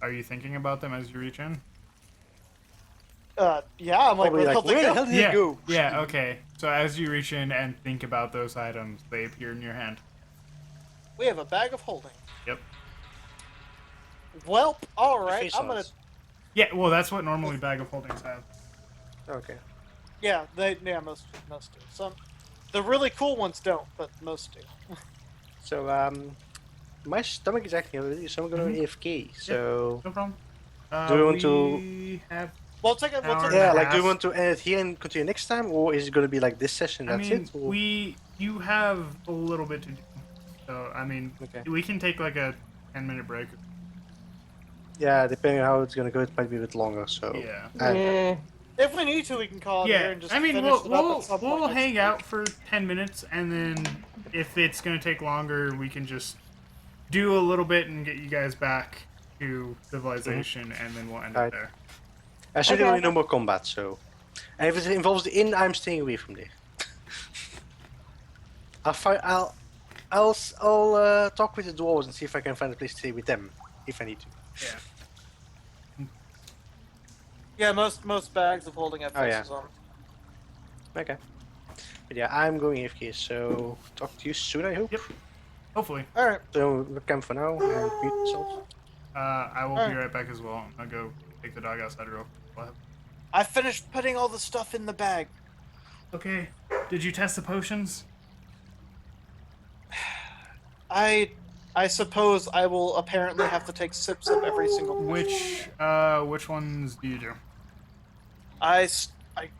Are you thinking about them as you reach in? Yeah, I'm like, Probably where like, the where the hell hell did did Yeah. it go? Yeah. Okay. So as you reach in and think about those items, they appear in your hand. we have a bag of holding? Yep. Welp, alright, Face I'm gonna... sauce. Yeah. Well, that's what normally bag of holdings have. Okay. Yeah, most do. Some... The really cool ones don't, but most do. So my stomach is acting already, so I'm gonna AFK. So No problem. Do we want to- we have? We'll take it, Hour and yeah, a like, do you half. want to end it here and continue next time, or is it gonna be like this session? I That's mean, it. Or... you have a little bit to do. So I mean, Okay. we can take like a 10-minute break. Yeah, depending on how it's gonna go, it might be a bit longer. So Yeah. Yeah. If we need to, we can call it here Yeah, and just I mean, finish it up at some point we'll next hang week. out for 10 minutes, and then if it's gonna take longer, we can just do a little bit and get you guys back to civilization, and then we'll end Alright. it there. I should Okay. only no more combat. So, and if it involves the inn, I'm staying away from there. I'll talk with the dwarves and see if I can find a place to stay with them if I need to. Yeah. Yeah, most bags of holding have Oh, yeah. faces on. Okay. But yeah, I'm going AFK. So talk to you soon. I hope. Yep. Hopefully. Alright, So we camp for now and mute yourself. I will be Alright. right back as well. I'll go take the dog outside real quick. I finished putting all the stuff in the bag. Okay. Did you test the potions? I suppose I will apparently have to take sips of every single potion. Which ones do you do? I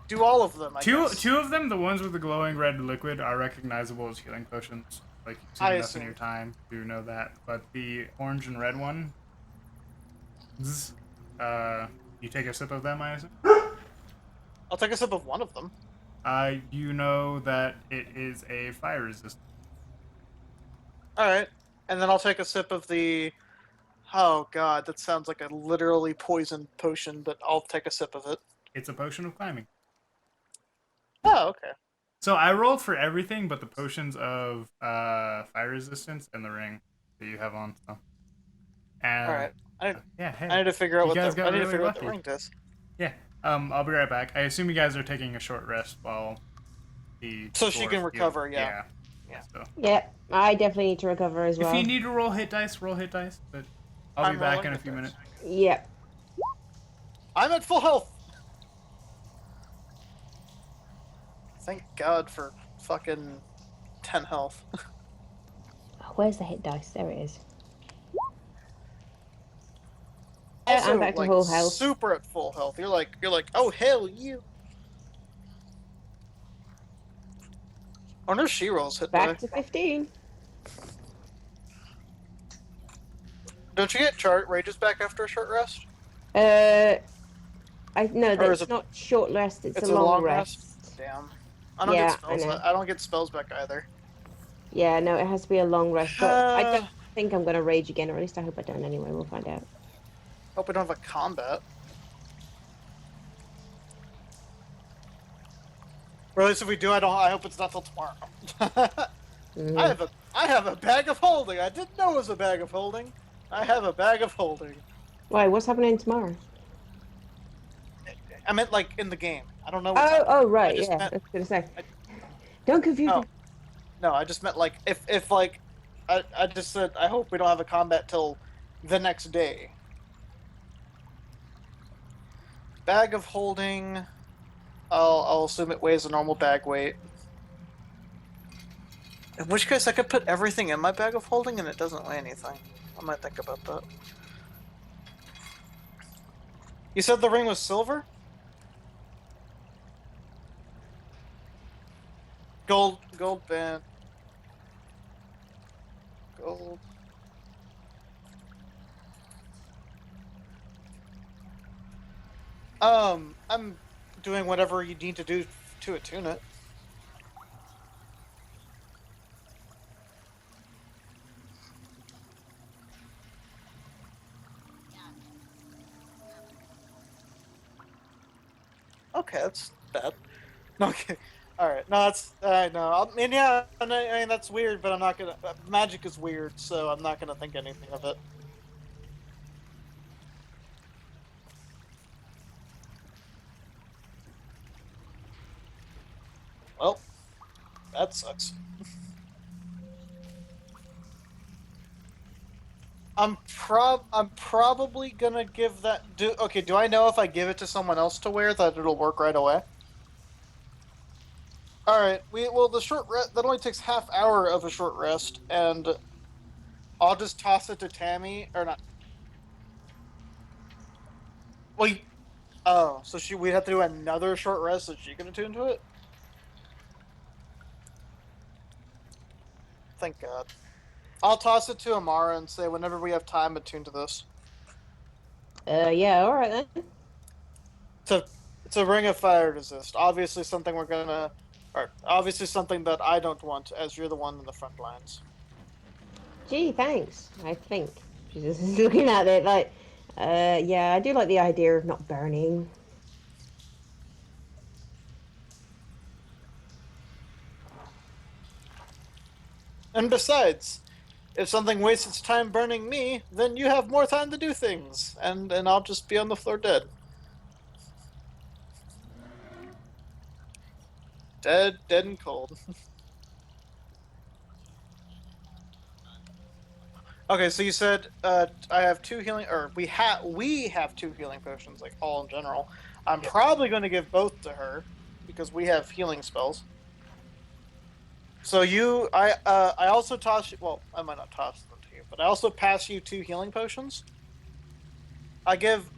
do all of them, I guess. Two of them, the ones with the glowing red liquid, are recognizable as healing potions. Like you've seen I enough assume. in your time to know that. But the orange and red one, you take a sip of them, I assume. I'll take a sip of one of them. You know that it is a fire resistant. Alright. And then I'll take a sip of the... Oh god, that sounds like a literally poisoned potion, but I'll take a sip of it. It's a potion of climbing. Oh, okay. So I rolled for everything but the potions of fire resistance and the ring that you have on. So. And Alright. yeah, hey. I need to figure out You what guys the, got I need to really figure out what the lucky. ring does. Yeah. I'll be right back. I assume you guys are taking a short rest while the So she dwarf can heals. recover, yeah. Yeah. So Yep. I definitely need to recover as well. if you need to roll hit dice, roll hit dice. But I'll I'm be back rolling in a hit few dice. minutes. Yep. I'm at full health! Thank God for fucking 10 health. Oh, where's the hit dice? There it is. Also, I'm back to like, full health. super at full health. You're like, oh hell you. Oh no, she rolls hit die. Back to 15. Don't you get chart rages back after a short rest? No, Or is that's it- not short rest. It's, It's a long rest. Damn. I don't Yeah, get spells. I know. I don't get spells back either. Yeah, no, it has to be a long rest. But I Uh. don't think I'm gonna rage again, or at least I hope I don't. Anyway, we'll find out. Hope we don't have a combat. Or at least if we do, I hope it's not till tomorrow. Mm. I have a bag of holding. I didn't know it was a bag of holding. I have a bag of holding. Why? What's happening tomorrow? I meant like in the game. I don't know what's Oh, happening. oh, I right. just Yeah, meant I was gonna say. I- Don't confuse no, me. no. I just meant like if like I just said I hope we don't have a combat till the next day. Bag of holding. I'll assume it weighs a normal bag weight. In which case, I could put everything in my bag of holding and it doesn't weigh anything. I might think about that. You said the ring was silver? Gold band. Gold. I'm doing whatever you need to do to attune it. Okay, that's bad. Okay, all right. No, that's no. I mean, yeah, I mean that's weird, but I'm not gonna. Magic is weird, so I'm not gonna think anything of it. Well, that sucks. I'm probably gonna give that. Do I know if I give it to someone else to wear that it'll work right away? All right. Well the short rest that only takes half hour of a short rest, and I'll just toss it to Tammy or not. Well, oh, so we have to do another short rest so she can attune to it. Thank God. I'll toss it to Amara and say whenever we have time, attune to this. Yeah, all right then. It's a ring of fire resist. Obviously something we're gonna, or obviously something that I don't want, as you're the one in the front lines. Gee, thanks. I think she's just looking at it like, yeah, I do like the idea of not burning. And besides, if something wastes its time burning me, then you have more time to do things, and I'll just be on the floor dead. Dead and cold. Okay, so you said I have two healing, or we have two healing potions, like all in general. I'm probably going to give both to her because we have healing spells. So I also toss you. Well, I might not toss them to you, but I also pass you two healing potions. I give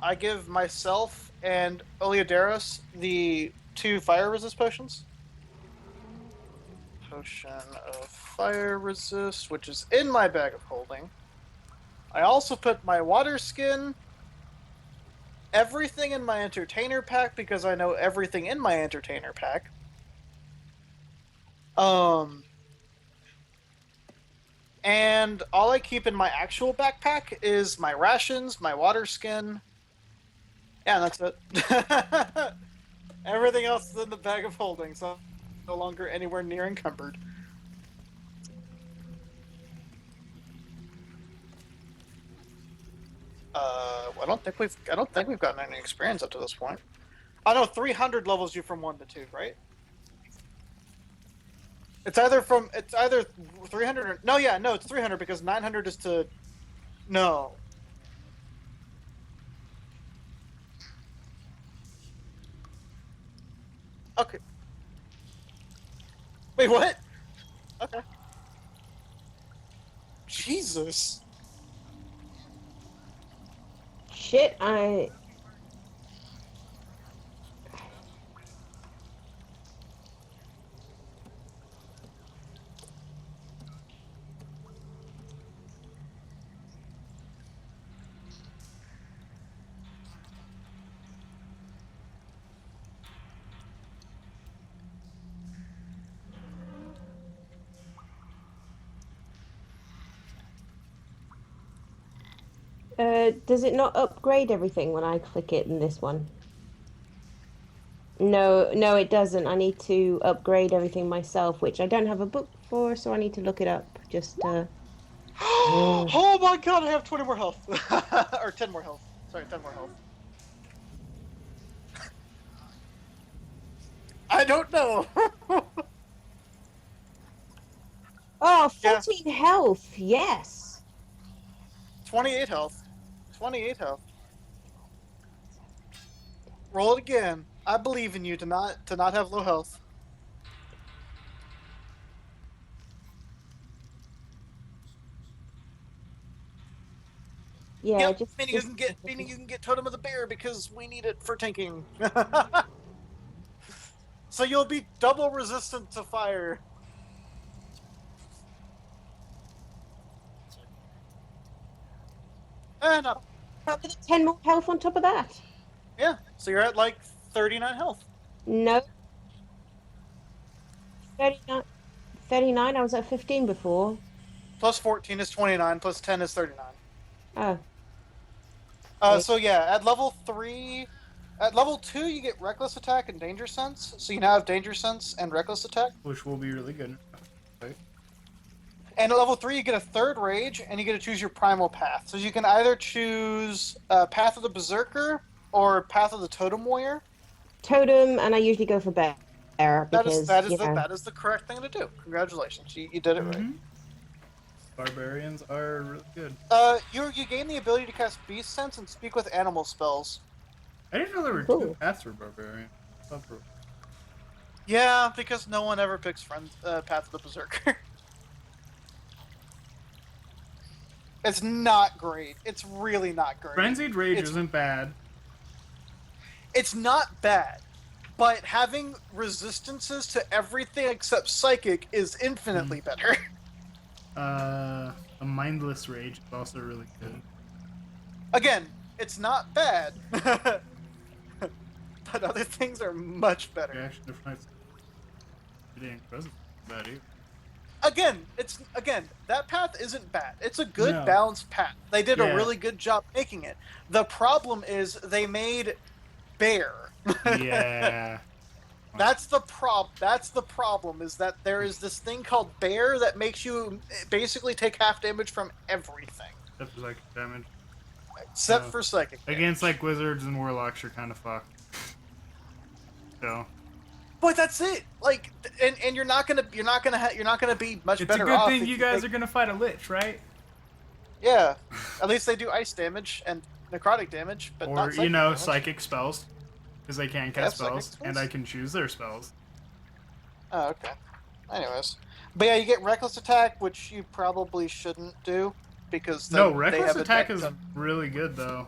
myself and Oleodaris the two fire resist potions. Potion of fire resist, which is in my bag of holding. I also put my water skin, everything in my entertainer pack because I know everything in my entertainer pack. And all I keep in my actual backpack is my rations, my water skin. Yeah, that's it. Everything else is in the bag of holding, so I'm no longer anywhere near encumbered. I don't think we've gotten any experience up to this point. I know 300 levels you from 1 to 2, right? It's either 300 or no, it's 300 because 900 is to no. Okay. Wait, what? Okay. Jesus. Shit, I. Does it not upgrade everything when I click it in this one? No, no, it doesn't. I need to upgrade everything myself, which I don't have a book for, so I need to look it up. Just Oh my god, I have 20 more health. Or 10 more health. Sorry, 10 more health. I don't know. Oh, Yeah. 14 health. Yes. 28 health. 28 health. Roll it again. I believe in you to not have low health. Yeah, Yep, just meaning you can get Totem of the Bear because we need it for tanking. So you'll be double resistant to fire. No. probably 10 more health on top of that. Yeah, so you're at like 39 health. No, 39. 39. I was at 15 before. Plus 14 is 29, plus 10 is 39. Oh, Okay. So yeah, at level 3... At level 2, you get Reckless Attack and Danger Sense, so you now have Danger Sense and Reckless Attack. Which will be really good. And at level 3, you get a third Rage, and you get to choose your Primal Path. So you can either choose Path of the Berserker or Path of the Totem Warrior. Totem, and I usually go for bear because That you know. is the correct thing to do. Congratulations, you did it right. Mhm. Barbarians are really good. You gain the ability to cast Beast Sense and speak with animal spells. I didn't know there were Cool. two paths for barbarian. Yeah, because no one ever picks Path of the Berserker. It's not great. It's really not great. Frenzied Rage It's- isn't bad. It's not bad, but having resistances to everything except Psychic is infinitely better. A Mindless Rage is also really good. Again, it's not bad, but other things are much better. Reaction to Frights. It ain't present bad either. Again, that path isn't bad. It's a good No. balanced path. They did Yeah. a really good job making it. The problem is they made Bear. Yeah. That's the problem is that there is this thing called Bear that makes you basically take half damage from everything Except for like damage. except No. for psychic. Against like wizards and warlocks, you're kind of fucked. So But that's it. Like, and you're not gonna be much it's better a good off. thing if you guys take- are gonna fight a lich, right? Yeah, at least they do ice damage and necrotic damage, but Or not psychic damage. psychic spells, because they can cast psychic spells, spells? and I can choose their spells. Oh, okay. Anyways, but yeah, you get reckless attack, which you probably shouldn't do because No, they reckless have a attack deck is of- really good though.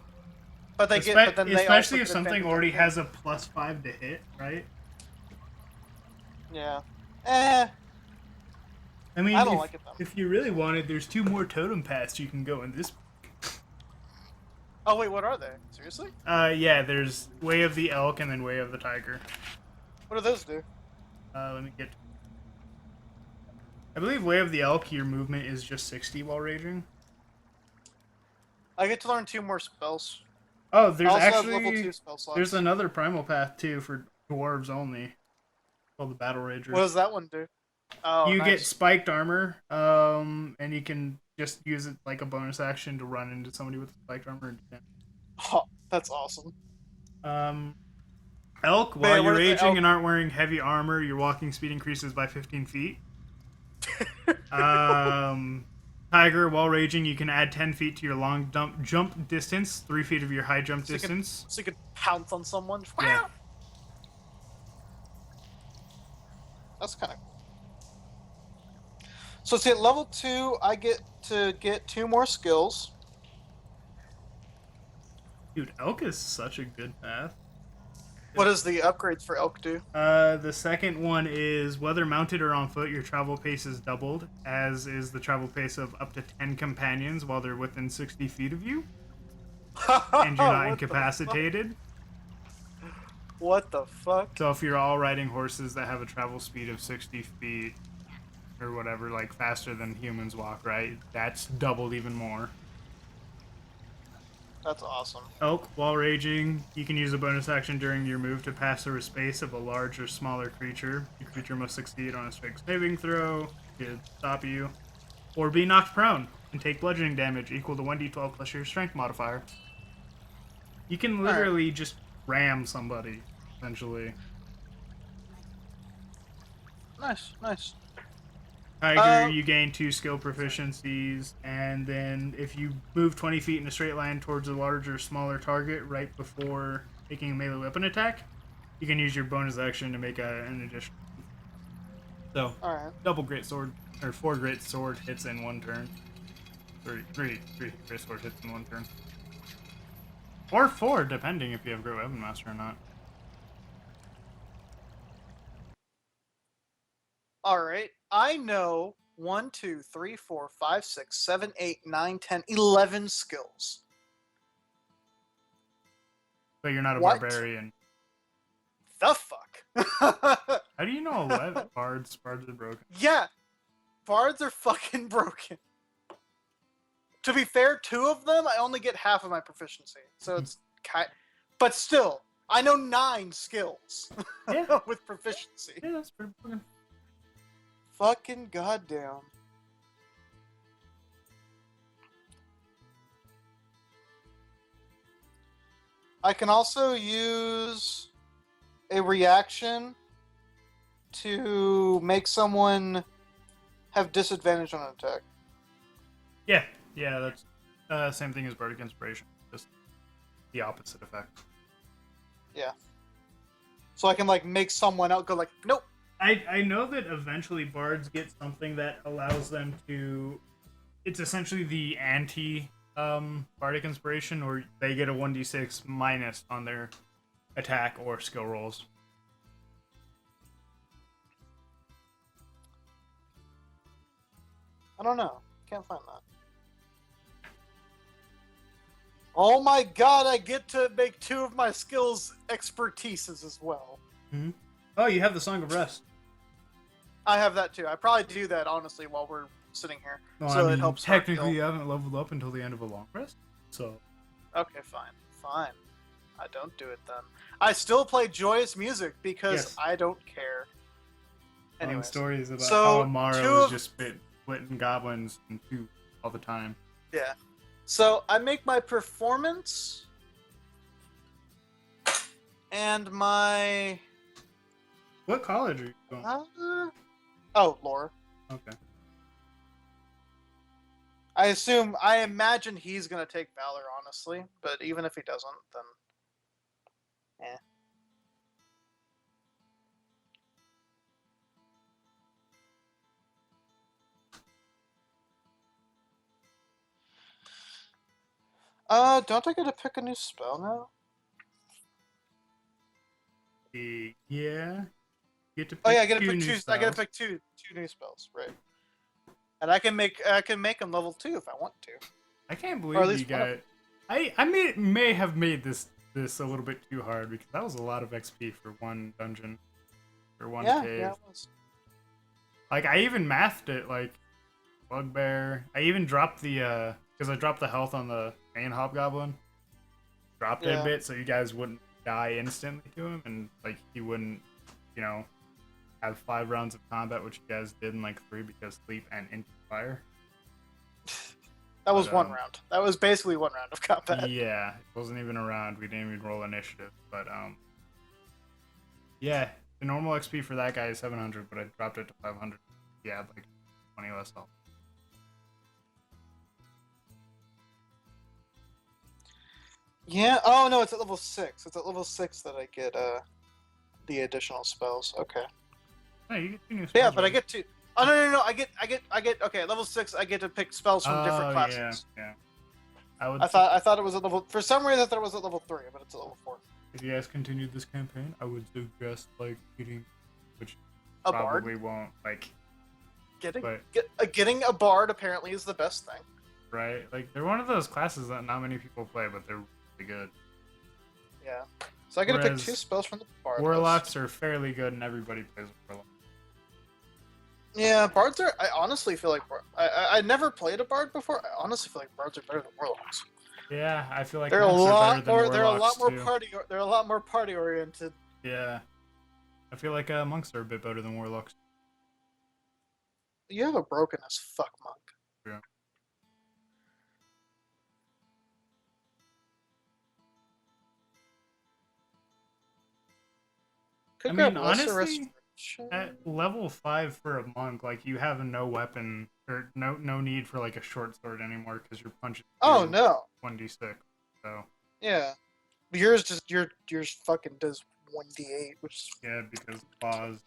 But they but then they Especially also if get something advantage already on has a +5 to hit, right? Yeah. I mean, I don't if, like it though. if you really wanted, there's 2 more totem paths you can go in this. Oh wait, what are they? Seriously? Yeah, there's Way of the Elk and then Way of the Tiger. What do those do? Let me get. I believe Way of the Elk, your movement is just 60 while raging. I get to learn 2 more spells. Oh, there's I also have actually level 2 spell slots. there's another primal path too for dwarves only, called the Battle Ragers. What does that one do? Oh, you nice. get spiked armor, and you can just use it like a bonus action to run into somebody with spiked armor. And damage. Oh, that's awesome. Elk, Man, while what you're is the raging elk? and aren't wearing heavy armor, your walking speed increases by 15 feet. Tiger, while raging, you can add 10 feet to your long jump distance, 3 feet of your high jump So you can- distance. So you could pounce on someone. Yeah. That's kind of. So see, at level 2, I get to get 2 more skills. Dude, Elk is such a good path. What does the upgrades for elk do? The second one is whether mounted or on foot, your travel pace is doubled, as is the travel pace of up to 10 companions while they're within 60 feet of you, and you're not What the incapacitated. fuck? What the fuck? So if you're all riding horses that have a travel speed of 60 feet, or whatever, like faster than humans walk, right? That's doubled even more. That's awesome. Elk, while raging, you can use a bonus action during your move to pass through a space of a large or smaller creature. The creature must succeed on a strength saving throw to stop you, or be knocked prone and take bludgeoning damage equal to 1d12 plus your strength modifier. You can literally just ram somebody, essentially. Nice, nice. Tiger, you gain 2 skill proficiencies, and then if you move 20 feet in a straight line towards a larger, smaller target right before making a melee weapon attack, you can use your bonus action to make an additional. So, Alright. double great sword, or 4 great sword hits in 1 turn. Three great sword hits in 1 turn. Or 4, depending if you have Great Weapon Master or not. Alright. I know 1, 2, 3, 4, 5, 6, 7, 8, 9, 10, 11 skills. But you're not a What? barbarian. The fuck? How do you know 11? Bards are broken. Yeah. Bards are fucking broken. To be fair, 2 of them, I only get half of my proficiency. So it's but still, I know 9 skills Yeah. with proficiency. Yeah, that's pretty broken. Fucking goddamn. I can also use a reaction to make someone have disadvantage on an attack. Yeah, that's same thing as Bardic Inspiration, just the opposite effect. Yeah. So I can like make someone else go like, nope. I know that eventually bards get something that allows them to. It's essentially the anti Bardic Inspiration, or they get a 1d6 minus on their attack or skill rolls. I don't know. Can't find that. Oh my god, I get to make 2 of my skills expertises as well. Mm-hmm. Oh, you have the Song of Rest. I have that too. I probably do that honestly while we're sitting here, Well, so I mean, it helps. technically, you haven't leveled up until the end of a long rest, so. Okay, fine. I don't do it then. I still play joyous music because Yes. I don't care. Anyway, Anyways, stories about so how Amara 2 was of- just splitting goblins in 2 all the time. yeah. So I make my performance and my What college are you going? lore. Okay. I imagine he's gonna take Valor, honestly. But even if he doesn't, then don't I get to pick a new spell now? Yeah. You get to pick Oh yeah, I get to 2 pick new 2. I get to spells. pick two new spells, right? And I can make them level 2 if I want to. I can't Or at believe least you one of got. I may have made this a little bit too hard, because that was a lot of XP for one dungeon, for one cave. Yeah, it was. Like, I even mathed it, like, Bugbear. I even dropped the, because I dropped the health on the main Hobgoblin. Dropped it Yeah. a bit so you guys wouldn't die instantly to him, and, like, he wouldn't, have 5 rounds of combat, which you guys did in, like, 3 because sleep and into fire. That was But, one round. That was basically one round of combat. Yeah, it wasn't even a round. We didn't even roll initiative, but, yeah, the normal XP for that guy is 700, but I dropped it to 500. Yeah, like 20 less health. Yeah. Oh no, it's at level 6. It's at level 6 that I get the additional spells. Okay. No, you get 2 new spells. Yeah, but I right? get to. Oh no! I get. Okay, at level 6, I get to pick spells from different classes. Yeah. I would. I thought it was at level. For some reason, I thought it was at level 3, but it's at level 4. If you guys continued this campaign, I would suggest like getting, which A probably bard. won't like Getting but- getting a bard apparently is the best thing. right. Like they're one of those classes that not many people play, but they're really good. Yeah. So I get to pick Whereas 2 spells from the bard. list. Warlocks are fairly good, and everybody plays warlock. Yeah, bards are. I honestly feel like I never played a bard before. I honestly feel like bards are better than warlocks. Yeah, I feel like They're a monks are lot better than more. They're a lot warlocks, more too. party. They're a lot more party oriented. Yeah. I feel like monks are a bit better than warlocks. You have a broken as fuck monk. Yeah. Could I grab mean, lesser honestly, restoration. at level 5 for a monk, like, you have no weapon, or no need for, like, a short sword anymore, because you're punching Oh through no. 1d6, so, Yeah. Yours fucking does 1d8, which is, yeah, because claws,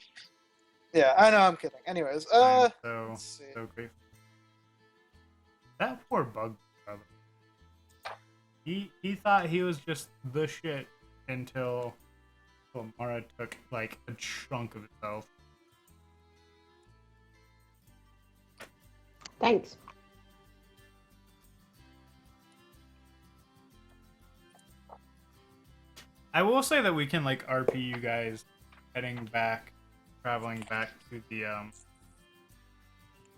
yeah, I know, I'm kidding. Anyways, I'm so, let's see. so grateful. That poor bug brother. He thought he was just the shit until Mara took, like, a chunk of itself. Thanks. I will say that we can, like, RP you guys traveling back to the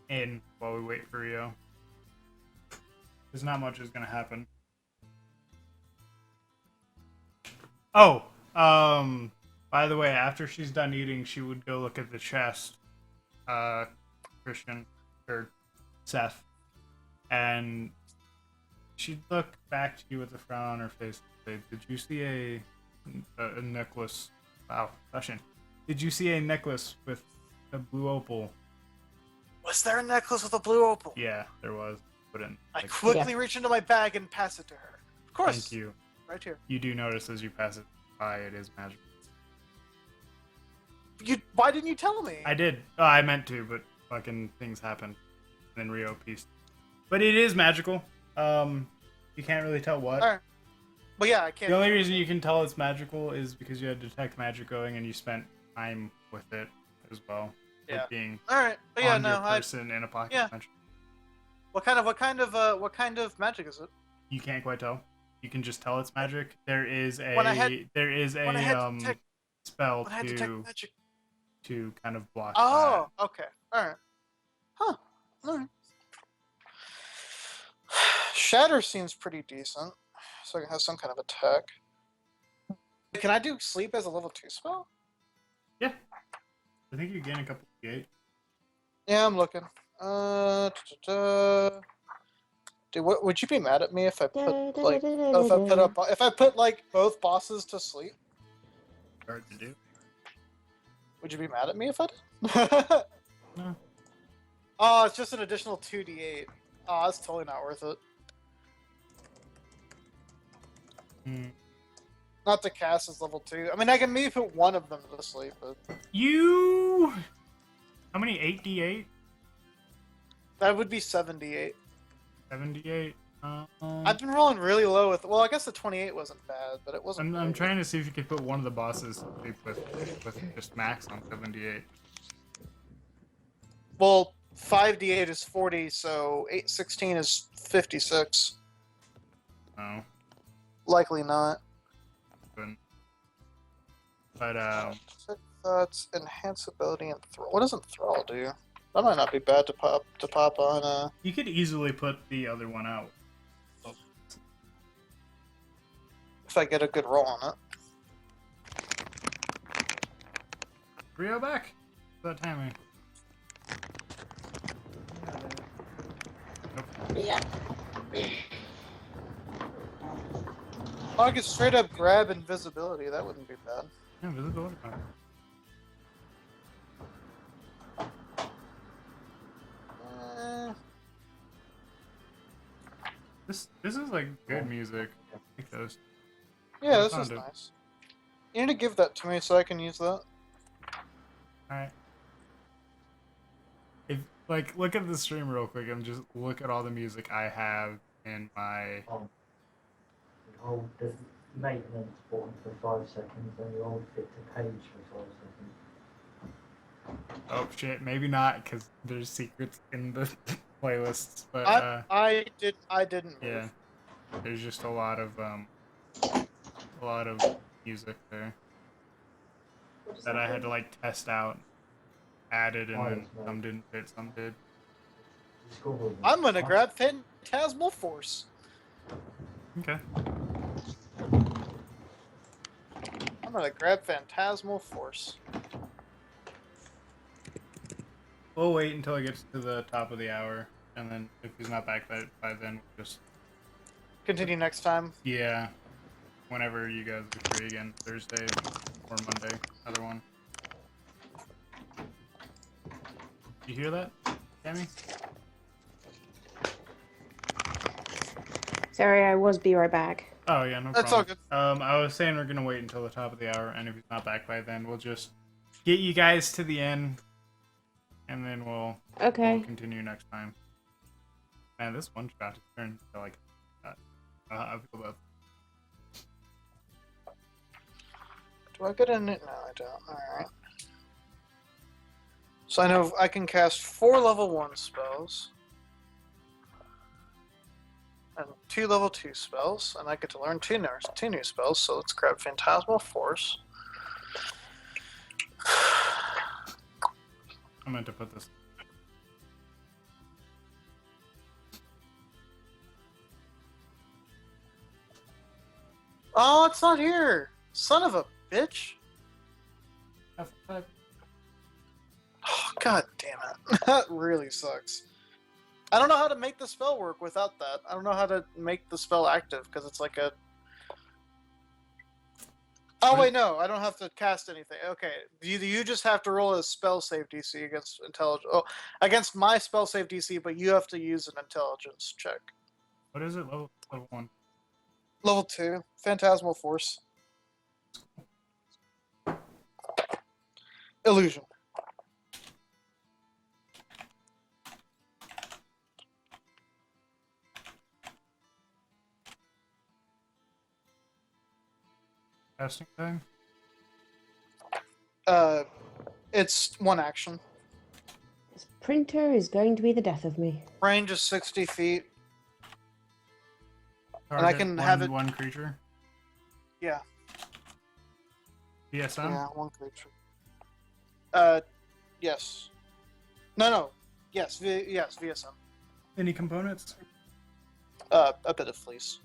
inn while we wait for Rio. Because not much is gonna happen. Oh, by the way, after she's done eating, she would go look at the chest, Christian, or Seth, and she'd look back to you with a frown on her face and say, "Did you see a necklace? Wow, Russian. Did you see a necklace with a blue opal?" Was there a necklace with a blue opal? Yeah, there was. Put in. I Like, quickly reach into my bag and pass it to her. Of course. thank you. Right here. You do notice as you pass it by, it is magical. Why didn't you tell me? I did. Oh, I meant to, but fucking things happened. And then Rio pieced. But it is magical. You can't really tell what. Alright. But yeah, I can't. The only reason you can tell it's magical is because you had detect magic going and you spent time with it as well. Yeah. Like being Alright. But yeah, on your no, person in a pocket yeah. dimension. what kind of magic is it? You can't quite tell. You can just tell it's magic. There is a When I had spell When I had detect magic. to kind of block Oh, okay. Alright. Huh. Alright. Shatter seems pretty decent. So I can have some kind of attack. Can I do sleep as a level 2 spell? that. Yeah. I think you gain a couple of D8. Yeah, I'm looking. Dude, what would you be mad at me if I put like if I put like both bosses to sleep? Hard to do. Would you be mad at me if I did? No. Oh, it's just an additional 2d8. Oh, that's totally not worth it. Hmm. Not to cast as level 2. I mean, I can maybe put one of them to sleep, but You. How many? 8d8? that would be 78. 78. I've been rolling really low with. Well, I guess the 28 wasn't bad, but it wasn't. I'm great. trying to see if you could put one of the bosses to sleep with just max on 78. Well, 5d8 is 40, so 816 is 56. Oh, Likely not. couldn't. But Thoughts, enhance ability, and thrall. What doesn't thrall do? That might not be bad to pop on. you could easily put the other one out. If I get a good roll on it. Rio back. That timing. Yeah. Oh, I could straight up grab invisibility. That wouldn't be bad. Yeah, visibility. This is like good music. I like those. Yeah, I this found is it. nice. You need to give that to me so I can use that. Alright. If like look at the stream real quick and just look at all the music I have in my Hold the maintenance button for 5 seconds, then you hold fit to page for 5 seconds. oh shit, maybe not because there's secrets in the playlists, but I didn't move. yeah. There's just a lot of music there that I had to like test out, added, and then some didn't fit, some did. Discover them. I'm gonna grab Phantasmal Force. Okay. I'm gonna grab Phantasmal Force. We'll wait until it gets to the top of the hour, and then if he's not back by then, we'll just Continue next time. yeah, whenever you guys are free again, Thursday or Monday, either one. You hear that, Tammy? Sorry, I was be right back. Oh yeah, no That's all problem. good. I was saying we're gonna wait until the top of the hour, and if he's not back by then, we'll just get you guys to the end, and then we'll Okay. continue next time. Man, this one shot is turned to like that. I feel that. Do I get in it? No, I don't. Alright. So I know I can cast 4 level 1 spells. And 2 level 2 spells. And I get to learn 2 new spells. So let's grab Phantasmal Force. I meant to put this. Oh, it's not here! Son of a bitch! F5. Oh, God damn it. That really sucks. I don't know how to make the spell work without that. I don't know how to make the spell active because it's like a. Oh wait, no, I don't have to cast anything. Okay, you just have to roll a spell save DC against intelligence. Oh, against my spell save DC, but you have to use an intelligence check. What is it? Level 1. Level 2, Phantasmal Force. Illusion. Casting time. It's 1 action. This printer is going to be the death of me. Range is 60 feet. And I Target can have it. one creature. Yeah. VSM. Yeah, 1 creature. Yes. No. Yes, yes, VSM. Any components? A bit of fleece.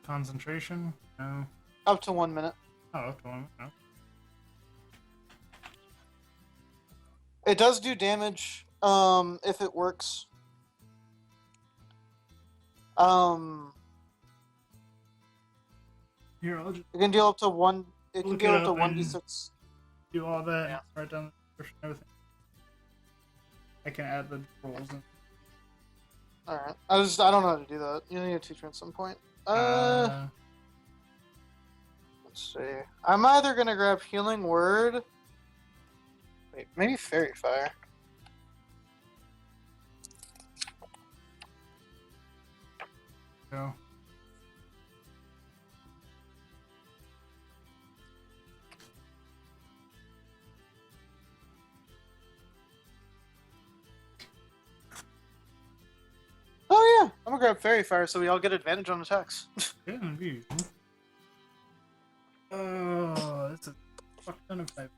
Concentration? No. Up to 1 minute. Oh, up to one. No. It does do damage, if it works. Here, I'll just It can deal up to 1. It can Look deal it up to up 1d6. do all that. Yeah. Write down the description and everything. I can add the rolls in. Alright. I don't know how to do that. You need to teach me at some point. Let's see. I'm either gonna grab Healing Word. Wait, maybe Fairy Fire. Go. Oh yeah, I'm gonna grab Fairy Fire so we all get advantage on attacks. Yeah, that'd be useful. Oh, that's a fuck ton of type.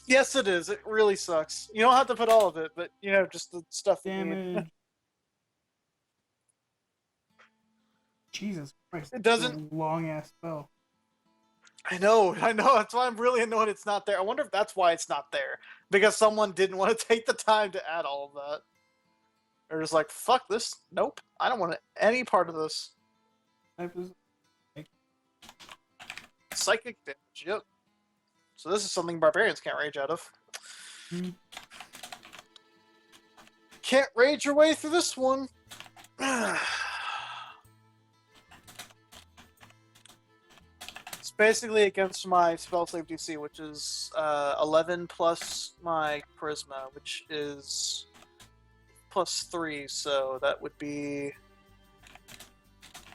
Yes, it is. It really sucks. You don't have to put all of it, but you know, just the stuff that you need. Damage. Jesus Christ. It doesn't- Long ass spell. I know. That's why I'm really annoyed it's not there. I wonder if that's why it's not there. Because someone didn't want to take the time to add all of that. They're just like, fuck this. Nope. I don't want any part of this. Type is Psychic damage, yep. So this is something barbarians can't rage out of. Hmm. Can't rage your way through this one. It's basically against my spell save DC, which is 11 plus my charisma, which is +3, so that would be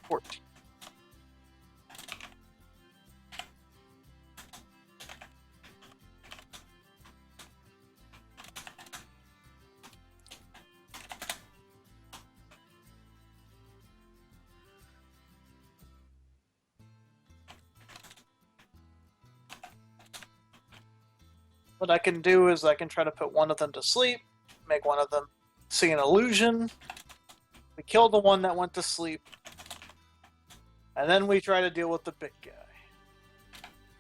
14. What I can do is I can try to put one of them to sleep, make one of them see an illusion. We kill the one that went to sleep. And then we try to deal with the big guy.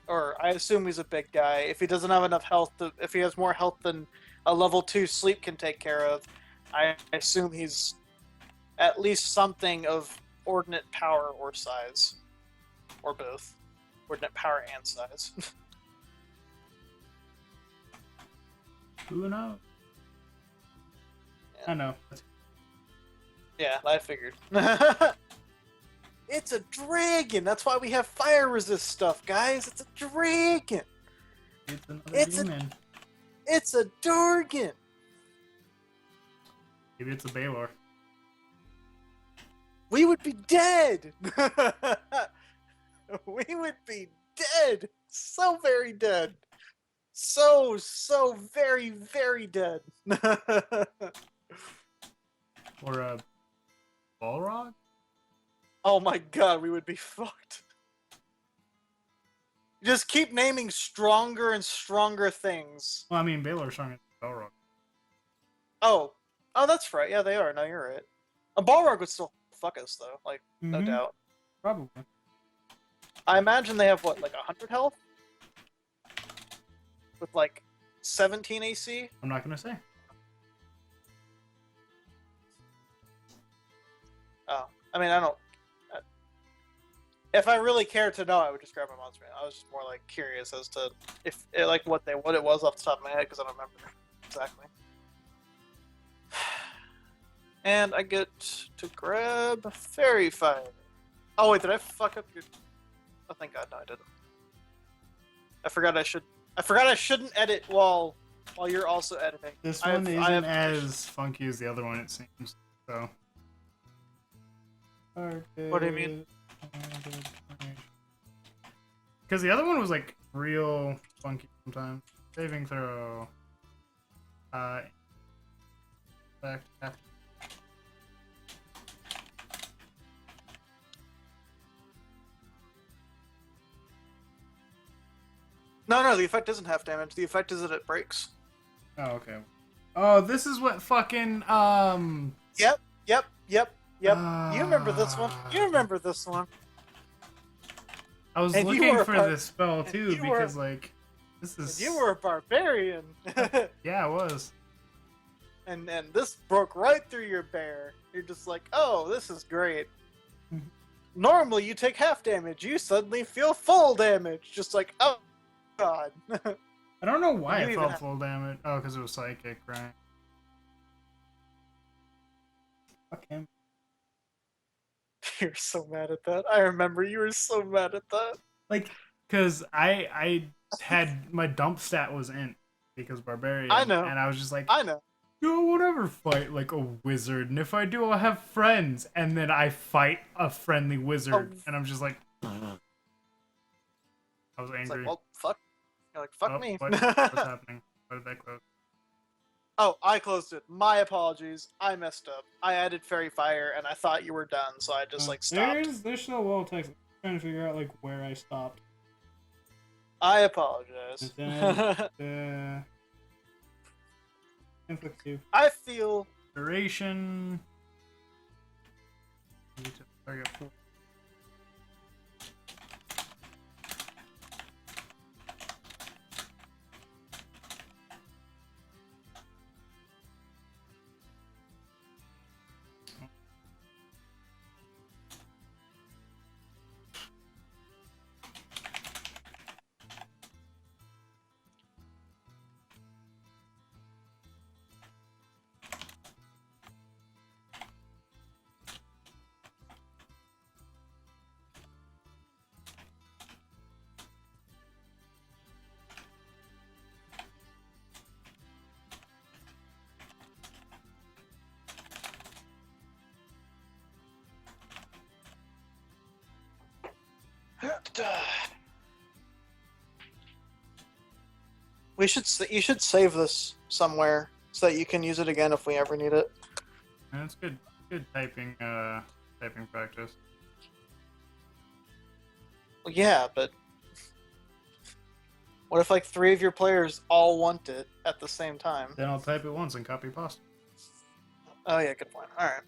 Or I assume he's a big guy. If he doesn't have enough health, if he has more health than a level 2 sleep can take care of, I assume he's at least something of ordinate power or size. Or both. Ordinate power and size. Who knows? I know. Yeah, I figured. It's a dragon! That's why we have fire resist stuff, guys! It's a dragon! It's another It's demon. It's a Dargan! Maybe it's a Baylor. We would be dead! We would be dead! So very dead! So very, very dead. Or a Balrog? Oh my god, we would be fucked. Just keep naming stronger and stronger things. Well, I mean, Baylor's stronger than Balrog. Oh, that's right. Yeah, they are. No, you're right. A Balrog would still fuck us, though. Like, no Mhm. doubt. Probably. I imagine they have, what, like 100 health? With, like, 17 AC? I'm not gonna say. Oh. I mean, I don't... If I really cared to know, I would just grab my monster. I was just more, like, curious as to if it, like, what it was off the top of my head, because I don't remember exactly. And I get to grab Fairy Fire. Oh, wait, did I fuck up your... Oh, thank God, no, I didn't. I forgot I shouldn't edit while you're also editing. This I one have- isn't I have- as funky as the other one, it seems. So. What do you mean? Because the other one was like real funky sometimes. Saving throw. Back. No, the effect doesn't have damage. The effect is that it breaks. Oh, okay. Oh, this is what fucking Yep. You remember this one? You remember this one? I was And you looking were a for part- this spell and too you were- because like this is You were a barbarian. yeah, it was. and this broke right through your bear. You're just like, oh, this is great. Mhm. Normally you take half damage. You suddenly feel full damage. Just like, oh, God. I don't know why You it even felt have- full damage. Oh, because it was psychic, right? Fuck him. You're so mad at that. I remember you were so mad at that. Like, because I had my dump stat was int because barbarian. I know. And I was just like, I know. yo, whatever, fight like a wizard, and if I do, I'll have friends. And then I fight a friendly wizard, Oh. and I'm just like, I was It's angry. like, well, fuck. You're like, fuck Oh, me. what's happening? Why did that close? Oh, I closed it. My apologies. I messed up. I added Fairy Fire, and I thought you were done, so I just, like, stopped. There's still a wall text. I'm trying to figure out like where I stopped. I apologize. Inflict 2. I feel... Duration. Need to target 4. You should save this somewhere so that you can use it again if we ever need it. And it's good typing typing practice. Well, yeah, but what if like 3 of your players all want it at the same time? Then I'll type it once and copy pasta. Oh yeah, good point. All right.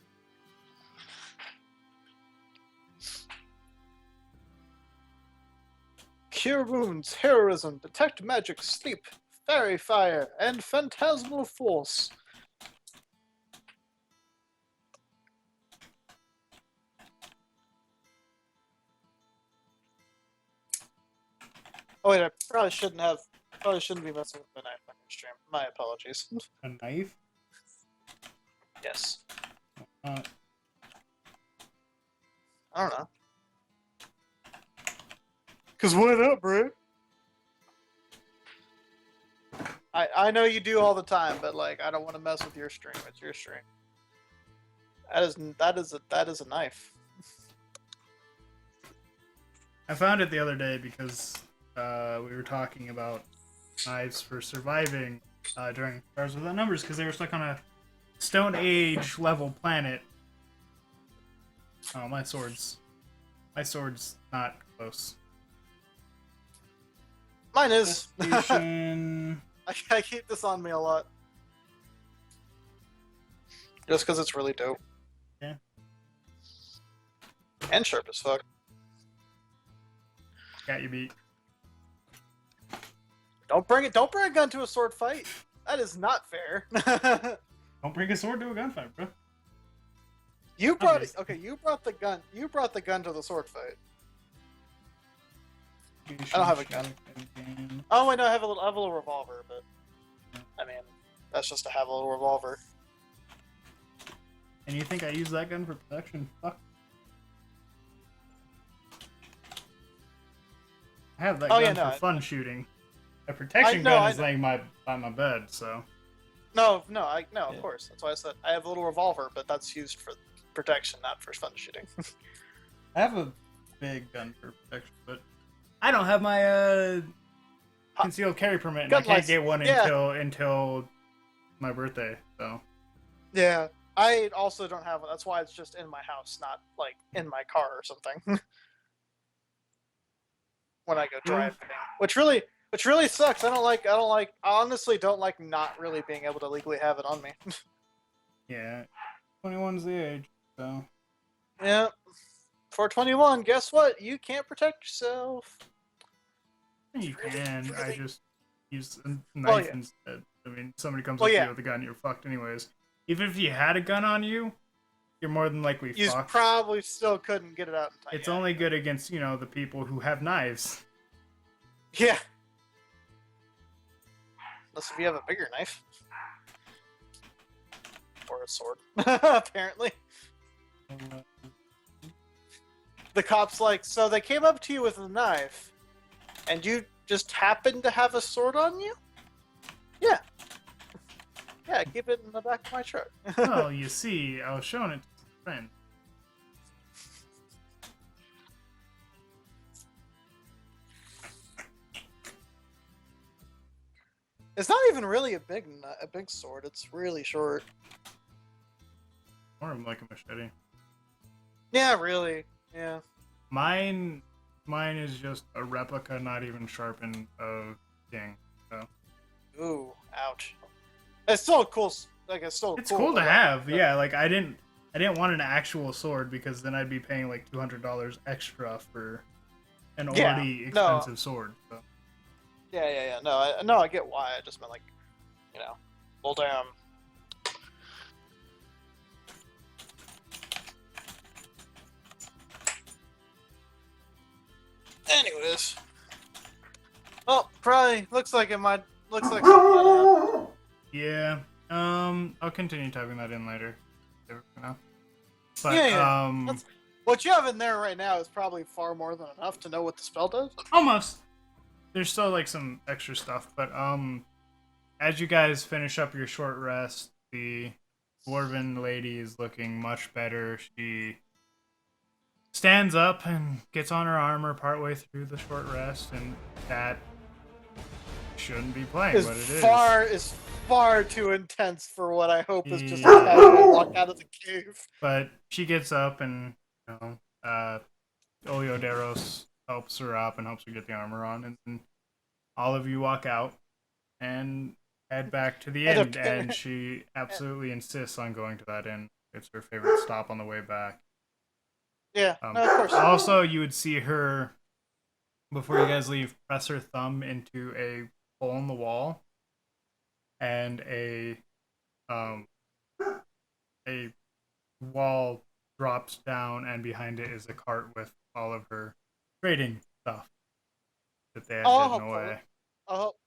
Cure wounds, heroism, detect magic, sleep, fairy fire, and phantasmal force. Oh wait, I probably shouldn't have. Probably shouldn't be messing with the knife on your stream. My apologies. A knife? Yes. Uh, I don't know. Cause why not, bro? I know you do all the time, but like I don't want to mess with your stream. It's your stream. That is a knife. I found it the other day because we were talking about knives for surviving during Stars Without Numbers because they were stuck on a Stone Age level planet. Oh, my sword's not close. Mine is. Station. I keep this on me a lot. Just because it's really dope. Yeah. And sharp as fuck. Got you beat. Don't bring a gun to a sword fight. That is not fair. Don't bring a sword to a gunfight, bro. You brought it. Obviously. Okay, you brought the gun. You brought the gun to the sword fight. I don't have a gun. Oh wait, no, I have a little revolver, but I mean, that's just to have a little revolver. And you think I use that gun for protection? Fuck. I have that gun for fun shooting. A protection gun is laying by my bed, so. No, of course. That's why I said I have a little revolver, but that's used for protection, not for fun shooting. I have a big gun for protection, but I don't have my concealed carry permit, and I can't get one until my birthday. So. Yeah, I also don't have one. That's why it's just in my house, not like in my car or something. When I go driving, which really sucks. I honestly don't like not really being able to legally have it on me. Yeah, 21's the age, so. Yeah, for 21, guess what? You can't protect yourself. You can. I just use a knife instead. I mean, somebody comes up to you with a gun, you're fucked anyways. Even if you had a gun on you, you're more than likely you fucked. Probably still couldn't get it out in time. It's only good against, the people who have knives. Yeah. Unless if you have a bigger knife. Or a sword. Apparently. The cop's like, so they came up to you with a knife, and you just happened to have a sword on you? Yeah. Yeah, keep it in the back of my truck. Well, you see, I was showing it to a friend. It's not even really a big sword. It's really short. More of like a machete. Yeah, really. Yeah. Mine is just a replica, not even sharpened, of King. So. Ooh, ouch. It's still cool. It's cool to have. Yeah, like I didn't want an actual sword because then I'd be paying like $200 extra for an already expensive sword. So. Yeah. No, I get why. I just meant like, well, damn. Anyways, well, probably looks like it might. Looks like. Yeah. I'll continue typing that in later. For now. But, yeah. What you have in there right now is probably far more than enough to know what the spell does. Almost. There's still like some extra stuff, but as you guys finish up your short rest, the dwarven lady is looking much better. She stands up and gets on her armor partway through the short rest, and that shouldn't be playing, but it is far too intense for what I hope is just a casual walk out of the cave. But she gets up and Oliodaros helps her up and helps her get the armor on, and then all of you walk out, and head back to the And inn, apparent- and she absolutely insists on going to that inn. It's her favorite stop on the way back. Yeah, no, of course. Also, you would see her, before you guys leave, press her thumb into a hole in the wall, and a wall drops down, and behind it is a cart with all of her trading stuff that they had I'll hidden help pull away. it.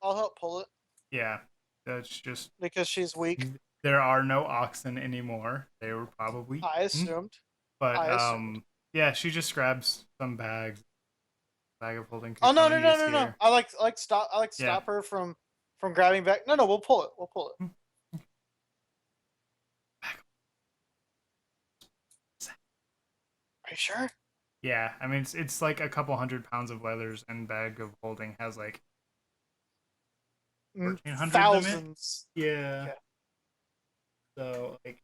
I'll help pull it Yeah, that's just, because she's weak. there are no oxen anymore. They were probably I eaten. assumed. But I assumed. yeah, she just grabs some bags, bag of holding. Oh no, custodies no. here. I like stop. I like Yeah. stop her from grabbing back. No, we'll pull it. We'll pull it. Are you sure? Yeah, I mean it's like a couple 100 pounds of leathers, and bag of holding has like 1,400 of them in it. Thousands. Yeah. Yeah. So like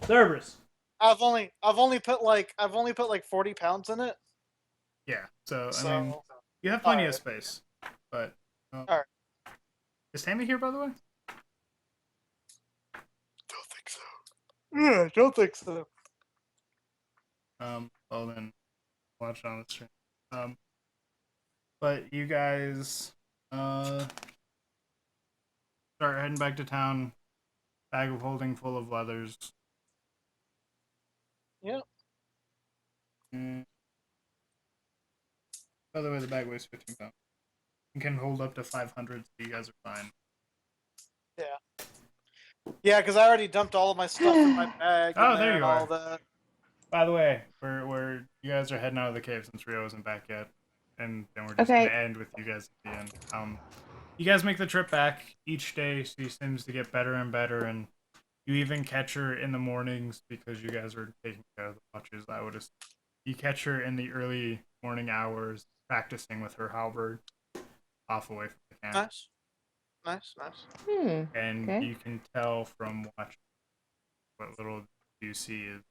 Cerberus. I've only put like 40 pounds in it. Yeah. So So I mean, you have plenty of alright. space, but Alright. Is Tammy here, by the way? don't think so. Yeah, don't think so. Well then, watch it on the stream. But you guys, start heading back to town. Bag of holding full of leathers. Yep. By the way, the bag weighs 15 pounds. It can hold up to 500, so you guys are fine. Yeah, because I already dumped all of my stuff in my bag. Oh, and there then you all are. that. By the way, we're you guys are heading out of the cave since Rio isn't back yet, and then we're just Okay. gonna end with you guys at the end. You guys make the trip back. Each day she seems to get better and better, and you even catch her in the mornings because you guys are taking care of the watches. I would assume. You catch her in the early morning hours practicing with her halberd off away from the camp. Nice. And Okay. you can tell from watching what little you see is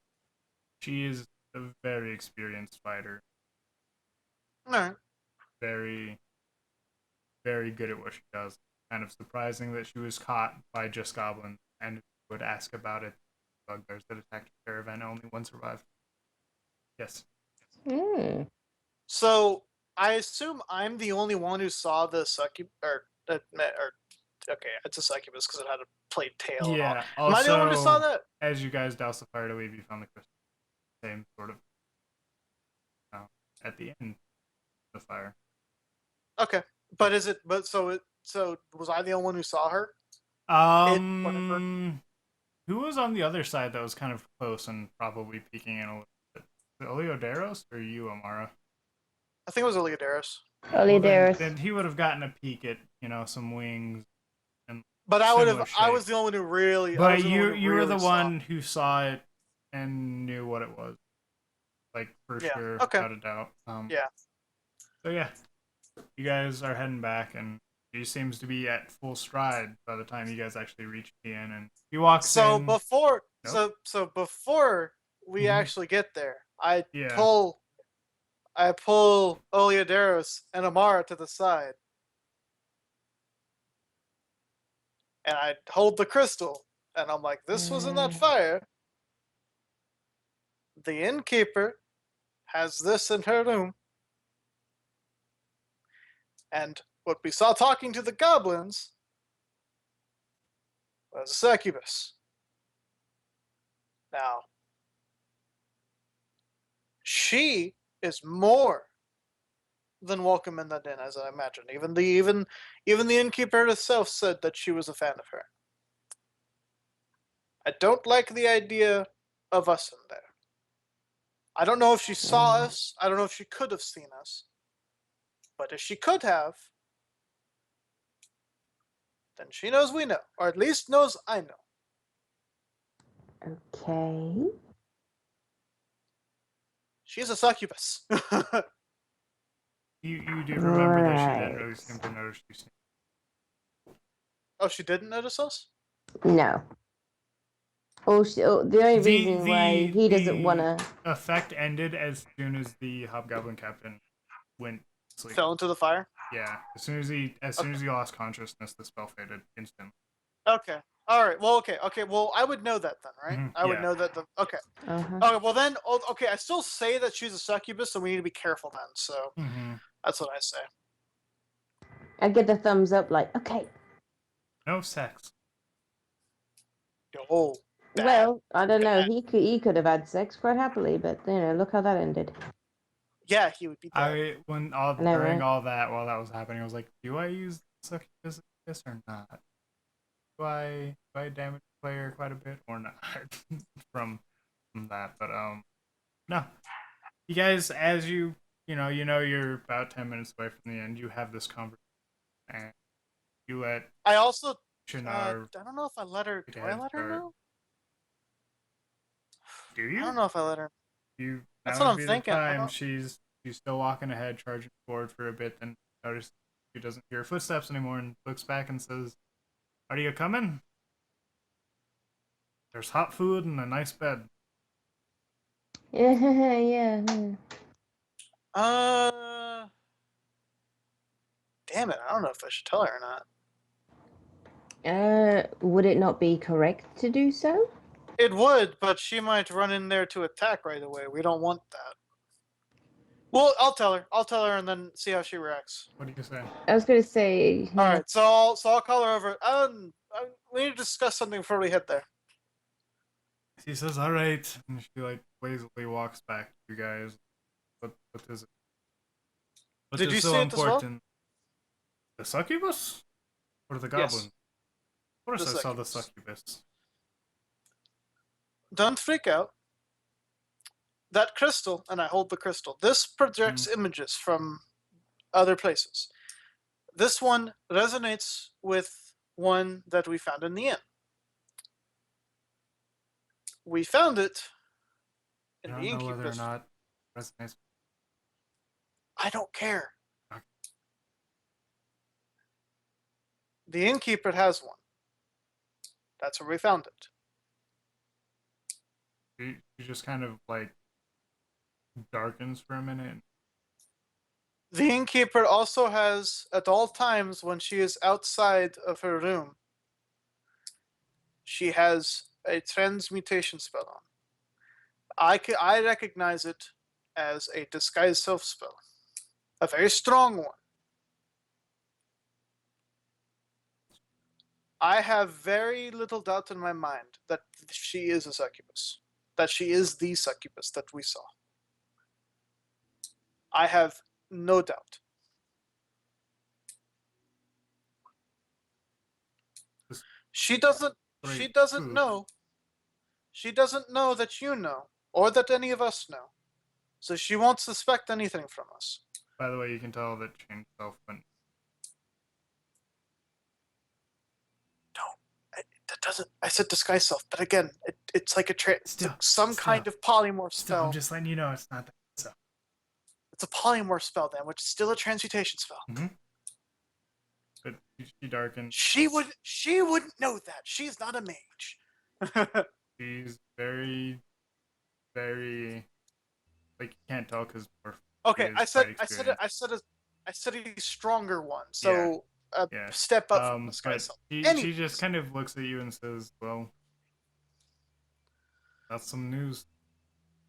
she is a very experienced fighter. Alright. Very, very good at what she does. Kind of surprising that she was caught by just goblins and would ask about it. Bugbears that attacked her caravan, only one survived. Yes. So I assume I'm the only one who saw the succubus, or okay, it's a succubus because it had a plate tail. and Yeah. all. Am I the only one who saw Also, that? as you guys douse the fire to leave, you found the crystal. Same sort of. At the end of the fire. Okay, but is it? But so was I the only one who saw her? Who was on the other side that was kind of close and probably peeking in a little bit? Was it Oleodaros or you, Amara? I think it was Oleodaris. Oleodaris. Then he would have gotten a peek at, some wings. But I would have. Similar I shape. was the only one who really. I But was the only one who you were really the saw one who saw it and knew what it was. Like, for Yeah, sure, okay. without a doubt. Yeah. So, yeah. You guys are heading back, and he seems to be at full stride by the time you guys actually reach the inn. And he walks So in. before, Nope. so before we Mhm. actually get there, I Yeah. pull Oleodaris and Amara to the side, and I hold the crystal, and I'm like, "This was in that fire. The innkeeper has this in her room, and what we saw talking to the goblins was a succubus. Now, she is more than welcome in that inn, as I imagine. Even the innkeeper herself said that she was a fan of her. I don't like the idea of us in there. I don't know if she saw us. I don't know if she could have seen us. But if she could have, then she knows we know, or at least knows I know. Okay. She's a succubus. You do remember that she didn't really Right. seem to notice you. Oh, she didn't notice us? No. The only reason why he doesn't want to. Effect ended as soon as the hobgoblin captain went to sleep. Fell into the fire? Yeah, as soon as he lost consciousness, the spell faded instantly. Okay. All right. Well, okay. Okay. Well, I would know that then, right? Mhm, I would yeah. know that. Okay. Uh-huh. Okay. Well, then. Okay. I still say that she's a succubus, so we need to be careful then. So Mm-hmm. that's what I say. I get the thumbs up, like, okay. No sex. Oh. Bad. Well, I don't know. Bad. He could have had sex quite happily, but you know, look how that ended. Yeah, he would be dead. During right? all that, while that was happening, I was like, do I use succubus this or not? Do I damage the player quite a bit or not from that? But no. You guys, as you know you're about 10 minutes away from the end. You have this conversation, and you let I also. Shinar. I don't know if I let her. Do I Dead let her or- know? Do I you? don't know if I let her. You. That's That what would I'm be thinking. the I time. don't- She's still walking ahead, charging forward for a bit. Then notice she doesn't hear footsteps anymore, and looks back and says, "Are you coming? There's hot food and a nice bed." Yeah, yeah. Damn it! I don't know if I should tell her or not. Would it not be correct to do so? It would, but she might run in there to attack right away. We don't want that. Well, I'll tell her. I'll tell her and then see how she reacts. What do you say? I was gonna say. All right, so I'll call her over. We need to discuss something before we head there. She says, "All right," and she like lazily walks back to you guys. What is it? What Did is you so see it as well? important? The succubus or the goblin? Yes. Of course, The I saw the succubus. succubus. Don't freak out. That crystal, and I hold the crystal. This projects images from other places. This one resonates with one that we found in the inn. We found it I in don't the know whether or innkeeper's. not resonates. I don't care. Okay. The innkeeper has one. That's where we found it. She just kind of like darkens for a minute. The innkeeper also has, at all times when she is outside of her room, she has a transmutation spell on. I recognize it as a disguise self spell. A very strong one. I have very little doubt in my mind that she is a succubus. That she is the succubus that we saw. I have no doubt. She doesn't know. She doesn't know that you know, or that any of us know. So she won't suspect anything from us. By the way, you can tell that change self went. That doesn't. I said disguise self, but again, it's like Still, kind of polymorph Still, spell. I'm just letting you know it's not that. So. It's a polymorph spell then, which is still a transmutation spell. Mm-hmm. But she darkens. She wouldn't know that. She's not a mage. She's very, very like you can't tell because Okay, I said a stronger one. So yeah. step up from this guy. But she just kind of looks at you and says, "Well, that's some news.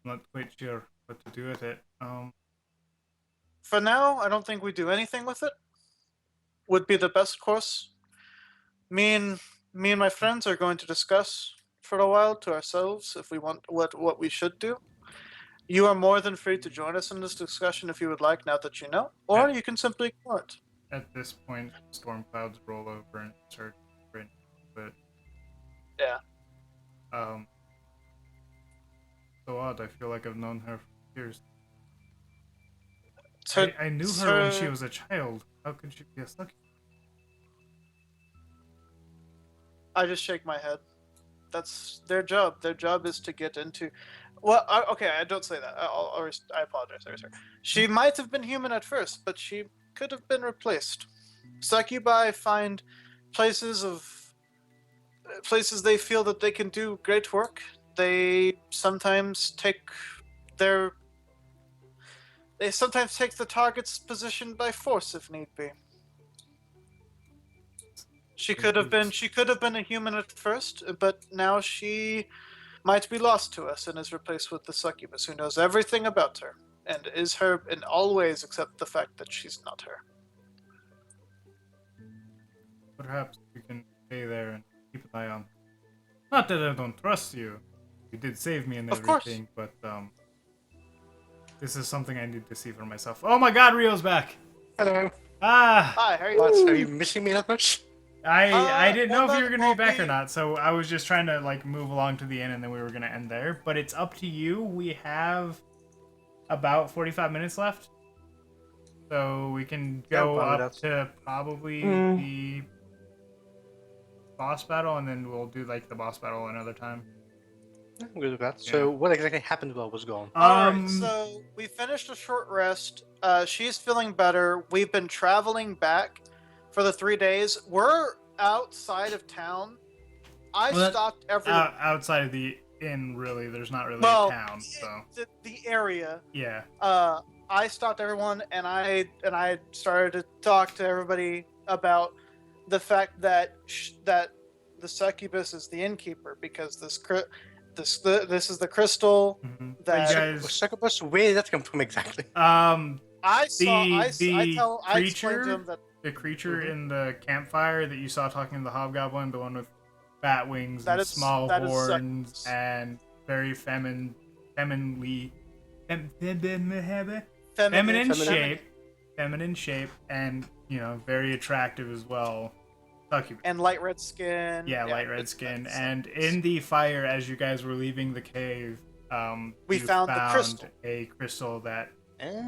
I'm not quite sure what to do with it. For now, I don't think we do anything with it. Would be the best course. Me and my friends are going to discuss for a while to ourselves if we want what we should do. You are more than free to join us in this discussion if you would like, now that you know, or you can simply ignore it. At this point, storm clouds roll over and start raining, but yeah. So odd. I feel like I've known her for years. I knew her her when she was a child. How could she be a succubus? I just shake my head. That's their job. Their job is to get into. Well, okay, I don't say that. I apologize. Sorry. She might have been human at first, but she could have been replaced. Succubi find places they feel that they can do great work. They sometimes take their They sometimes take the target's position by force if need be. She could have been a human at first, but now she might be lost to us and is replaced with the succubus who knows everything about her and is her in all ways except the fact that she's not her. Perhaps we can stay there and keep an eye on. Not that I don't trust you. You did save me and Of course. everything, but this is something I need to see for myself. Oh my God, Rio's back. Hello. Ah, Hi, how are you? What? Are you missing me that much? I didn't know if you were gonna well, be back or we- not, so I was just trying to like move along to the end, and then we were gonna end there. But it's up to you. We have about 45 minutes left, so we can go fine with up that. to probably the boss battle, and then we'll do like the boss battle another time. I'm good with that. So, what exactly happened while I was gone? Alright, so we finished a short rest. She's feeling better. We've been traveling back for the 3 days. We're outside of town. I Well, stopped everyone. outside of the inn, really, there's not really Well, a town, so the area. yeah. I stopped everyone, and I started to talk to everybody about the fact that that the succubus is the innkeeper because this is the crystal Mhm. that You guys, Succubus, where did that come from exactly? I saw. The I explained creature- to him that the creature Mhm. in the campfire that you saw talking to the hobgoblin, the one with bat wings That and is- small that is horns succubus. and very feminine feminine shape, and very attractive as well. Succubus. and light red skin. Yeah, light red it's- skin. that's And succubus. in the fire, as you guys were leaving the cave, We you found the crystal. a crystal that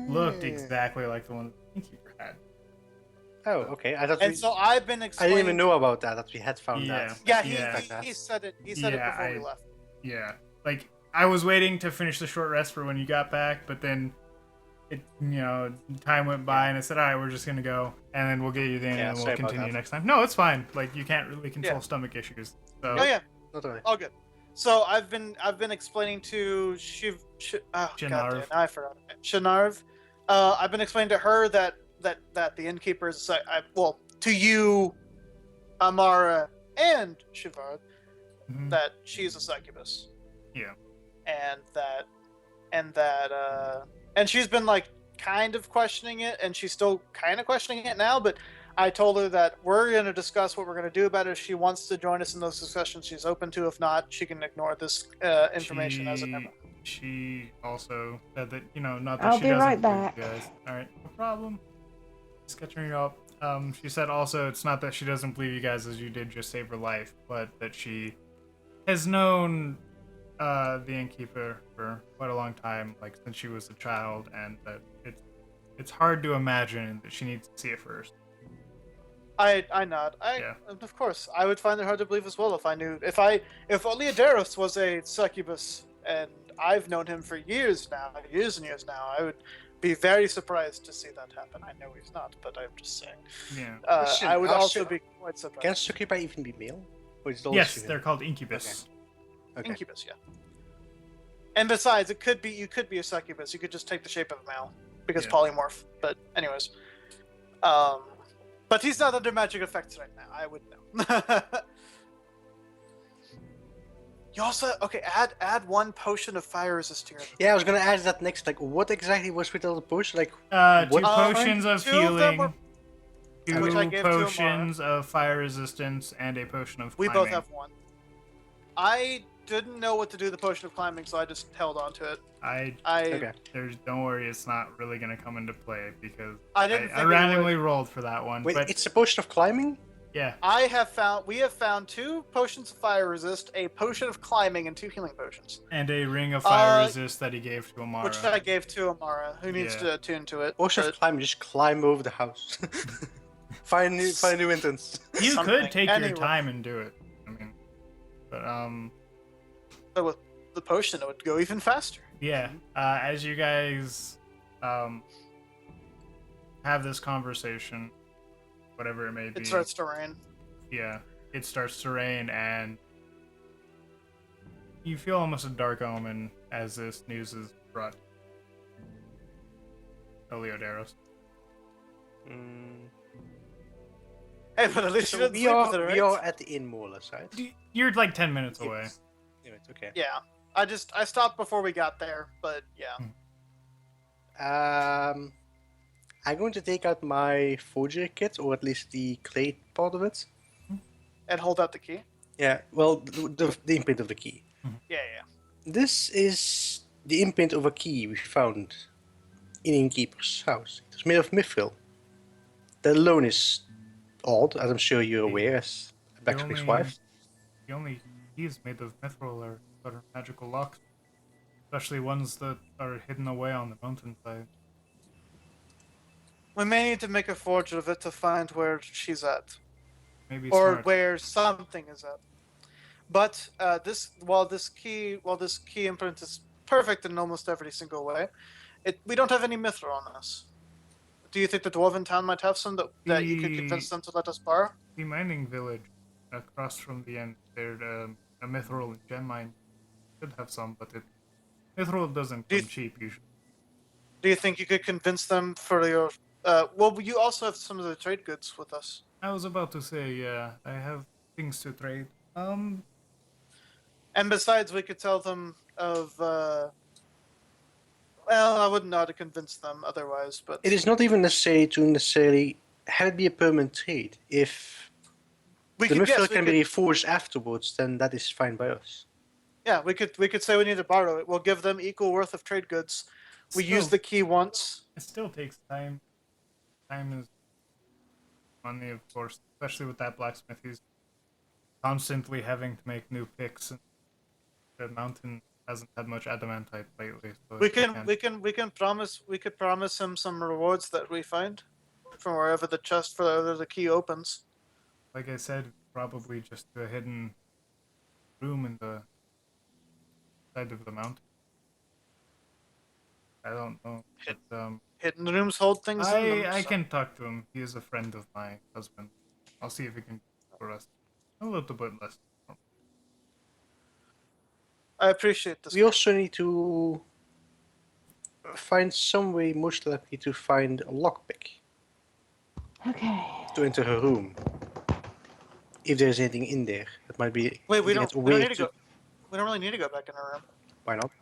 looked exactly like the one the innkeeper had. Oh, okay. I thought And we, so I've been I explaining. didn't even know about that. That we had found Yeah. that. Yeah, Yeah. he said it. He said Yeah, it before we I- left. Yeah, like I was waiting to finish the short rest for when you got back, but then time went by and I said, all right, we're just gonna go, and then we'll get you the end, Yeah, and we'll sorry about continue that. next time. No, it's fine. Like you can't really control Yeah. stomach issues. So Oh yeah, Not really. all good. So I've been explaining to oh Shinarv. goddamn, I forgot Shinarv. I've been explaining to her that the innkeeper is well, to you, Amara and Shivard, mhm. that she's a succubus. Yeah. And she's been like kind of questioning it, and she's still kind of questioning it now, but I told her that we're going to discuss what we're going to do about it. If she wants to join us in those discussions, she's open to. If not, she can ignore this information as it never. She also said that not that I'll she be doesn't right believe back. you guys. All right, no problem. Just catching you up. She said also it's not that she doesn't believe you guys as you did just save her life, but that she has known the innkeeper for quite a long time, like since she was a child, and that it's hard to imagine that she needs to see it first. I nod. Yeah. Of course, I would find it hard to believe as well if I knew if Oleodaros was a succubus, and I've known him for years and years now. I would be very surprised to see that happen. I know he's not, but I'm just saying. Yeah. Question, I would are also su- be quite surprised. Can succubi even be male? Or is it always Yes, female? they're called incubus. Okay. Incubus, yeah. And besides, you could be a succubus. You could just take the shape of a male because Yeah. polymorph. But anyways, but he's not under magic effects right now. I would know. You also add one potion of fire resist to your. Yeah, I was gonna ask that next. Like, what exactly was with all the potions? Like, Two What- potions of two of them healing, were- two which I gave to Amara. potions of fire resistance, and a potion of We climbing. both have one. I didn't know what to do with the potion of climbing, so I just held on to it. I okay. don't worry, it's not really gonna come into play because I didn't. I think it randomly would. rolled for that one. Wait, but it's a potion of climbing? yeah, We have found 2 potions of fire resist, a potion of climbing, and 2 healing potions, and a ring of fire Uh, resist that he gave to Amara. which I gave to Amara, who needs Yeah. to attune to it. Potion but- of climbing, just climb over the house. find a new entrance. You something. could take Anyway. your time and do it. I mean, but But with the potion, it would go even faster. yeah. As you guys have this conversation, whatever it may be, It starts to rain. yeah, it starts to rain, and you feel almost a dark omen as this news is brought. Eliodaros. Mm. Hey, but at least you So didn't sleep with it, right? we are at the inn, more or less, right? You're like 10 minutes away. Yes. Damn it, okay. Yeah. I stopped before we got there, but yeah. I'm going to take out my forgery kit, or at least the clay part of it. And hold out the key. Yeah, well, the imprint of the key. Yeah. This is the imprint of a key we found in Innkeeper's house. It was made of mithril. That alone is odd, as I'm sure you're aware, as a blacksmith's wife. The only keys made of mithril are magical locks. Especially ones that are hidden away on the mountainside. We may need to make a forge of it to find where she's at. Maybe Or smart. where something is at. But while this key imprint is perfect in almost every single way, we don't have any mithril on us. Do you think the dwarven town might have some that you could convince them to let us borrow? The mining village across from the end, there's a mithril and gem mine. Should have some, but mithril doesn't come cheap usually. Do you think you could convince them for your? Well, you also have some of the trade goods with us. I was about to say, yeah, I have things to trade. And besides, we could tell them of. Well, I wouldn't know how to convince them otherwise, but It is not even necessary to have it be a permanent trade. If we the could. mithril Yes, can be reforged afterwards, then that is fine by us. Yeah, we could say we need to borrow it. We'll give them equal worth of trade goods. We use the key once. It still takes time. Time is money, of course, especially with that blacksmith. He's constantly having to make new picks, and the mountain hasn't had much adamantite lately. So We he can can't- we could promise him some rewards that we find from wherever the key opens. Like I said, probably just a hidden room in the side of the mountain. I don't know. But, Hidden rooms hold things in them. I so- can talk to him. He is a friend of my husband. I'll see if he can do for us a little bit less. I appreciate this. We also need to find some way, most likely, to find a lockpick Okay. to enter her room. If there's anything in there, that might be. Wait, we anything don't. that's We don't weird need to go. We don't really need to go back in our room. Why not?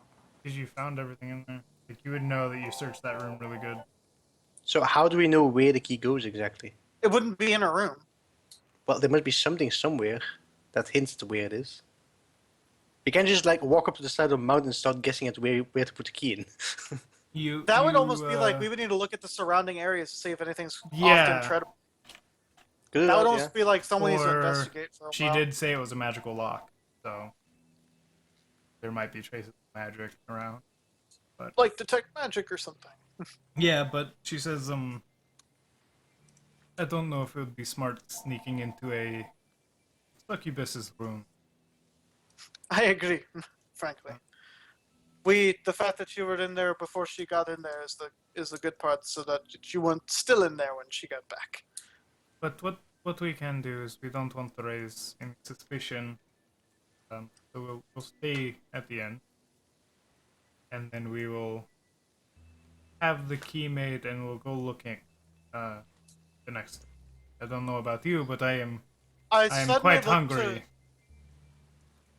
Because you found everything in there. Like, you would know that you searched that room really good. So how do we know where the key goes exactly? It wouldn't be in our room. Well, there must be something somewhere that hints to where it is. We can't just like walk up to the side of the mountain and start guessing at where to put the key in. That would almost be like we would need to look at the surrounding areas to see if anything's Yeah. often treadable. Good That would enough, almost be like someone needs to Or investigate for a She while. did say it was a magical lock, so there might be traces of magic around. But Like detect magic or something. yeah, but she says I don't know if it would be smart sneaking into a succubus's room. I agree, frankly. The fact that you were in there before she got in there is the good part, so that you weren't still in there when she got back. But what we can do is we don't want to raise any suspicion, so we'll stay at the end, and then we will have the key made, and we'll go looking the next day. I don't know about you, but I am suddenly quite looked hungry.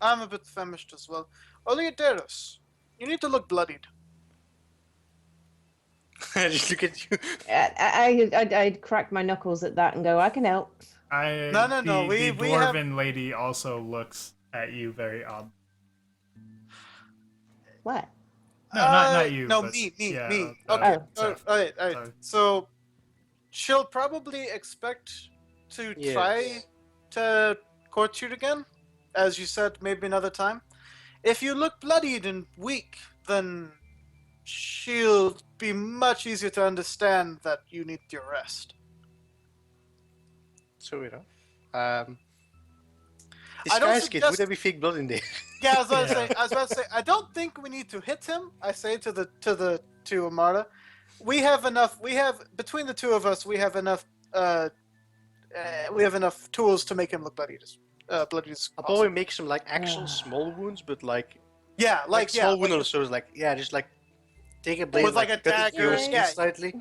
I'm a bit famished as well. Oleodaros, you need to look bloodied. Just look at you. I'd crack my knuckles at that and go, I can help. No, The we have- dwarven lady also looks at you very odd. What? No, not you. No, but, me. yeah, Okay. Oh. Seth. All right. Sorry. So she'll probably expect to Yes. try to court you again, as you said, maybe another time. If you look bloodied and weak, then she'll be much easier to understand that you need your rest. So enough. I don't Disguise kit. suggest- Would there be fake blood in there? Yeah, I was about to Yeah. say. I was about to say. I don't think we need to hit him. I say to Amara, we have enough. We have between the two of us, we have enough. We have enough tools to make him look bloody as I'll possible. probably make some like actual small wounds, but like Yeah, like yeah, small wound on the shoulders, like yeah, just like Take a blade With, like, a cut into your dagger, skin yeah. slightly.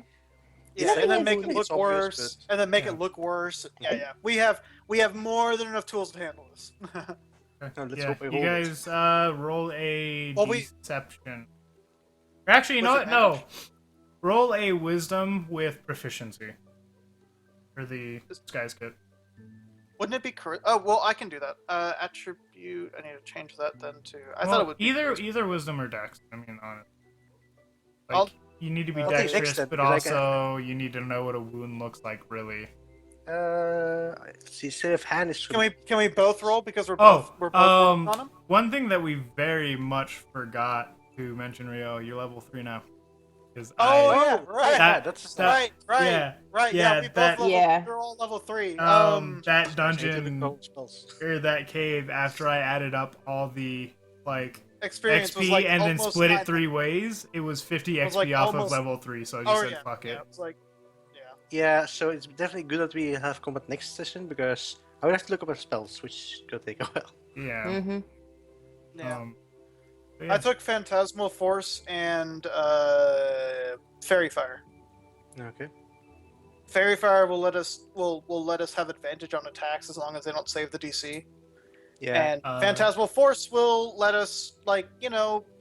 Yeah, Nothing and then is make it good. look It's obvious, worse, but- and then make yeah. it look worse. Yeah, yeah. We have more than enough tools to handle this. No, let's yeah, hope I you roll it. guys roll a Well, we- deception. Or actually, you know With what? No. advantage? Roll a wisdom with proficiency. For the disguise kit. Wouldn't it be correct? Oh, well, I can do that. Attribute. I need to change that then to. I thought Well, it would be either wisdom or dex. I mean, honestly. I'll- Like, you need to be I'll take dexterous, dex then, but because I also you need to know what a wound looks like, really. Let's see, set of hand is. Can we both roll because we're Oh, both working on them? one thing that we very much forgot to mention, Rio, you're level 3 now. Because Oh yeah, right, That- that's that- right, yeah, right. yeah, Yeah, we both that- level. Yeah. We're all level 3. that Scientific dungeon roll spells. or that cave, after I added up all the like experience XP was like and then almost split it 900. 3 ways, it was 50 It was, XP like, off almost- of level 3. So I just Oh said yeah, fuck yeah, it. it's like, yeah. Yeah, so it's definitely good that we have combat next session because I would have to look up our spells, which could take a while. Yeah. Mm-hmm. Yeah. But yeah. I took Phantasmal Force and Fairy Fire. Okay. Fairy Fire will let us have advantage on attacks as long as they don't save the DC. Yeah. And Uh, Phantasmal Force will let us, like,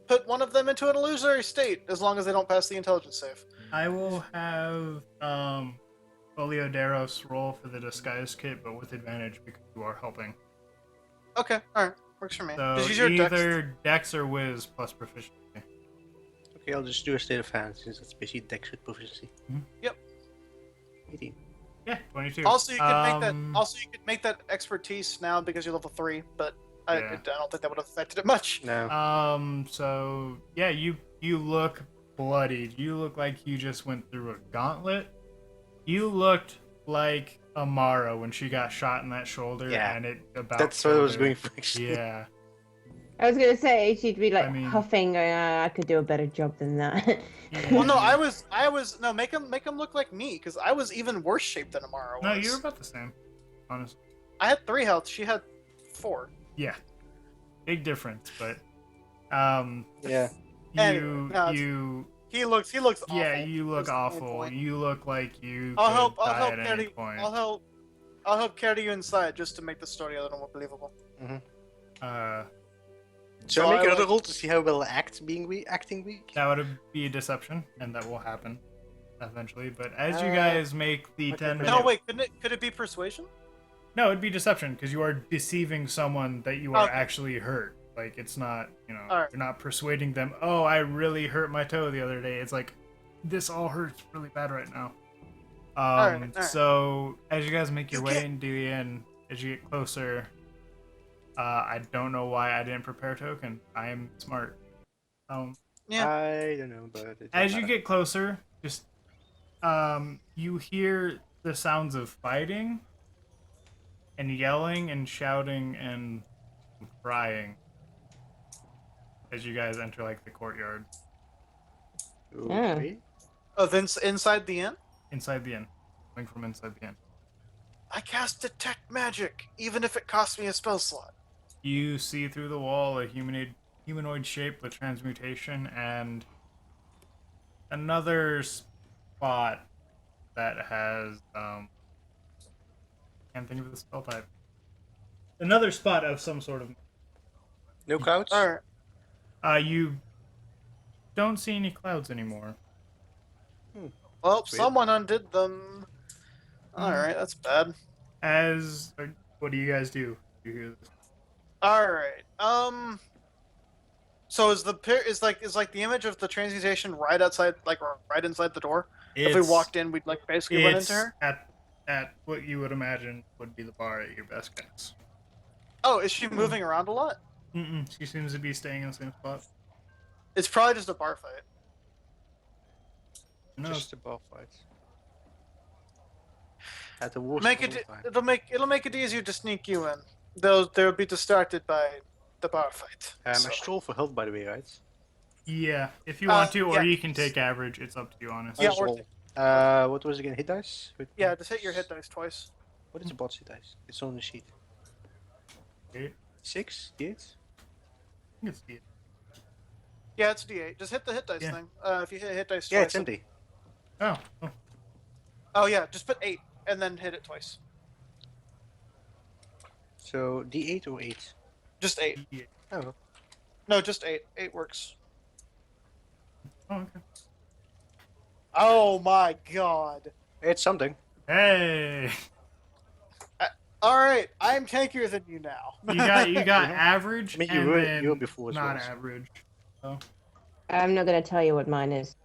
put one of them into an illusory state as long as they don't pass the intelligence save. I will have Oleoderos roll for the disguise kit, but with advantage because you are helping. Okay, alright. Works for me. So Just use your dex. either Dex or Wiz plus proficiency. Okay, I'll just do a state of hand since that's basically dex with proficiency. Mhm. Yep. 18. Yeah, 22. Also, you can make that. Um, Also, you can make that expertise now because you're level 3. But I Yeah. don't think that would have affected it much. No. So yeah, you look bloodied. You look like you just went through a gauntlet. You looked like Amara when she got shot in that shoulder, Yeah. and it about. That's what I killed was her. going for actually. Yeah. I was gonna say she'd be like I mean- huffing, going, I could do a better job than that. Well, no, I was no make him look like me because I was even worse shape than Amara was. No, you were about the same. Honestly. I had 3 health. She had 4. Yeah. Big difference, but Yeah. Anyway, no, you He looks awful. yeah, you look That's the main awful. point. You look like you I'll could help die at any carry. point. I'll help carry you inside just to make the story a little more believable. So So I make I another like- roll to see how well acting weak. That would be a deception, and that will happen eventually. But as you Uh, guys make the okay, 10 but- minute, No, wait. Could it be persuasion? no, it'd be deception because you are deceiving someone that you are Okay. actually hurt. Like it's not, Alright. you're not persuading them. Oh, I really hurt my toe the other day. It's like this all hurts really bad right now. Alright. So as you guys make your You way can't- into the inn, as you get closer, I don't know why I didn't prepare a token. I am smart. Yeah. I don't know, but it As doesn't you get closer, just you hear the sounds of fighting and yelling and shouting and crying as you guys enter like the courtyard matter. Okay. Oh, then inside the inn. inside the inn, coming from inside the inn. I cast detect magic, even if it costs me a spell slot. You see through the wall a humanoid shape with transmutation and another spot that has can't think of the spell type. Another spot of some sort of No clouds? All right. you don't see any clouds anymore. Well, Sweet. someone undid them. All Mhm. right, that's bad. What do you guys do? You hear this? All right. So is like the image of the transmutation right outside, like right inside the door? If we walked in, we'd like basically run into her. At what you would imagine would be the bar at your best guess. Oh, is she moving around a lot? She seems to be staying in the same spot. It's probably just a bar fight. No, Just a bar fight. At the worst Make of it. all time. It'll make it easier to sneak you in. They'll be distracted by the bar fight. I So- stroll for health, by the way, right? yeah, if you want to, or yeah. you can take average. It's up to you, honestly. Yeah, I'll or- roll. What was it again? Hit dice? Wait, Yeah, just hit your hit dice twice. What is a bot's hit dice? It's on the sheet. Okay. 6? 8? I think it's the- Yeah, it's D8. Just hit the hit dice Yeah. thing. If you hit dice Yeah, twice. it's empty. Oh. Oh. Oh yeah, just put 8 and then hit it twice. So D8 or 8? Just 8. Yeah. Oh, No, just 8. 8 works. Oh, okay. Oh my god. it's something. Hey, All right, I'm tankier than you now. you got Mhm. average I mean, and you were then before as not well, so- average. So I'm not gonna tell you what mine is.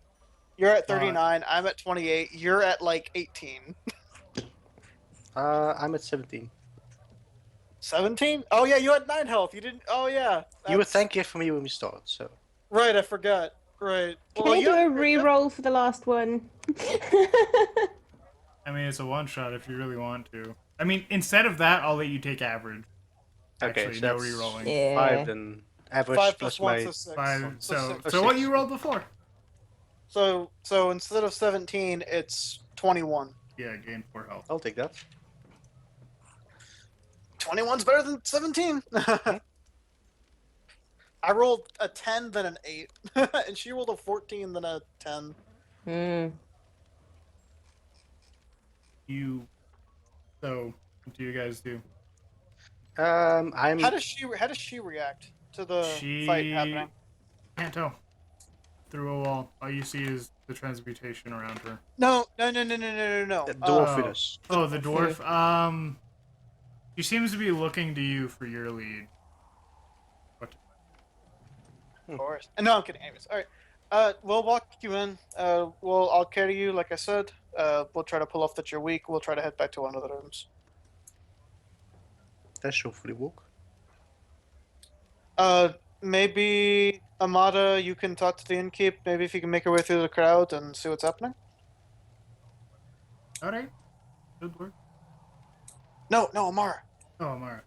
You're at 39. I'm at 28. You're at like 18. I'm at 17. 17? Oh yeah, you had 9 health. You didn't. Oh yeah. You were that's- tankier for me when we started, so. Right, I forgot. Right. Can Well, I you do a had- re-roll for the last one? I mean, it's a one shot if you really want to. I mean, instead of that, I'll let you take average. Okay, Actually, so no that's re-rolling. Yeah. 5 then. Average 5 plus plus 1, my. so 6. Five. So six. so what 6. you rolled before? So instead of 17, it's 21. Yeah, gain 4 health. I'll take that. 21's better than 17. I rolled a 10, then an 8, and she rolled a 14, then a 10. Hmm. You. So what do you guys do? I'm. How does she react to the She fight happening? can't tell. Through a wall, all you see is the transmutation around her. No. The dwarf with us. Oh, the dwarf. She seems to be looking to you for your lead. What? Of course. No, I'm kidding. Anyways, all right. We'll walk you in. I'll carry you, like I said. We'll try to pull off that you're weak. We'll try to head back to one of the rooms. That should hopefully work. Maybe Amada, you can talk to the innkeep. Maybe if you can make your way through the crowd and see what's happening. All right. Good work. No, Amara. Oh, Amara.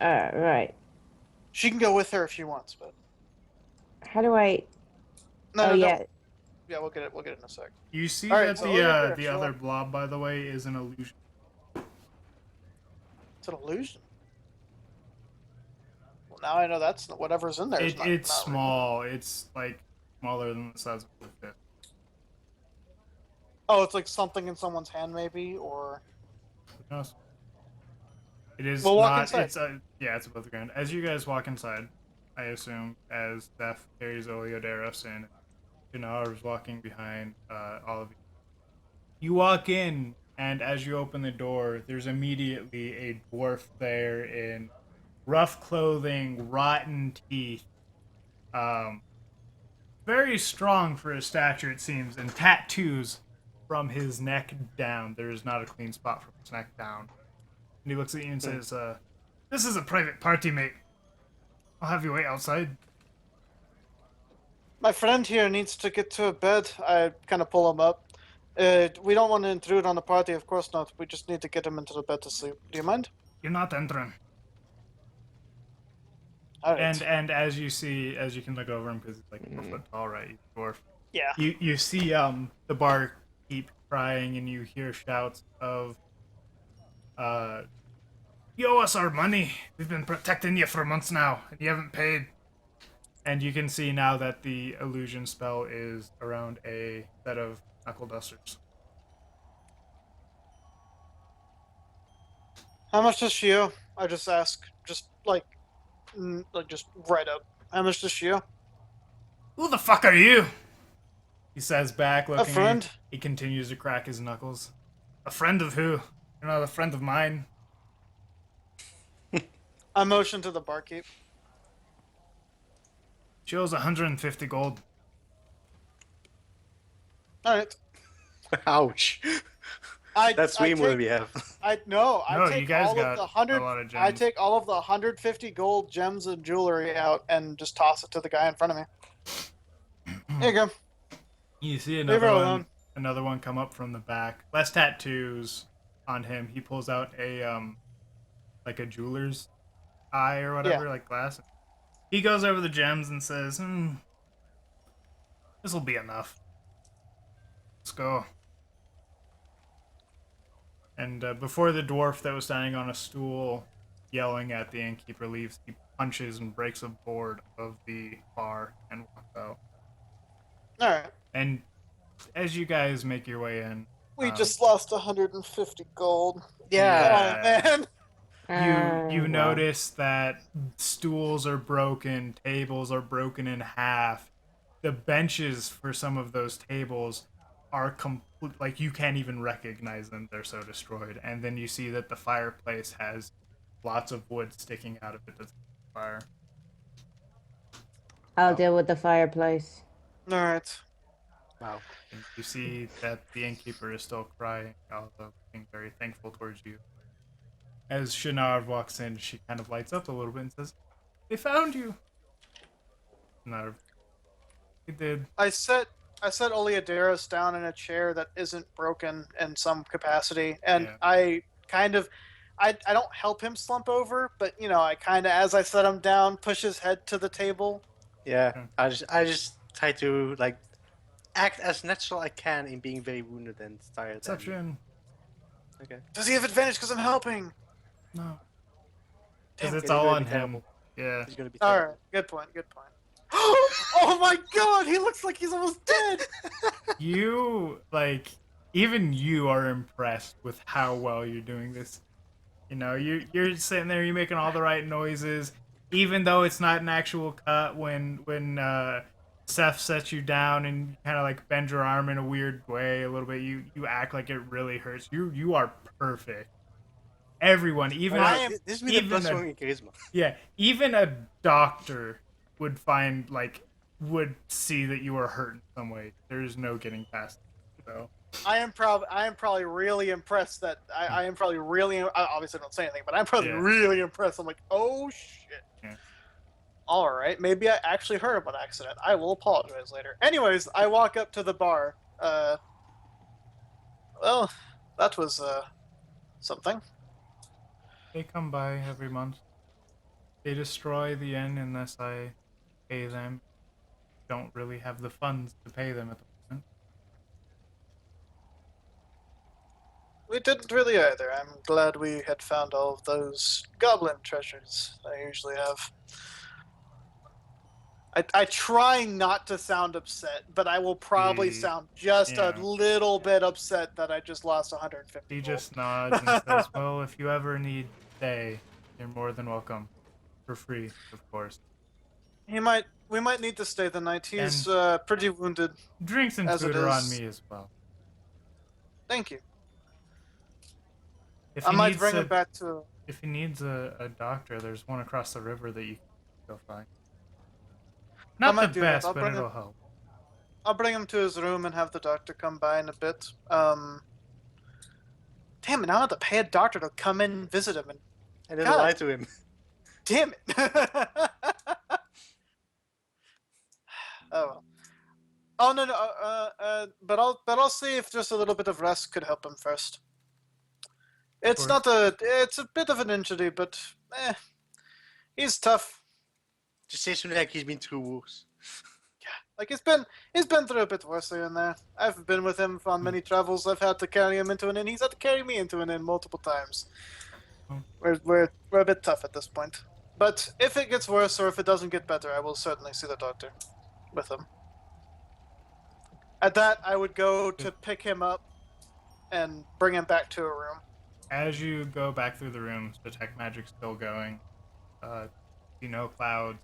Right. She can go with her if she wants, but How do I? no, oh no, yeah. yeah, we'll get it. We'll get it in a sec. You see All right, that so over here, the sure. other blob, by the way, is an illusion. It's an illusion. Well, now I know that's whatever's in there. is not- It's not real. small. It's like smaller than the size of a fist. Oh, it's like something in someone's hand, maybe, or Who knows? It is We'll walk not. inside. It's yeah, it's above the ground. As you guys walk inside, I assume as Steph carries Oleodaros in, Dinar is walking behind all of you. You walk in, and as you open the door, there's immediately a dwarf there in rough clothing, rotten teeth, very strong for his stature, it seems, and tattoos from his neck down. There's not a clean spot from his neck down. And he looks at you and says, "This is a private party, mate. I'll have you wait outside." my friend here needs to get to a bed. I kind of pull him up. We don't want to intrude on the party, of course not. We just need to get him into the bed to sleep. Do you mind? You're not entering. All right. And as you see, as you can look over him because he's like 4 foot tall, right? He's a dwarf. yeah. You see the bar keep crying, and you hear shouts of "You owe us our money. We've been protecting you for months now, and you haven't paid." And you can see now that the illusion spell is around a set of knuckle dusters. How much does she owe? I just ask. Just like just right up. How much does she owe? Who the fuck are you? He says back, looking. A friend. He continues to crack his knuckles. A friend of who? You're not a friend of mine. I motion to the barkeep. She owes 150 gold. All right. Ouch. That's way more than we have. I No, take you guys all got of the 100. a lot of I gems. take all of the 150 gold gems and jewelry out and just toss it to the guy in front of me. There you go. You see Leave another her one. alone. Another one come up from the back. Less tattoos on him. He pulls out a like a jeweler's eye or whatever, like glass. He goes over the gems and says, "This will be enough. Let's go." And before the dwarf that was standing on a stool yelling at the innkeeper leaves, he punches and breaks a board of the bar and walks out. All right. And as you guys make your way in, We just lost 150 gold. Yeah. Oh man. you Well, notice that stools are broken, tables are broken in half. The benches for some of those tables are complete, like you can't even recognize them, they're so destroyed. And then you see that the fireplace has lots of wood sticking out of it that's fire. I'll deal with the fireplace. All right. Wow. And you see that the innkeeper is still crying, although being very thankful towards you. As Shinard walks in, she kind of lights up a little bit and says, "They found you." Shinard, he did. I set Oleaderos down in a chair that isn't broken in some capacity, and Yeah. I don't help him slump over, but I kind of, as I set him down, push his head to the table. Yeah. Hmm. I just try to like act as natural I can in being very wounded and tired. and- Deception. Okay. Does he have advantage because I'm helping? No. Because Damn, it's it's all gonna on be him. terrible. Yeah. He's gonna be All terrible. right, good point. Good point. Oh my God, he looks like he's almost dead. You, like, even you are impressed with how well you're doing this. You know, you're sitting there, you're making all the right noises, even though it's not an actual cut. When Seth sets you down and you kind of like bend your arm in a weird way a little bit, you act like it really hurts. You are perfect. Everyone, even I a, am- This is with a even plus a- 1 in charisma. yeah, even a doctor would find would see that you are hurt in some way. There's no getting past it. So I am probably really impressed that I am probably really. I obviously don't say anything, but I'm probably Yeah. really impressed. I'm like, oh shit. Yeah. All right, maybe I actually hurt him on accident. I will apologize later. Anyways, I walk up to the bar. Well, that was something. they come by every month. They destroy the inn unless I pay them. Don't really have the funds to pay them at the moment. We didn't really either. I'm glad we had found all of those goblin treasures I usually have. I try not to sound upset, but I will probably He- sound just yeah. a little bit upset that I just lost 150. He gold. just nods and says, "Well, if you ever need stay, you're more than welcome, for free, of course. We might need to stay the night. He's pretty wounded. Drinks and As it food are on is. me as well. Thank you. If I he might needs bring a, him back to. if he needs a doctor, there's one across the river that you can go find. Not might the do that. best, I'll but bring it'll him- help. I'll bring him to his room and have the doctor come by in a bit. Damn it! Now I have to pay a doctor to come in and visit him. And And then God. lie to him. damn it! Oh well. Oh no. But I'll see if just a little bit of rest could help him first. It's course. it's a bit of an injury, but he's tough. Just say something like he's been through worse. Like he's been through a bit worse here and there. I've been with him on many travels. I've had to carry him into an inn. He's had to carry me into an inn multiple times. Oh. We're a bit tough at this point. But if it gets worse or if it doesn't get better, I will certainly see the doctor with him. At that, I would go to pick him up and bring him back to a room. As you go back through the rooms, detect magic's still going. You know clouds.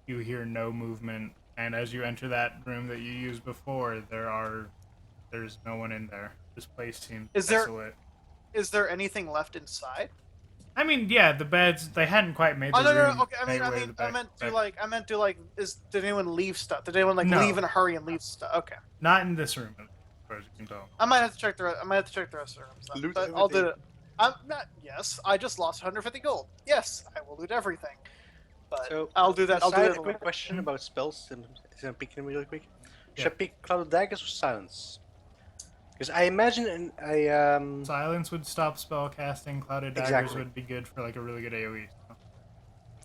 You hear no movement, and as you enter that room that you used before, there's no one in there. This place seems Is there- desolate. Is there anything left inside? I mean, yeah, the beds, they hadn't quite made the Oh no, room. no. Okay, make I way to mean, the back- I meant to like. Did anyone leave stuff? Did anyone No. leave in a hurry and leave stuff? Okay. Not in this room, as far as you can tell. I might have to check the rest of the rooms. Then, Loot but I'll do everything. it. I'm not. Yes, I just lost 150 gold. Yes, I will loot everything. But So, I'll do that. I'll do aside, that. a quick question about spells. And I'm picking them really quick. Should Yeah. I pick Cloud of Daggers or Silence? Because I imagine Silence would stop spell casting. Clouded daggers Exactly. would be good for like a really good AoE. So.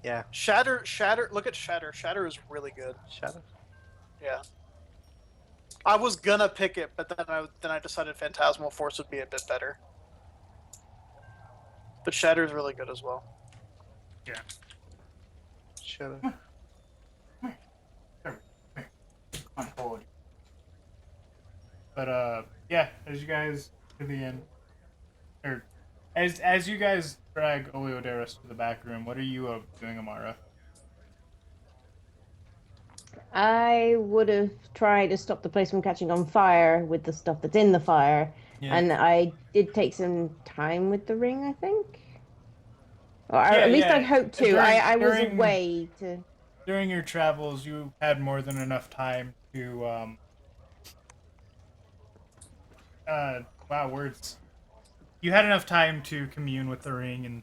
yeah, Shatter. Look at Shatter. Shatter is really good. Shadow. Yeah. I was gonna pick it, but then I decided Phantasmal Force would be a bit better. But Shatter is really good as well. Yeah. Shut up. On hold. But yeah, as you guys to the end, or as you guys drag Oleodaris to the back room, what are you doing, Amara? I would have tried to stop the place from catching on fire with the stuff that's in the fire, and I did take some time with the ring, I think. Or at least I'd hoped to. I was away to. During your travels, you had more than enough time to wow, words. You had enough time to commune with the ring, and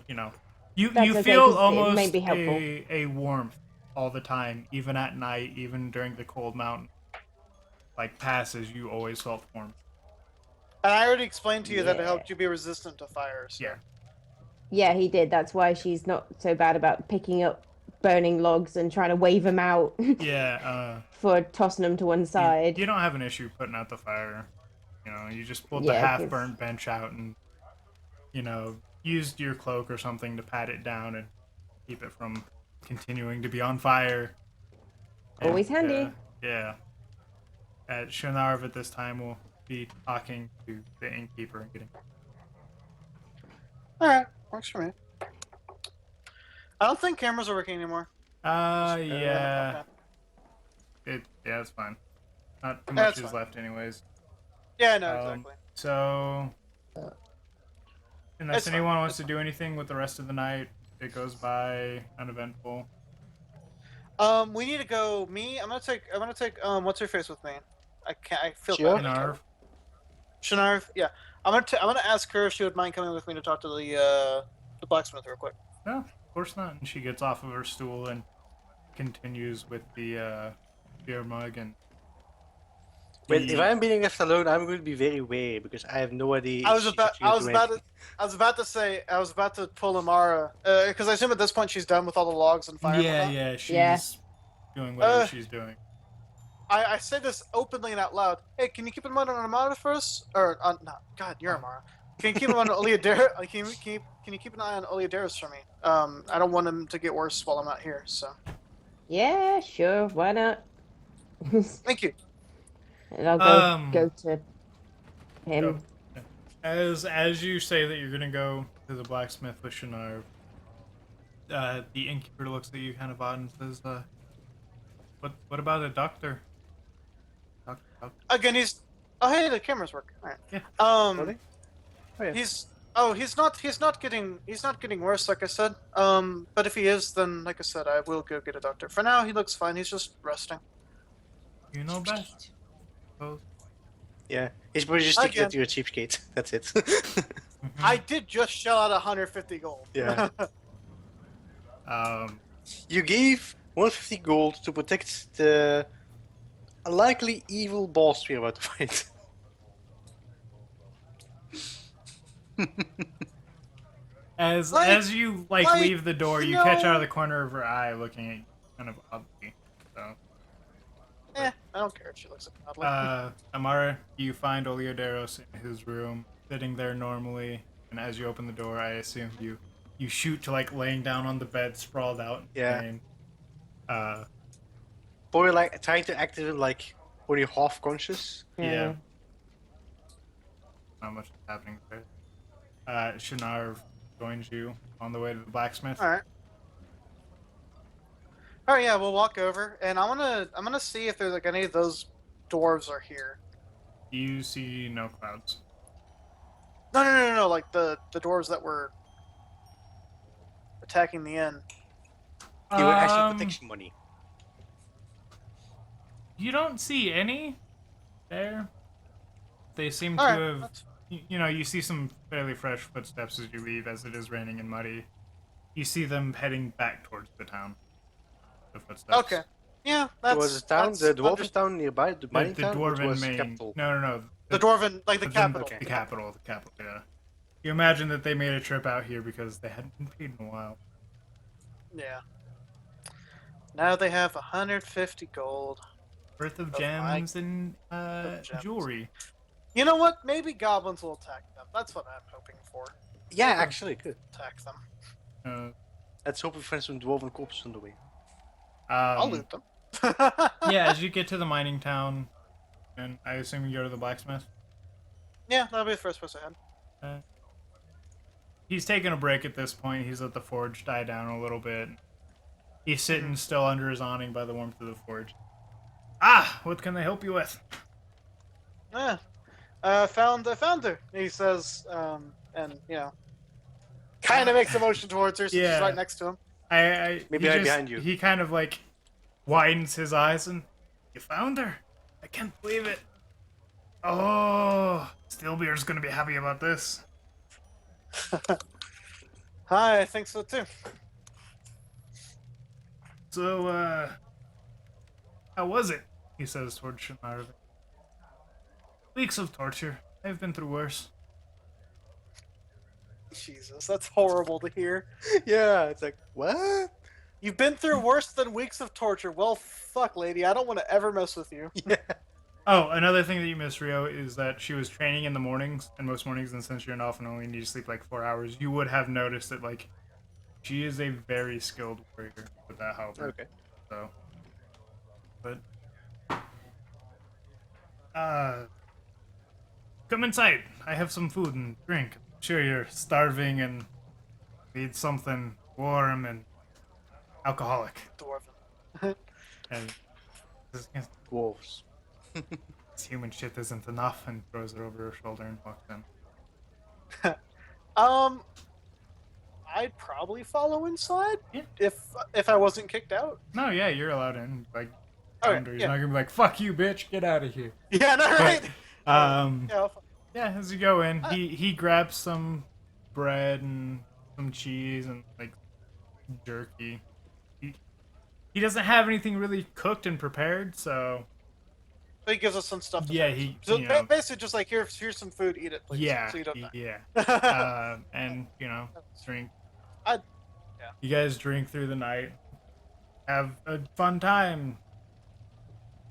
you know, you That's you okay, feel 'cause it may almost be helpful. a warmth all the time, even at night, even during the cold mountain like passes. You always felt warm. And I already explained to you that it Yeah. helped you be resistant to fire. So. Yeah. Yeah, he did. That's why she's not so bad about picking up burning logs and trying to wave them out Yeah. for tossing them to one side. You don't have an issue putting out the fire. You know, you just pulled the Yeah, 'cause- half-burnt bench out and, you know, used your cloak or something to pat it down and keep it from continuing to be on fire. Always handy. Yeah. At Shinarv at this time, we'll be talking to the innkeeper and getting... All right, works for me. I don't think cameras are working anymore. Yeah. Okay. Yeah, it's fine. Not too Yeah, much it's is fine. left anyways. Yeah, no, exactly. So, unless It's fine, anyone wants it's to do anything with the rest of the night, it goes by uneventful. We need to go. I'm gonna take. What's her face with me? I can't. I feel Sure. bad. Shinarv. Shinarv. Yeah. I'm gonna ask her if she would mind coming with me to talk to the blacksmith real quick. No, of course not. And she gets off of her stool and continues with the beer mug and. Well, if I'm being left alone, I'm going to be very wary because I have no idea. I if was she's about. actually I going was to do about to. anything. I was about to pull Amara because I assume at this point she's done with all the logs and fire. and Yeah, whatnot. yeah, she's Yeah. doing whatever she's doing. I say this openly and out loud. Hey, can you keep in mind on Amara for us? Or on no, God, you're Amara. Can you keep him on Oleodaris? Can you keep an eye on Oleodaris for me? I don't want him to get worse while I'm not here. So Yeah, sure. Why not? thank you. And I'll go to him. As you say that you're gonna go to the blacksmith with Shinarv, the innkeeper looks at you kind of odd and says, what about the doctor? Doctor. Again, he's. Oh, hey, the cameras work. All right. Yeah. Are they? Oh, yeah. He's not getting worse, like I said. But if he is, then like I said, I will go get a doctor. For now, he looks fine. He's just resting. You know best. Suppose. Yeah, he's probably just thinking Again. that you're a cheapskate. That's it. I did just shell out 150 gold. Yeah. You gave 150 gold to protect the likely evil boss we're about to fight. As you leave the door, you catch out of know- the corner of her eye, looking at you kind of oddly. So, I don't care if she looks at me oddly. Amara, you find Oleodaris in his room, sitting there normally, and as you open the door, I assume you shoot to laying down on the bed, sprawled out in Yeah. pain. Probably trying to act as if only half conscious. Yeah. Not much is happening there. Shinarv joins you on the way to the blacksmith. All right. All right, yeah, we'll walk over, and I'm gonna see if there's any of those dwarves are here. You see no clouds. No, like the dwarves that were attacking the inn. You were actually protection money. You don't see any there. They seem to Alright, have. that's- You see some fairly fresh footsteps as you leave, as it is raining and muddy. You see them heading back towards the town. The footsteps. Okay. Yeah, that's. Was the town, that's the dwarven under- town nearby, the The mining town, or it dwarven was main. capital? No. The dwarven, like the Then capital. okay. The capital. Yeah. You imagine that they made a trip out here because they hadn't been paid in a while. Yeah. Now they have 150 gold. Worth of Of my- gems and gems. jewelry. You know what? Maybe goblins will attack them. That's what I'm hoping for. Yeah, actually, good. Attack them. Let's hope we find some dwarven corpses on the way. I'll loot them. Yeah, as you get to the mining town, and I assume you go to the blacksmith. Yeah, that'll be the first place I had. He's taking a break at this point. He's let the forge die down a little bit. He's sitting still under his awning by the warmth of the forge. Ah, what can I help you with? Yeah. I found her. He says, and kind of makes a motion towards her, so Yeah. she's right next to him. Maybe he right behind you. He kind of like widens his eyes and, you found her? I can't believe it. Oh, Steelbeard's gonna be happy about this. Hi, I think so too. So, how was it? He says towards Shinarvin. Weeks of torture. I've been through worse. Jesus, that's horrible to hear. Yeah, it's like, what? You've been through worse than weeks of torture. Well, fuck, lady, I don't want to ever mess with you. Yeah. Oh, another thing that you missed, Rio, is that she was training in the mornings, and most mornings, and since you're an elf and only need to sleep like 4 hours, you would have noticed that, like, she is a very skilled warrior with that halberd. Okay. So, but, come inside. I have some food and drink. I'm sure you're starving and need something warm and alcoholic. Dwarven. And this Dwarves. human shit isn't enough, and throws it over her shoulder and walks in. I'd probably follow inside Yeah. if I wasn't kicked out. No, yeah, you're allowed in. Like, Alright, he's yeah. not gonna be like, "Fuck you, bitch, get out of here." Yeah, no, right. Um, Yeah, yeah, as you go in, he grabs some bread and some cheese and like jerky. He doesn't have anything really cooked and prepared, so he gives us some stuff. To yeah, finish. he So you know, basically just like here's some food, eat it, please. yeah, So you don't die. yeah, and drink. Yeah. You guys drink through the night, have a fun time,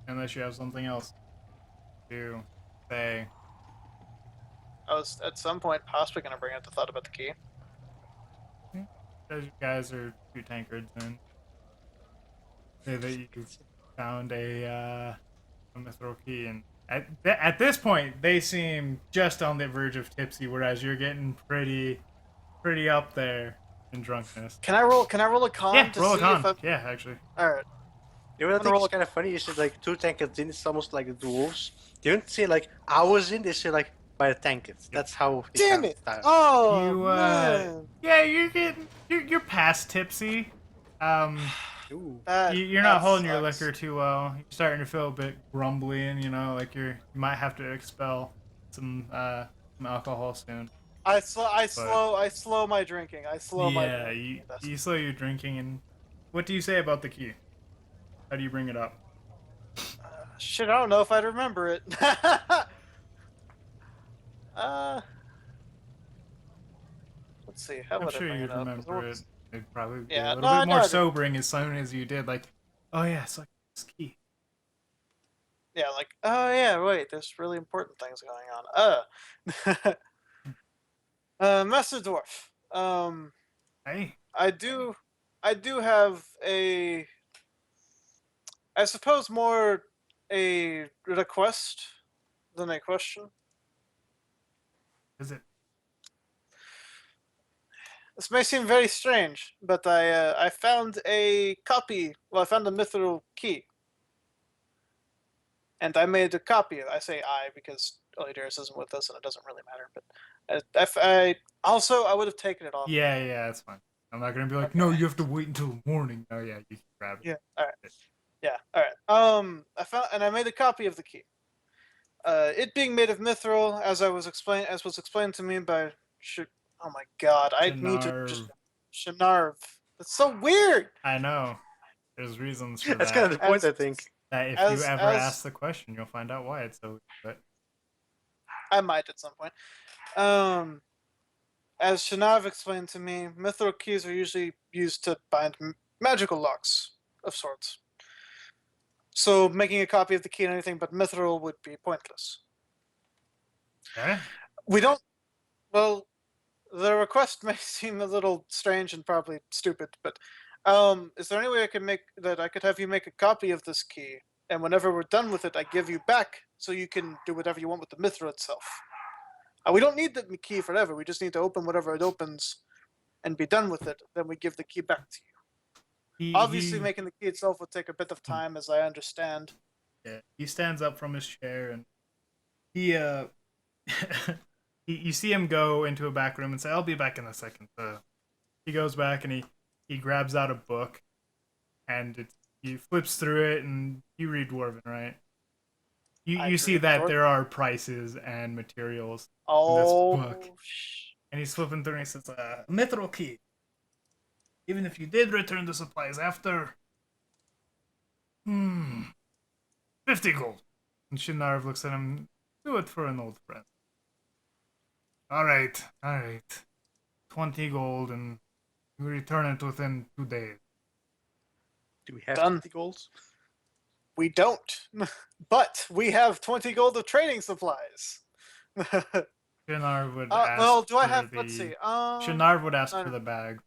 unless you have something else to say. I was at some point possibly gonna bring up the thought about the key. As you guys are 2 tankards in, say that you found a mithril key, and at this point they seem just on the verge of tipsy, whereas you're getting pretty up there in drunkenness. Can I roll a con Yeah, to roll a see con. if I'm... Yeah, actually. Alright. You know what I I'm gonna think roll is kind of funny? Is that like 2 tankards in, it's almost like the dwarves. They don't say like hours in, they say like by the tankards. That's how they Damn count it! time. Oh You man. yeah, you're past tipsy. Ooh. You're not that holding your sucks. liquor too well. You're starting to feel a bit grumbly, and like you might have to expel some alcohol soon. I slow my drinking. I slow my Yeah, drinking. you slow your drinking. And what do you say about the key? How do you bring it up? Shit, I don't know if I'd remember it. Let's see. How I'm would I sure bring you'd it up? remember it. It'd probably be Yeah, a little no, I bit know more I do. sobering as soon as you did. Like, oh yeah, it's like this key. Yeah, like, oh yeah, wait, there's really important things going on. Master Dwarf. Hey, I do have a, I suppose more a request than a question. is it? This may seem very strange, but I found a copy. Well, I found a mithril key, and I made a copy. I say I because Elidarius isn't with us, and it doesn't really matter. But I also I would have taken it off. Yeah, that's fine. I'm not gonna be like, Okay. no, you have to wait until the morning. Oh yeah, you can grab it. Yeah. All right. Yeah. All right. I found and I made a copy of the key. It being made of mithril, as was explained to me by. Oh my God! I need to just Shinarv. That's so weird. I know. There's reasons for That's that. kind of the point, As- I think. That if as- you ever as- ask the question, you'll find out why it's so. But I might at some point. As Shanav explained to me, mithril keys are usually used to bind magical locks of sorts. So making a copy of the key in anything but mithril would be pointless. okay. We don't. Well, The request may seem a little strange and probably stupid, but is there any way I could have you make a copy of this key, and whenever we're done with it, I give you back so you can do whatever you want with the Mithra itself. We don't need the key forever. We just need to open whatever it opens and be done with it. Then we give the key back to you. Obviously, making the key itself will take a bit of time, as I understand. Yeah, he stands up from his chair and he you see him go into a back room and say, "I'll be back in a second." So he goes back and he grabs out a book and he flips through it and you read Dwarven, right? You see that there are prices and materials in this book. And he's flipping through and he says, "Mithril key. Even if you did return the supplies after 50 gold." And Shinarv looks at him. "Do it for an old friend." All right. 20 gold, and you return it within 2 days. Do we have Done. 20 golds? We don't, but we have 20 gold of training supplies. Shinarv would ask. Well, do I for have? the... Let's see. Shinarv would ask I for don't- the bag.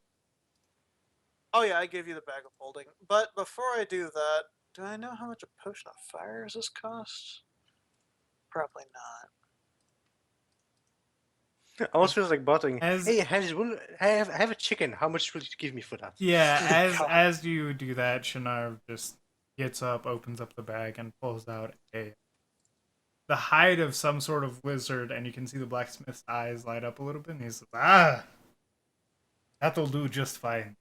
Oh yeah, I gave you the bag of holding. But before I do that, do I know how much a potion of fire does this cost? Probably not. Almost feels like bothering. As- Hey, Hans, I have a chicken. How much will you give me for that? Yeah, God. as you do that, Shinarv just gets up, opens up the bag, and pulls out the hide of some sort of lizard, and you can see the blacksmith's eyes light up a little bit, and he says, that'll do just fine.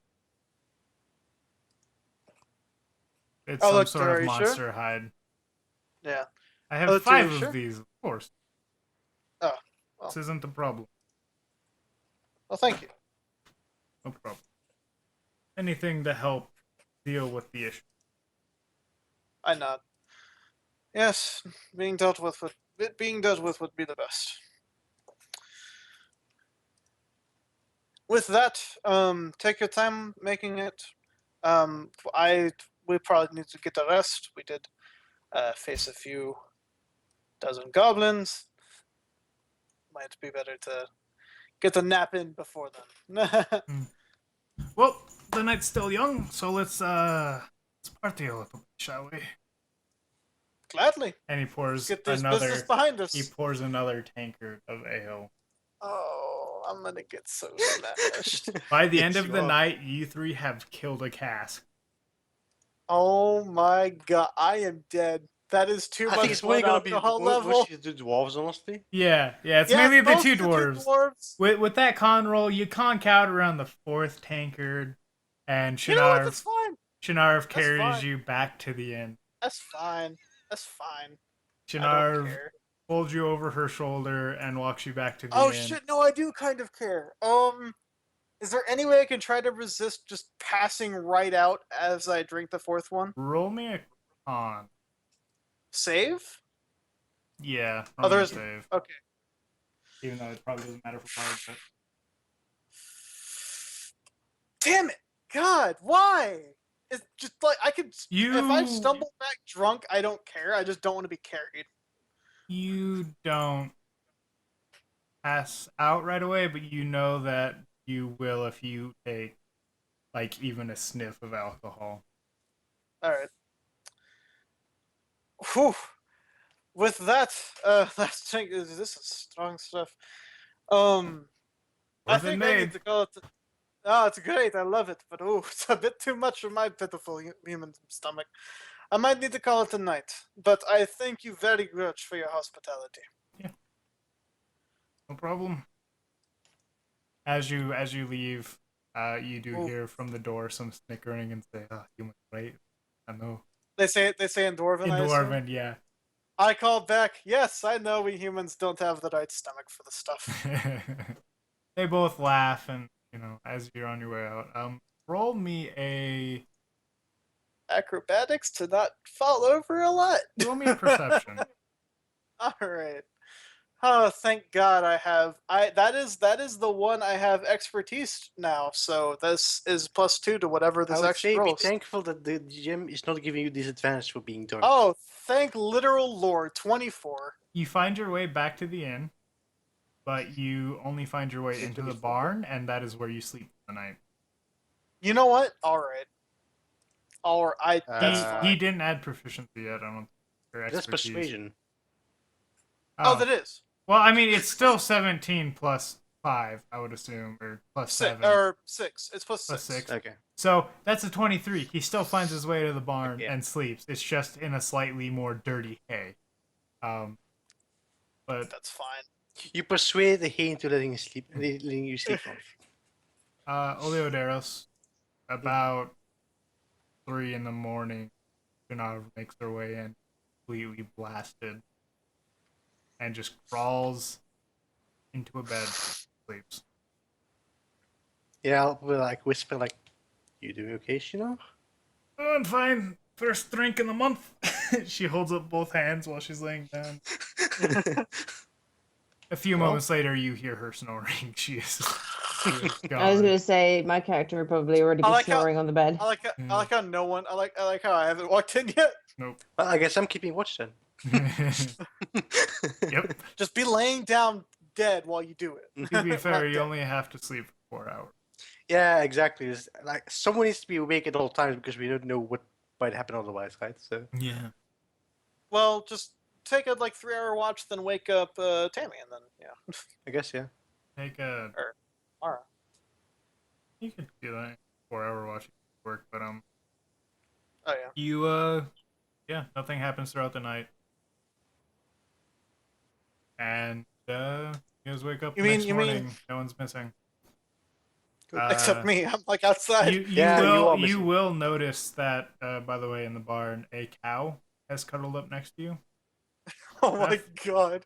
It's Oh, some look, sort are of you sure? monster hide. Yeah. I have Oh, 5 are you of sure? these, of course. Oh, well. This isn't a problem. Well, thank you. No problem. Anything to help deal with the issue. I nod. Yes, being dealt with would be the best. With that, take your time making it. We probably need to get a rest. We did face a few dozen goblins. Might be better to get a nap in before then. Well, the night's still young, so let's party a little bit, shall we? Gladly. And he Let's pours get this business behind us. He pours another tankard of ale. Oh, I'm gonna get so smashed. By the Yes, end of you the are. night, you 3 have killed a cask. Oh my god, I am dead. That is too I much think it's only blood gonna be alcohol level. mostly the dwarves, honestly. Yeah, it's Yeah, mainly the both 2 the dwarves. dwarves. With that con roll, you conk out around the 4th tankard, and You know what? That's fine. Shinarv carries fine. you back to the inn. That's fine. That's fine. I don't Shinarv care. holds you over her shoulder and walks you back to the Oh inn. shit! No, I do kind of care. Is there any way I can try to resist just passing right out as I drink the 4th one? Roll me a con. Save? Yeah, Oh, roll me a there's- save. Okay. Even though it probably doesn't matter for cards, but Damn it! God, why? It's just like I could. If I You- stumble back drunk, I don't care. I just don't want to be carried. you don't pass out right away, but you know that you will if you take like even a sniff of alcohol. All right. Whew. With that, this is strong stuff. I Worth it think I made. need to call it. Oh, it's great. I love it, but it's a bit too much for my pitiful human stomach. I might need to call it a night, but I thank you very much for your hospitality. No problem. As you leave, you do Oh. hear from the door some snickering and say, human right? I know. They say in Dwarven. In I assume? Dwarven, yeah. I call back. Yes, I know we humans don't have the right stomach for the stuff. They both laugh, and as you're on your way out, roll me a Acrobatics to not fall over a lot. perception. All right. Oh, thank God I have. That is the one I have expertise now. So this is +2 to whatever I this would extra say be rolls. thankful that the GM is not giving you disadvantage for being drunk. Oh, thank literal Lord. 24. You find your way back to the inn, but you only find your way into the barn, and that is where you sleep for the night. You know what? All right. That's He fine. didn't add proficiency yet. I don't. Or That's expertise. persuasion. Oh, that is Well, I mean, it's still 17 plus 5, I would assume, or plus 7. 6. It's plus Plus 6. 6. Okay. So that's a 23. He still finds his way to the barn Yeah. and sleeps. It's just in a slightly more dirty hay. But That's fine. You persuade the hay into letting you sleep off. Oleoderos, about 3 in the morning, Shanav makes her way in, completely blasted, and just crawls into a bed, sleeps. Yeah, I'll probably like whisper like, "You doing okay, Shino?" Oh, I'm fine. First drink in the month. She holds up both hands while she's laying down. A few moments later, you hear her snoring. She is gone. I was gonna say my character would probably already I be like how- snoring on the bed. I like how no one. I like how I haven't walked in yet. Nope. Well, I guess I'm keeping watch then. Yep. Just be laying down dead while you do it. To be fair, you dead. only have to sleep for 4 hours. Yeah, exactly. It's like someone needs to be awake at all times because we don't know what might happen otherwise, right? So Yeah. Well, just take a 3-hour watch, then wake up Tammy, and then I guess yeah. Take a. all right. You could do that 4-hour watching work, but Oh yeah. you yeah, nothing happens throughout the night, and you guys wake up You the mean- next you mean- morning. No one's missing. Except me, I'm outside. You Yeah, you are you missing. will notice that by the way, in the barn, a cow has cuddled up next to you. Oh my god.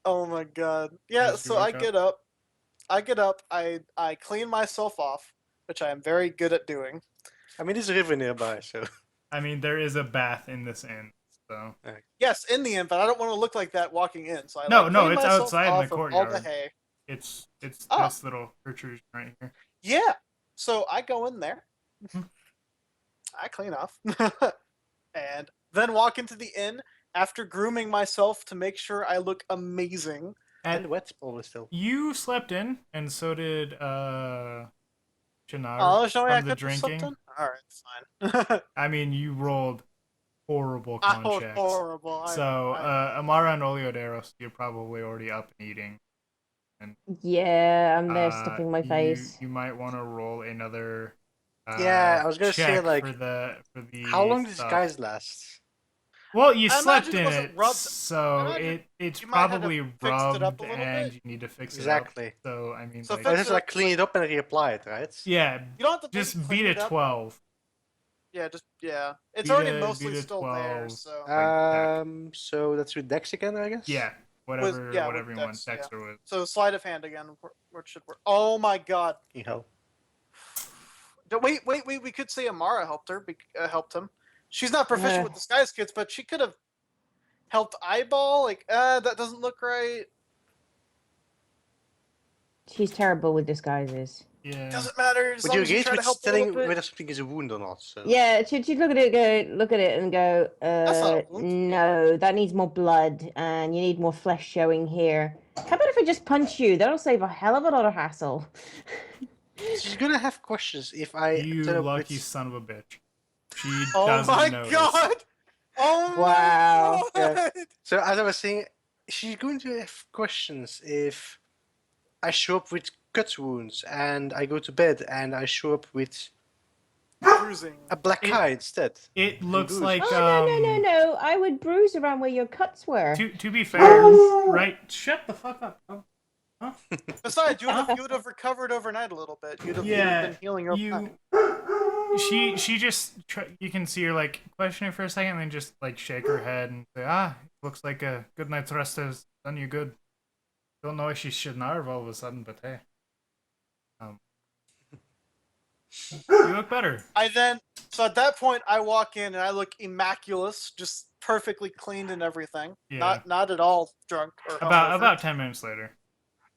Oh my god. Yeah, As you so I wake up. get up. I clean myself off, which I am very good at doing. I mean, there's a river nearby, so I mean, there is a bath in this inn, so Yes, in the end, but I don't want to look like that walking in. So I No, clean it's myself outside in the off of all courtyard. the hay. it's Oh. this little protrusion right here. Yeah. So I go in there. Mhm. I clean off. And then walk into the inn after grooming myself to make sure I look amazing. and wet always still. You slept in, and so did Shanav Oh, shall I from the could do drinking. something? Alright, fine. I mean, you rolled horrible I con was checks. horrible. So Amara and Oleoderos, you're probably already up and eating. Yeah, I'm there stuffing my You- face. You might want to roll another. Yeah, I was gonna say, check like, for the How long does stuff. guys last? Well, you I slept imagine it in wasn't it, rubbed- so I imagine it's you might have to probably fix it up rubbed, a little and bit. you need to fix Exactly. it up. So I mean, So like, fix I just it like up, clean it up and reapply it, right? yeah, You don't have to just maybe beat clean a it up. 12. Yeah, just yeah. It's Beat already a- mostly beat a still there, 12. so So that's with Dex again, I guess. Yeah, with whatever you Dex, want, yeah. Dex or with. so sleight of hand again. Where should work? Oh my god. You know. Wait. We could say Amara helped her. Helped him. She's not proficient with disguise kits, but she could have helped Eyeball. That doesn't look right. She's terrible with disguises. Yeah. Doesn't matter. As But long you as you engage try to with help a little telling bit. whether something is a wound or not. So Yeah, she'd look at it and go, not a wound. no, that needs more blood, and you need more flesh showing here. How about if I just punch you? That'll save a hell of a lot of hassle. she's gonna have questions if I You turn up lucky with- son of a bitch. She Oh doesn't my notice. god! Oh Wow. my god! So as I was saying, she's going to have questions if I show up with cut wounds and I go to bed and I show up with Bruising. a black eye instead. It looks bruise. like Oh, no. I would bruise around where your cuts were. To be fair, right? Shut the fuck up. Oh. Besides, you would have recovered overnight a little bit. You'd have been healing over time. She just you can see her like question it for a second and then just like shake her head and say, looks like a good night's rest has done you good. Don't know if she should nerve all of a sudden, but hey. You look better. So at that point, I walk in and I look immaculate, just perfectly cleaned and everything. Yeah. Not at all drunk or hungover. About 10 minutes later.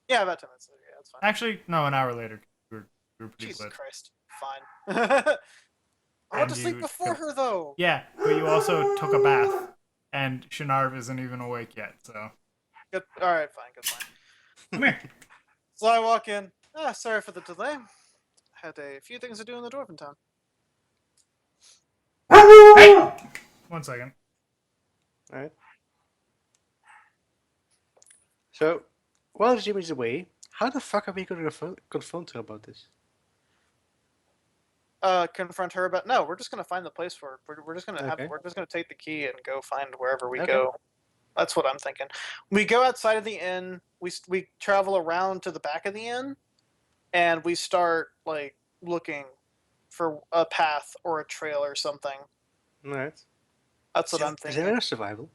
Yeah, about 10 minutes later. Yeah, that's fine. Actually, no, an hour later. We were pretty Jesus lit. Christ. Fine. I want to And sleep you before took- her, though. Yeah, but you also took a bath, and Shinarv isn't even awake yet, so. Good. All right, fine. Good, fine. Come here. So I walk in. Ah, sorry for the delay. Had a few things to do in the Dwarven town. Hey! 1 second. Alright. So, while Jimmy's away, how the fuck are we going to confront her about this? Confront her about. No, we're just gonna find the place for it. We're just gonna have. Okay. We're just gonna take the key and go find wherever we Okay. go. That's what I'm thinking. We go outside of the inn. We travel around to the back of the inn, and we start like looking for a path or a trail or something. Alright. That's what I'm Is thinking. there a survival?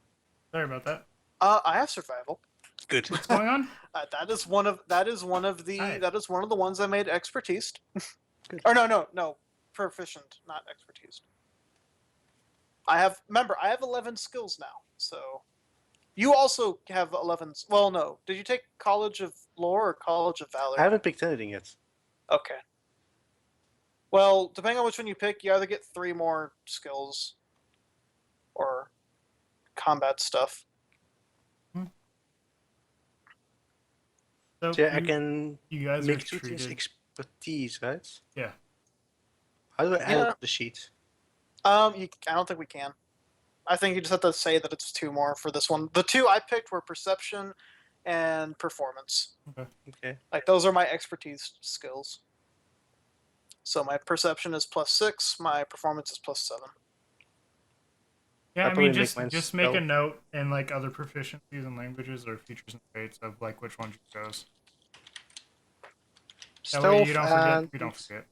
Sorry about that. I have survival. Good. What's going on? That is one of the Hi. ones I made expertise. Good. Or no, proficient, not expertise. I have 11 skills now. So you also have 11. Well, no. Did you take College of Lore or College of Valor? I haven't picked anything yet. Okay. Well, depending on which one you pick, you either get 3 more skills or combat stuff. So So yeah, I you, can you guys are make 2 things treated. expertise, right? Yeah. How do I add Yeah. it to the sheet? I don't think we can. I think you just have to say that it's 2 more for this one. The 2 I picked were perception and performance. Okay. Like those are my expertise skills. So my perception is +6, my performance is +7. Yeah, I'll I probably mean, make mine just make a spell. note in like other proficiencies and languages or features and traits of like which one you chose. That way you don't forget. and You don't forget.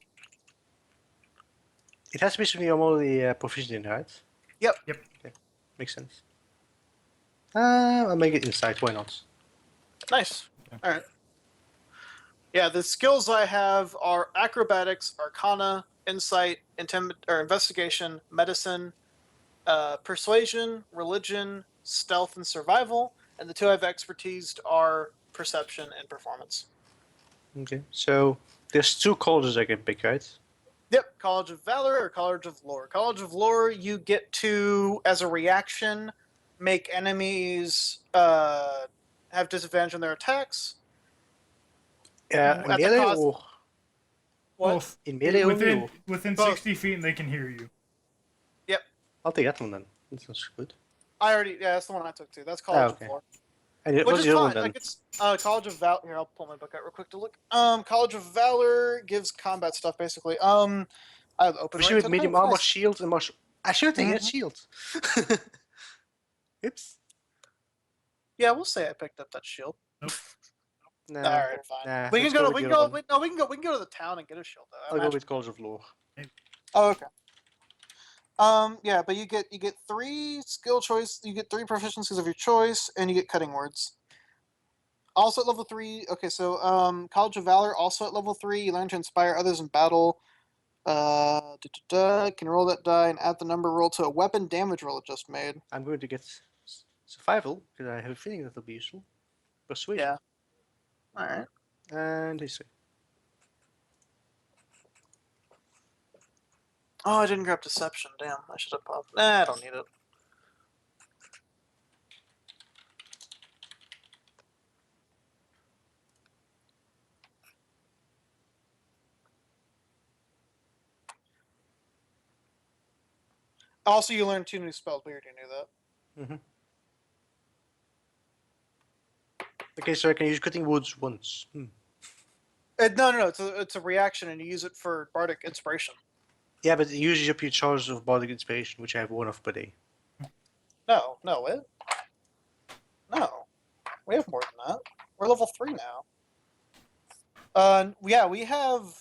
it has to be something I'm already proficient in, right? Yep. Yep. Okay. Makes sense. I'll make it insight. Why not? Nice. Okay. All right. Yeah, the skills I have are acrobatics, arcana, insight, investigation, medicine, persuasion, religion, stealth, and survival. And the 2 I've expertised are perception and performance. Okay. So there's 2 colleges I can pick, right? Yep, College of Valor or College of Lore. College of Lore, you get to, as a reaction, make enemies have disadvantage on their attacks. In At the melee cost- or What? Both. in melee only? Within Both. 60 feet, and they can hear you. I'll take that one then. That sounds good. Yeah, that's the one I took too. That's College okay. of Lore. And Which what's is the other fine. one then? Like it's College of Valor. Here, I'll pull my book out real quick to look. College of Valor gives combat stuff basically. I have open. Especially right with to medium know. armor, Nice. shield, and martial. I should take that Mhm. shield. Oops. Yeah, we'll say I picked up that shield. Nah, All right, fine. nah, we can let's go. go To, with we can the go. other one. We can go. We can go to the town and get a shield. Though. I I'll go imagine- with College of Lore. Oh, okay. Yeah, but you get 3 skill choice. You get 3 proficiencies of your choice, and you get cutting words. Also at level 3. Okay, so College of Valor also at level 3. You learn to inspire others in battle. Can roll that die and add the number roll to a weapon damage roll it just made. I'm going to get survival because I have a feeling that'll be useful. Persuasion. Yeah. All right. And history. Oh, I didn't grab deception. Damn, I should have popped. Nah, I don't need it. Also, you learn 2 new spells. We already knew that. Okay, so I can use cutting woods once. No. It's a reaction, and you use it for bardic inspiration. Yeah, but it uses up your charges of bardic inspiration, which I have 1 of per day. No, it. No, we have more than that. We're level 3 now. Yeah, we have.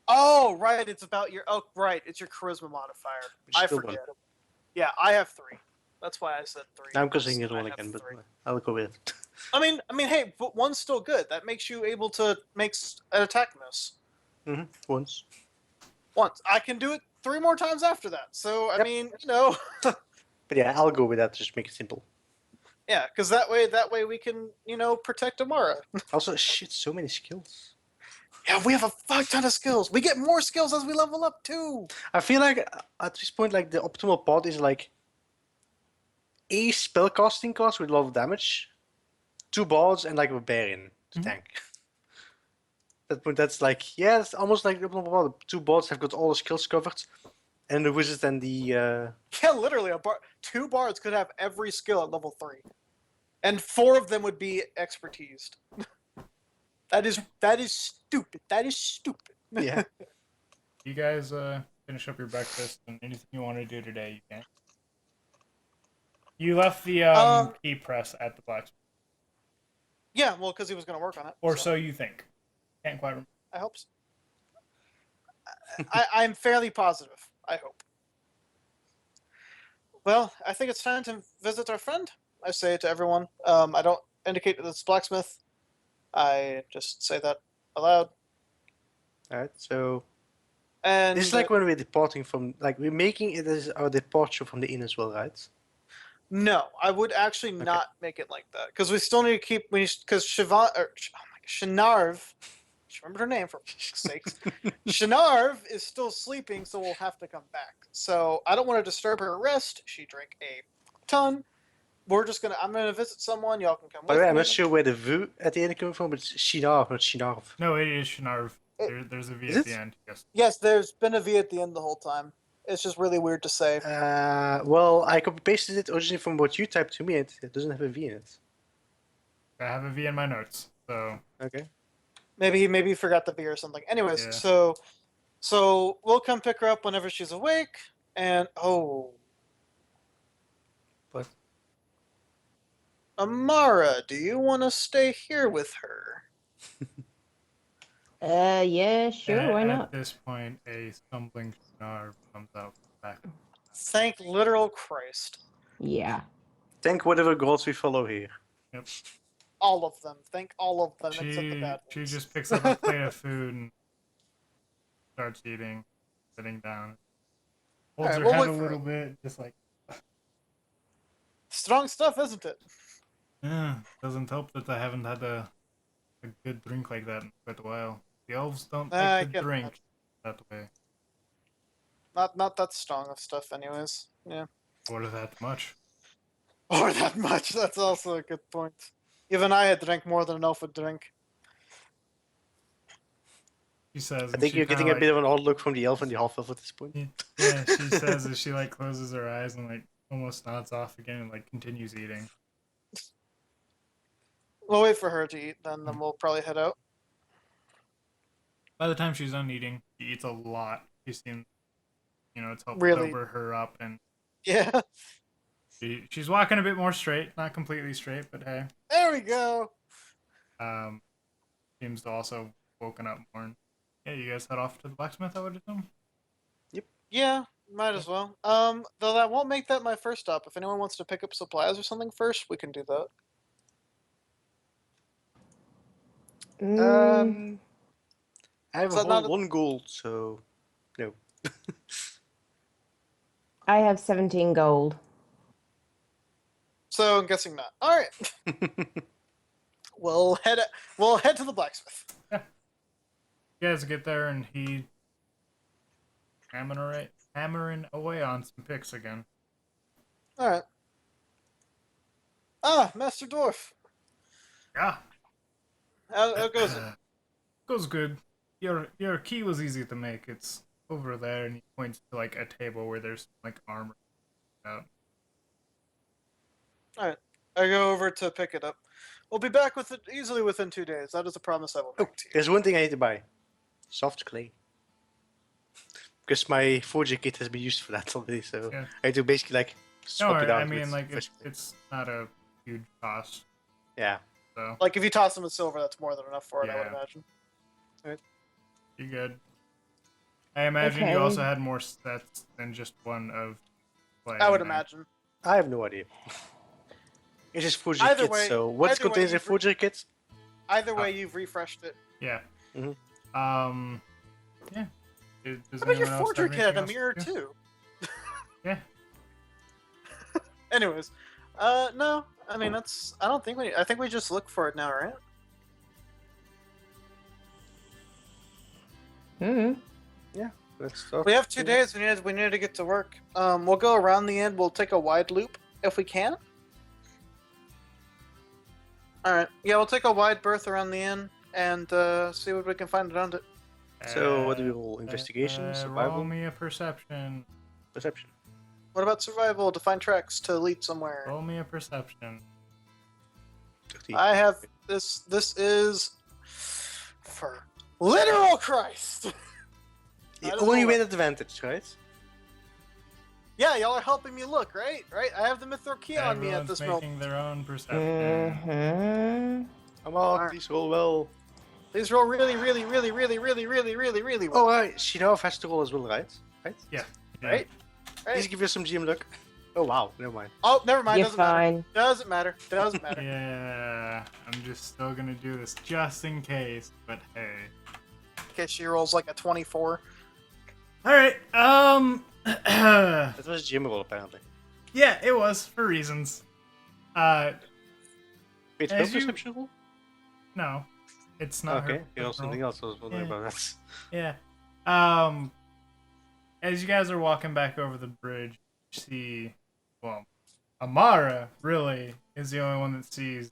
Oh, right. It's about your. Oh, right. It's your charisma modifier. Which is I still forget. 1. Yeah, I have 3. That's why I said 3. Now I'm considering the other I one have again, but 3. I'll go with it. I mean, hey, but 1's still good. That makes you able to make an attack miss Once. once. I can do it 3 more times after that. So I Yep. mean, But yeah, I'll go with that. Just make it simple. yeah, because that way we can protect Amara. Also, shit, so many skills. Yeah, we have a fuck ton of skills. We get more skills as we level up too. I feel like at this point, like the optimal part is like a spellcasting cost with a lot of damage, 2 bards, and like a barbarian to Mhm. tank. That's like, yeah, it's almost like blah, blah, blah. 2 bards have got all the skills covered, and the wizard and the Yeah, literally, 2 bards could have every skill at level 3, and 4 of them would be expertised. That is stupid. That is stupid. yeah. You guys finish up your breakfast and anything you want to do today, you can. You left the key press at the blacksmith, Yeah, well, because he was going to work on it. or so you think. Can't quite remember. I hope so. I'm fairly positive. I hope. Well, I think it's time to visit our friend. I say it to everyone. I don't indicate that it's blacksmith. I just say that aloud. Alright, so And this is like when we're departing from, like, we're making it as our departure from the inn as well, right? no, I would actually not make it like that because we still need to keep because Shinarv. She remembered her name for fuck's sakes. Shinarv is still sleeping, so we'll have to come back. So I don't want to disturb her rest. She drank a ton. I'm gonna visit someone. Y'all can come By with the way, I'm me. not sure where the V at the end coming from, but it's Shinarv, not Shinarv. No, it is Shinarv. There's a V Is at it? the end. Yes. Yes, there's been a V at the end the whole time. It's just really weird to say. Well, I copy pasted it originally from what you typed to me, and it doesn't have a V in it. I have a V in my notes. So Okay. Maybe he forgot the V or something. Anyways, Yeah. so we'll come pick her up whenever she's awake. And What? Amara, do you want to stay here with her? Yeah, sure, why at not? this point, a stumbling Shinarv comes out back. Thank literal Christ. Yeah. Thank whatever gods we follow here. Yep. All of them. Thank all of them except the She bad she ones. just picks up a plate of food and starts eating, sitting down. Holds Alright, her we'll head wait a for little bit, just like, Strong stuff, isn't it? doesn't help that I haven't had a good drink like that in quite a while. The elves don't I like to can drink imagine. that way, Not that strong of stuff, anyways. Yeah. or that much. Or that much. That's also a good point. Even I had drank more than an elf would drink. She says. I think you're getting a bit of an odd look from the elf and the half-elf at this point. Yeah, she says as she like closes her eyes and like almost nods off again and like continues eating. We'll wait for her to eat, then we'll probably head out. By the time she's done eating, she eats a lot. She seems, it's helped Really? sober her up, and Yeah. she's walking a bit more straight, not completely straight, but hey, There we go. seems to also woken up more. And, yeah, you guys head off to the blacksmith, I would assume. Yeah, might as well. Though that won't make that my first stop. If anyone wants to pick up supplies or something first, we can do that. I have So not a- one gold, so no. I have 17 gold. So I'm guessing not. All right. We'll head to the blacksmith. You guys get there, and he hammering away on some picks again. All right. Ah, Master Dwarf. Yeah, How goes it? goes good. Your key was easy to make. It's over there, and he points to like a table where there's like armor out. All right. I go over to pick it up. We'll be back with it easily within 2 days. That is a promise I will Oh, make to you. there's one thing I need to buy. Soft clay. Because my forger kit has been used for that already, so Yeah. I had to basically like No, swap it out. I mean with like fresh clay. it's not a huge cost. Yeah. So Like if you toss them with silver, that's more than enough for it, I would Yeah. imagine. you good. I imagine Okay. you also had more stats than just one of clay. I would in there. imagine. I have no idea. It's just forger Either kit, way- so what either way, contains a you've forger kit? Either way, you've refreshed it. Yeah. Mhm. Yeah. Does How about your anyone else forger have kit had a anything mirror else to do? too? Yeah. Anyways, no. I mean, I don't think I think we just look for it now, right? Let's start. We have 2 days. We need to get to work. We'll go around the end. We'll take a wide loop if we can. All right. Yeah, we'll take a wide berth around the inn and see what we can find around it. So what do we roll? Investigation, survival, Roll me a perception. perception. What about survival to find tracks to lead somewhere? Roll me a perception. 13. I have this. This is for literal Christ. You I don't only know win what- advantage, right? Yeah, y'all are helping me look, right? Right. I have the Mithril key on me at Everyone's this making moment. their own perception. Mhm. Come on, Alright. please roll well. These roll really well. Oh, right. Shinov has to roll as well, right? Right? Yeah. Right. Please Right. give us some GM luck. Oh, wow. Never mind. Oh, never mind. You're Doesn't matter. fine. Doesn't matter. Doesn't matter. Yeah, I'm just still gonna do this just in case, but hey. In case she rolls like a 24. Alright, That was GM roll, apparently. yeah, it was, for reasons. Wait, As spell you- perception roll? No. It's not Okay, her you know something else. I was wondering Yeah. about that. Yeah. As you guys are walking back over the bridge, you see, well, Amara really is the only one that sees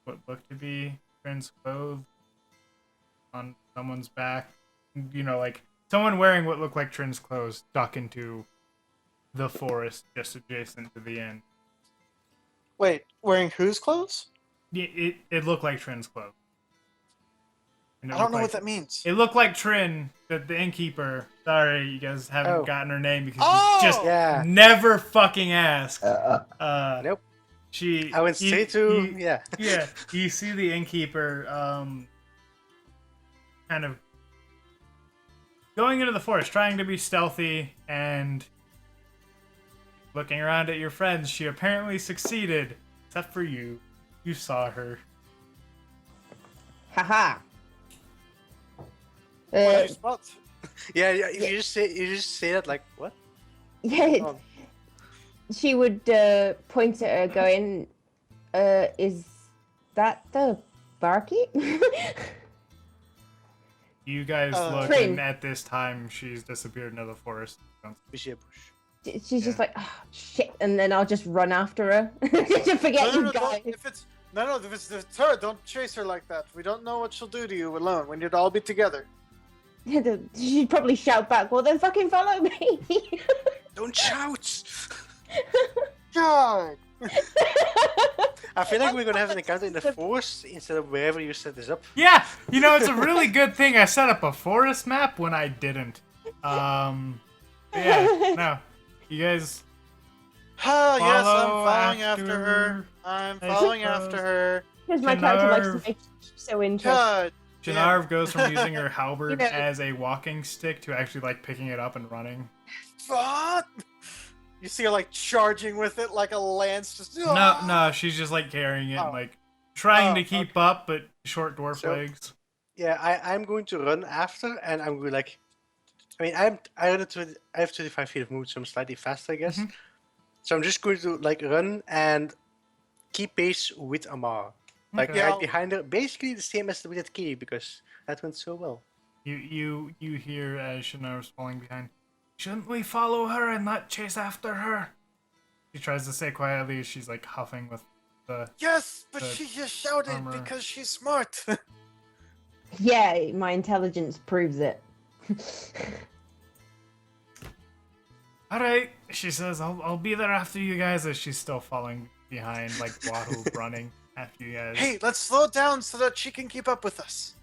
what looked to be Trin's clothes on someone's back. You know, like someone wearing what looked like Trin's clothes duck into the forest just adjacent to the inn. Wait, wearing whose clothes? It looked like Trin's clothes. And it I don't looked know like- what that means. It looked like Trin, the innkeeper. Sorry, you guys haven't Oh. gotten her name because Oh! you just Yeah. never fucking asked. Nope. She. I went straight to... you- yeah. yeah, you see the innkeeper, kind of going into the forest, trying to be stealthy and looking around at your friends. She apparently succeeded, except for you. You saw her. Haha. What Uh, do you spot? Yeah, you just say that like, what? yeah, Oh. she would point at her, going, "Is that the barkeep?" You guys look, Trin. and at this time, she's disappeared into the forest. We see a bush. She's just Yeah. like, "Oh shit," and then I'll just run after her to forget you don't- guys. if it's her, don't chase her like that. We don't know what she'll do to you alone. We need to all be together. She'd probably shout back, "Well, then fucking follow me." Don't shout! God. I feel like we're gonna have an encounter in the forest instead of wherever you set this up. Yeah, you know, it's a really good thing I set up a forest map when I didn't. Yeah, no. You guys Ah, yes, I'm Follow following after after her. I'm I following suppose. after her. Because my character likes Janarv. to make you so interesting. God. Janarv goes from using her halberd You know- as a walking stick to actually like picking it up and running. What? You see her like charging with it like a lance. Just No, she's just like carrying it, and, Oh. like trying Oh, to keep up, but short dwarf So- legs. Yeah, I'm going to run after, and I'm going like, I mean, I have 25 feet of movement, so I'm slightly faster, I guess. Mhm. So I'm just going to like run and keep pace with Amar, like Okay. Yeah. right behind her. Basically the same as with that key because that went so well. You hear as Janarv's falling behind. Shouldn't we follow her and not chase after her? She tries to say quietly as she's like huffing with the. Yes, but The she just shouted armor. because she's smart. Yeah, my intelligence proves it. All right, she says. I'll be there after you guys as she's still falling behind, like Wahoo running after you guys. Hey, let's slow down so that she can keep up with us.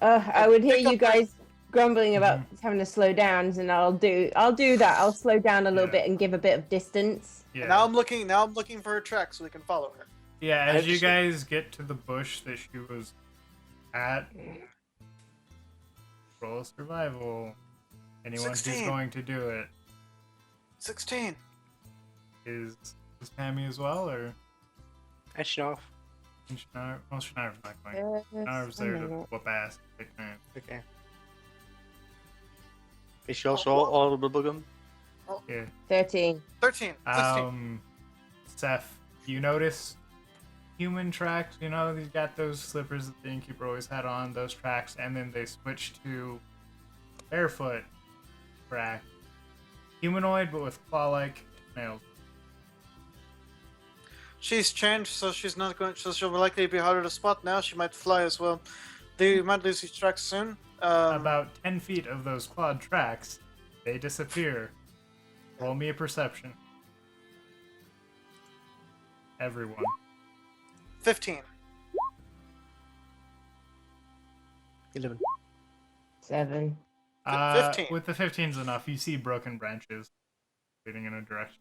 I would hear Pick up you guys grumbling about having to slow down, and I'll do that. I'll slow down a little Yeah. bit and give a bit of distance. Yeah. Now I'm looking for her track so we can follow her. Yeah, as you Actually- guys get to the bush that she was at, roll survival. Anyone 16. who's going to do it 16. is Pammy as well, or And Shinov. Shnar? Well, Shnarv's not going. Shnarv's there to whoop ass. Big man. Okay. Is she also all the bubblegum? Yeah. 13. 13. 16. Seth, you notice human tracks. You know, he's got those slippers that the innkeeper always had on, those tracks, and then they switch to barefoot track. Humanoid, but with claw-like nails. She's changed, so she's not going. So she'll likely be harder to spot now. She might fly as well. They might lose these tracks soon. About 10 feet of those clawed tracks, they disappear. Roll me a perception. Everyone. 15. 11. 7. 15. With the 15's enough, you see broken branches leading in a direction.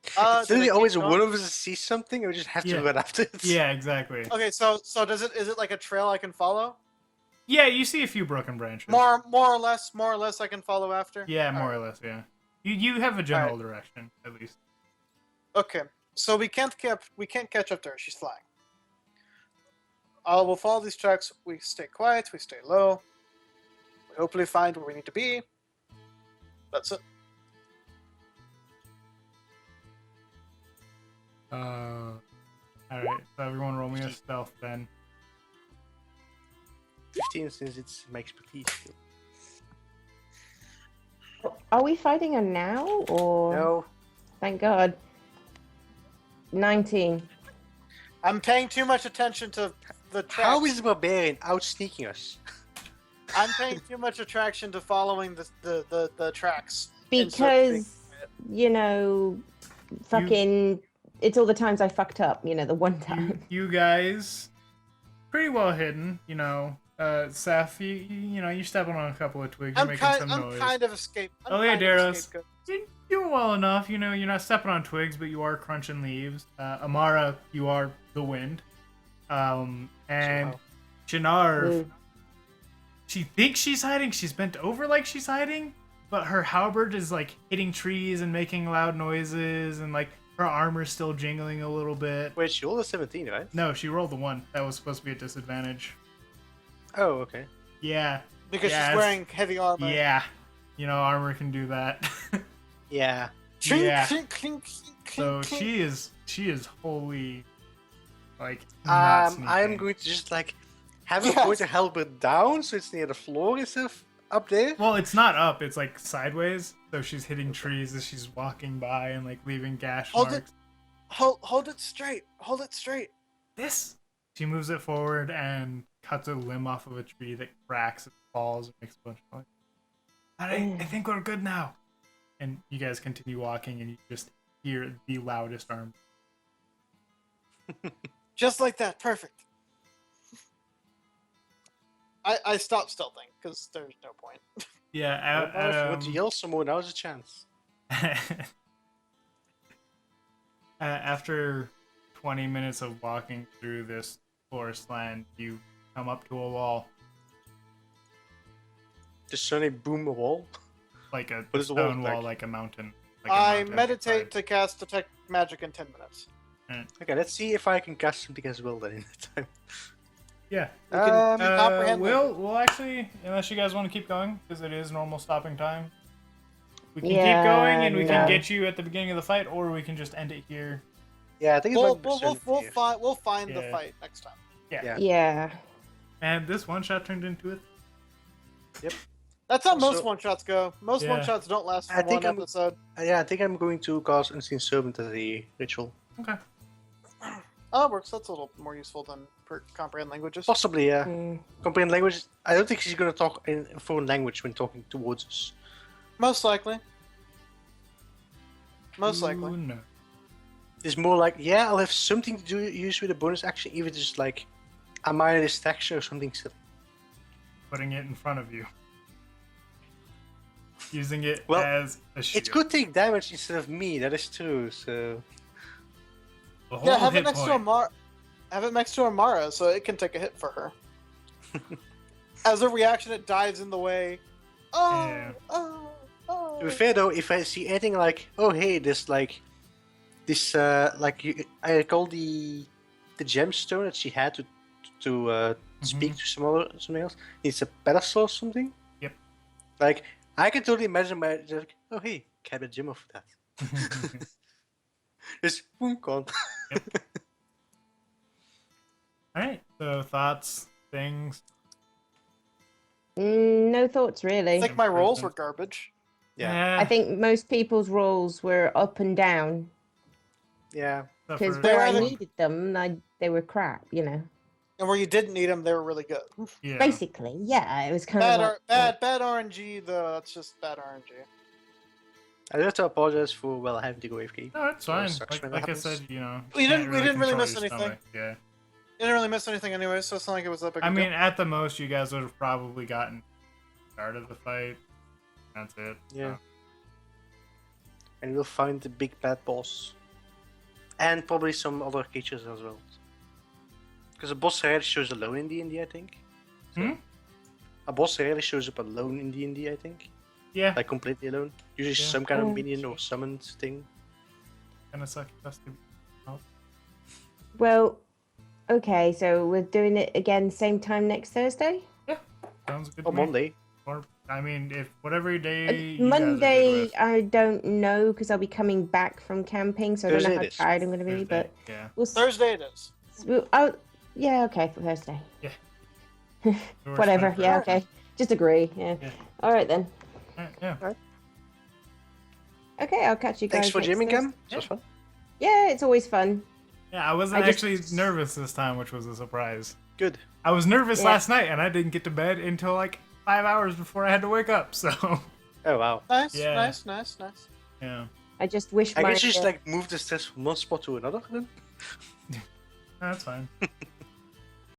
It's Did literally it keep always going? one of us sees something, and we just have to Yeah. run after it. Yeah, exactly. Okay, so is it like a trail I can follow? Yeah, you see a few broken branches. More or less I can follow after. Yeah, more Alright. or less, yeah. You have a general direction, at least. Okay, so we can't catch up to her. She's flying. We'll follow these tracks. We stay quiet. We stay low. We hopefully find where we need to be. That's it. Alright, so everyone roll me a stealth then. 15 since it's my expertise. Are we fighting her now, or? No. Thank God. 19. I'm paying too much attention to the tracks. How is the barbarian out sneaking us? I'm paying too much attraction to following the tracks. instead of being- Because, you know, fucking, it's all the times I fucked up, you know, the one time. You guys, pretty well hidden, you know. Seth, you know, you're stepping on a couple of twigs, you're I'm making some kind noise. of escape. Oh, yeah, Daros. You're doing well enough, you know, you're not stepping on twigs, but you are crunching leaves. Amara, you are the wind. And Somehow. Janarv, Ooh. she thinks she's hiding, she's bent over like she's hiding, but her halberd is like hitting trees and making loud noises, and like her armor's still jingling a little bit. Wait, she rolled a 17, right? No, she rolled the 1. That was supposed to be a disadvantage. Oh, okay. Yeah. Because Yeah, she's it's- wearing heavy armor. Yeah. You know, armor can do that. Yeah. Clink, Yeah. clink, clink, clink, So clink. she is wholly like not I am sneaking. going to just like have a Yes. point to help it down so it's near the floor instead of up there. Well, it's not up, it's like sideways. So she's hitting trees as she's walking by and like leaving gash Hold marks. it. Hold it straight. Hold it straight. This. She moves it forward and cuts a limb off of a tree that cracks and falls and makes a bunch of noise. I think we're good now. And you guys continue walking and you just hear the loudest arm. Just like that. Perfect. I stopped stealthing because there's no point. Yeah, If you want to yell some more, now's a chance. after 20 minutes of walking through this forest land, you come up to a wall, Just suddenly boom a wall. like a What is the wall stone wall, like? like a mountain. Like a I mountain meditate outside. to cast detect magic in 10 minutes. Okay, let's see if I can cast something as well then in that time. Yeah. You can comprehend We'll actually, unless you guys want to keep going, because it is normal stopping time. We can Yeah, keep going and we can no. get you at the beginning of the fight, or we can just end it here. Yeah, I think it's We'll like we'll find the Yeah. fight next time. Yeah. Yeah. And this one shot turned into it. That's how most Also- one shots go. Most Yeah. one shots don't last I for think one I'm- episode. Yeah, I think I'm going to cast Unseen Servant as a ritual. Okay. Oh, that works. That's a little more useful than comprehend languages. Possibly, yeah. Mm. Comprehend language. I don't think she's going to talk in a foreign language when talking towards us. Most likely. Most Ooh, likely. no. It's more like, yeah, I'll have something to do use with a bonus action, even just like a minor distraction or something silly. Putting it in front of you. Using it Well, as a shield. It could take damage instead of me, that is true, so... A whole Yeah, have it hit next to point. Amara. Have it next to Amara so it can take a hit for her. As a reaction, it dives in the way. Oh, Yeah. oh. To be fair though, if I see anything like, oh hey, this like, this like, I recall the gemstone that she had to speak to something else. It's a pedestal or something. Yep. Like I can totally imagine my like, oh hey, can I have a gem of that? Just boom, gone. Alright, so thoughts, things. No thoughts really. I think my rolls were garbage. Yeah. I think most people's rolls were up and down Yeah. because They where were I the- needed them, they were crap. You know. And where you didn't need them, they were really good. Yeah. Basically, yeah, it was kind Bad, of bad RNG though. That's just bad RNG. I'd have to apologize for having to go AFK. No, it's Or fine. sucks when Like that I happens. said, you know. We can't didn't really control miss your anything. stomach, Yeah. You didn't really miss anything anyway, so it's not like it was that big. I a mean, deal. at the most, you guys would have probably gotten start of the fight. That's it. Yeah. And we'll find the big bad boss. And probably some other creatures as well. Because a boss rarely shows alone in D&D, I think. Hmm? A boss rarely shows up alone in D&D, I think. Yeah. Like completely alone. Usually Yeah. some kind of Oh, minion or summoned thing. Kind of suck. That's the- well. Okay, so we're doing it again same time next Thursday. Sounds good. Or to me. Monday. Or I mean, if whatever day. you guys are good Monday, with. I don't know because I'll be coming back from camping, so I don't know Thursday how it is. tired I'm going to be. Thursday, But yeah. we'll. Thursday it is. Yeah, okay, for Thursday. It works Whatever. fine for Yeah, everyone. okay. Just agree. Yeah. Yeah. All right then. Yeah. Okay, I'll catch you guys. Thanks for next jamming, Thursday. Cam. This was fun. Yeah, it's always fun. Yeah, I wasn't I just- actually nervous this time, which was a surprise. Good. I was nervous Yeah. last night, and I didn't get to bed until like 5 hours before I had to wake up. So, Oh, wow. Nice, Yeah. nice, nice, nice. yeah, I just wish I my guess just like move the stress from one spot to another then. that's fine.